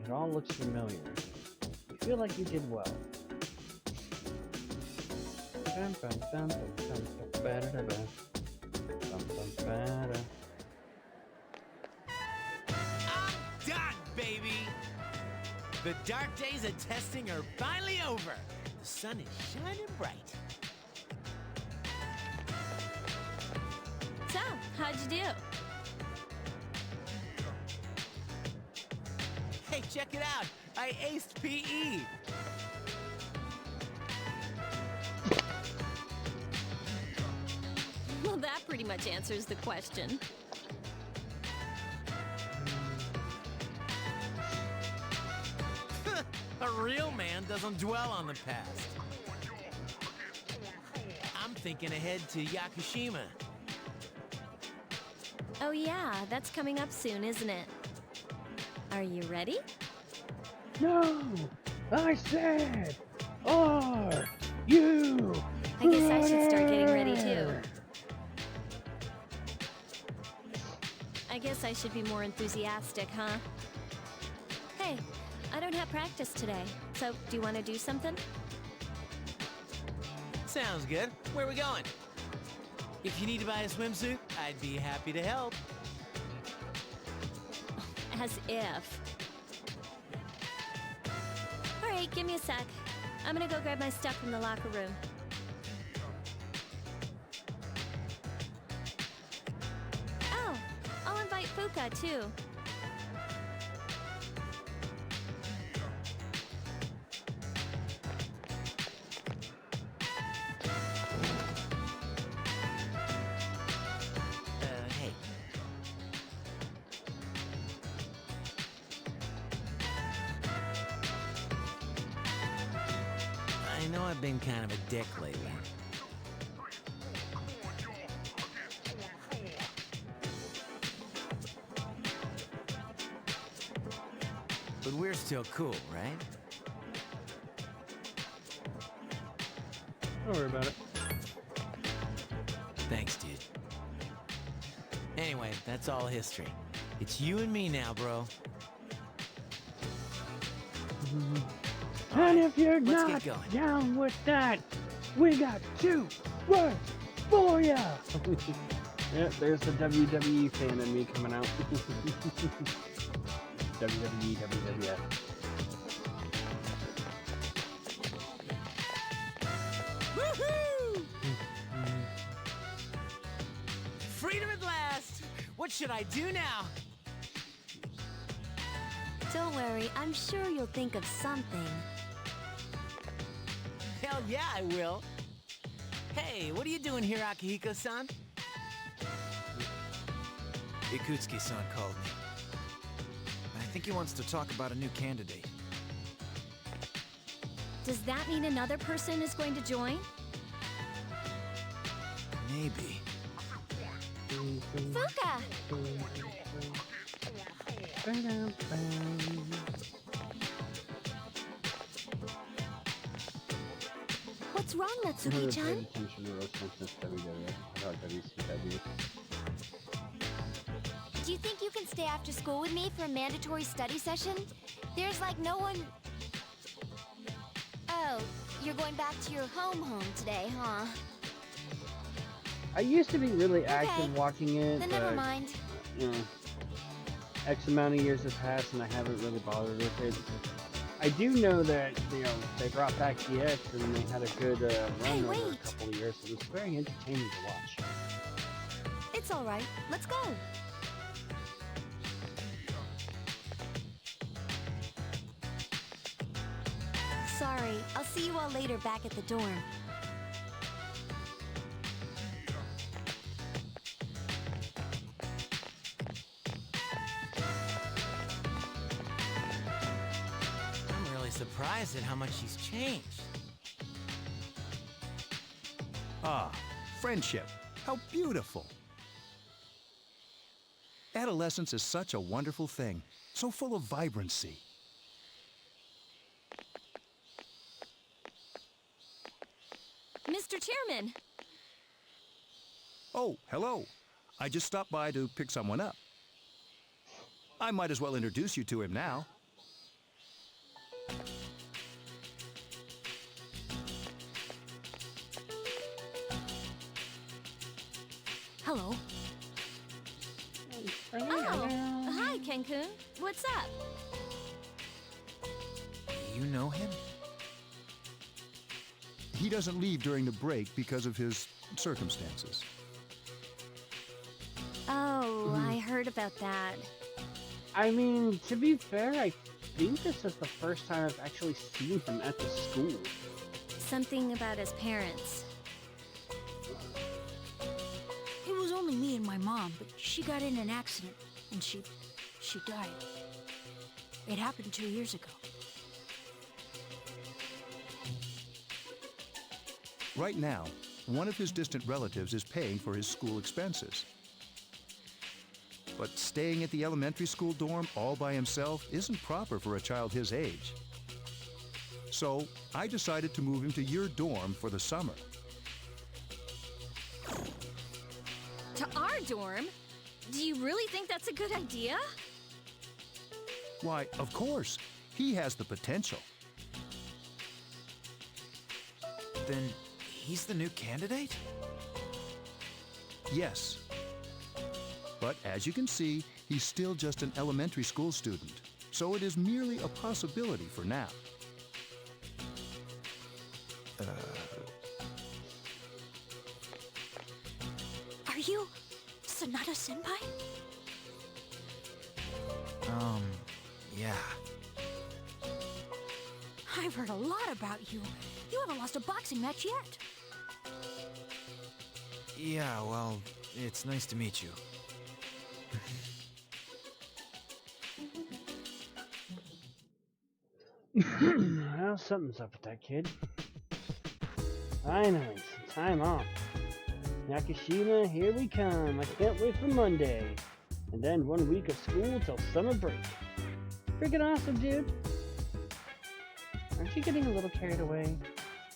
It all looks familiar. You feel like you did well. I'm done, baby! The dark days of testing are finally over. The sun is shining bright. So, how'd you do? Hey, check it out! I aced PE! Well, that pretty much answers the question. A real man doesn't dwell on the past. I'm thinking ahead to Yakushima. Oh yeah, that's coming up soon, isn't it? Are you ready? No! I said! Are you? I guess I should start getting ready too. I guess I should be more enthusiastic, huh? Hey, I don't have practice today, so do you want to do something? Sounds good. Where are we going? If you need to buy a swimsuit, I'd be happy to help. As if. Alright, give me a sec. I'm gonna go grab my stuff from the locker room. Oh, I'll invite Fuka too. Hey. I know I've been kind of a dick lately. But we're still cool, right? Don't worry about it. Thanks, dude. Anyway, that's all history. It's you and me now, bro. And if you're let's not get going. down with that, we got 2 words for ya! Yeah, there's the WWE fan in me coming out. WWE, WWF. Woohoo! Freedom at last! What should I do now? Don't worry, I'm sure you'll think of something. Hell yeah, I will. Hey, what are you doing here, Akihiko-san? Ikutsuki-san called me. I think he wants to talk about a new candidate. Does that mean another person is going to join? Maybe. Fuka! What's wrong, Natsuki-chan? Do you think you can stay after school with me for a mandatory study session? There's like no one... Oh, you're going back to your home today, huh? I used to be really active watching it, Then but, never mind. you know, X amount of years have passed and I haven't really bothered with it. I do know that, you know, they brought back DX and they had a good run over a couple of years. It was very entertaining to watch. It's alright. Let's go. Sorry, I'll see you all later back at the dorm. surprised at how much she's changed. Ah, friendship. How beautiful. Adolescence is such a wonderful thing, so full of vibrancy. Mr. Chairman! Oh, hello. I just stopped by to pick someone up. I might as well introduce you to him now. Hello. Oh, hi, Cancun. What's up? You know him? He doesn't leave during the break because of his circumstances. Oh, I heard about that. I mean, to be fair, I think this is the first time I've actually seen him at the school. Something about his parents. It was only me and my mom, but she got in an accident, and she died. It happened 2 years ago. Right now, one of his distant relatives is paying for his school expenses. But staying at the elementary school dorm all by himself isn't proper for a child his age. So I decided to move him to your dorm for the summer. To our dorm? Do you really think that's a good idea? Why, of course. He has the potential. Then he's the new candidate? Yes. But as you can see, he's still just an elementary school student. So it is merely a possibility for now. Are you Sonata Senpai? Yeah. I've heard a lot about you. You haven't lost a boxing match yet. Yeah, well, it's nice to meet you. Well, something's up with that kid. Finally, some time off. Nakashima, here we come. I can't wait for Monday. And then 1 week of school till summer break. Freaking awesome, dude. Aren't you getting a little carried away?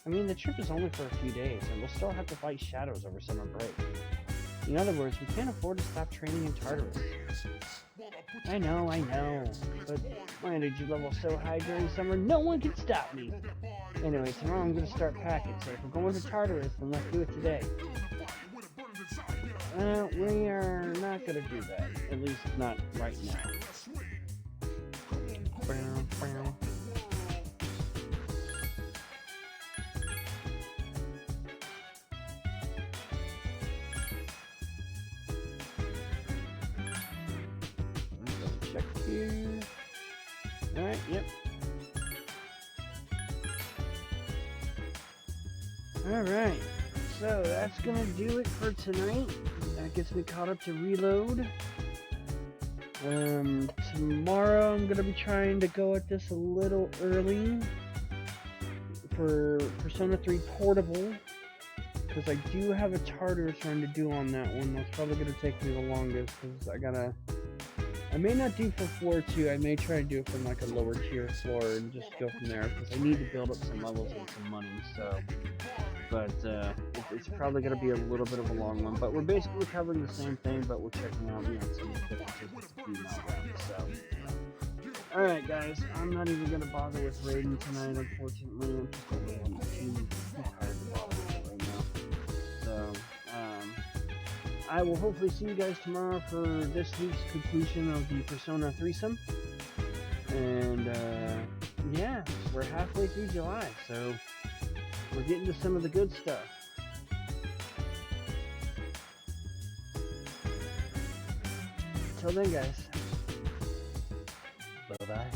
I mean, the trip is only for a few days, and we'll still have to fight shadows over summer break. In other words, we can't afford to stop training in Tartarus. I know, but my energy level's so high during summer, no one can stop me. Anyway, tomorrow I'm gonna start packing, so if we're going to Tartarus, then let's do it today. We are not gonna do that. At least not right now. Check here. Alright, yep. Alright, so that's gonna do it for tonight. That gets me caught up to reload. Tomorrow I'm gonna be trying to go at this a little early for Persona 3 Portable, because I do have a Tartarus run to do on that one. That's probably gonna take me the longest, because I may not do for floor 2, I may try to do it from like a lower tier floor and just go from there, because I need to build up some levels and some money, so. But it's probably going to be a little bit of a long one. But we're basically covering the same thing, but we're checking out, some differences with the female round. So, alright guys, I'm not even going to bother with raiding tonight, unfortunately. I'm just a little too tired to bother with it right now. So, I will hopefully see you guys tomorrow for this week's conclusion of the Persona threesome. And, yeah, we're halfway through July, so we're getting to some of the good stuff. Until then, guys. Bye-bye.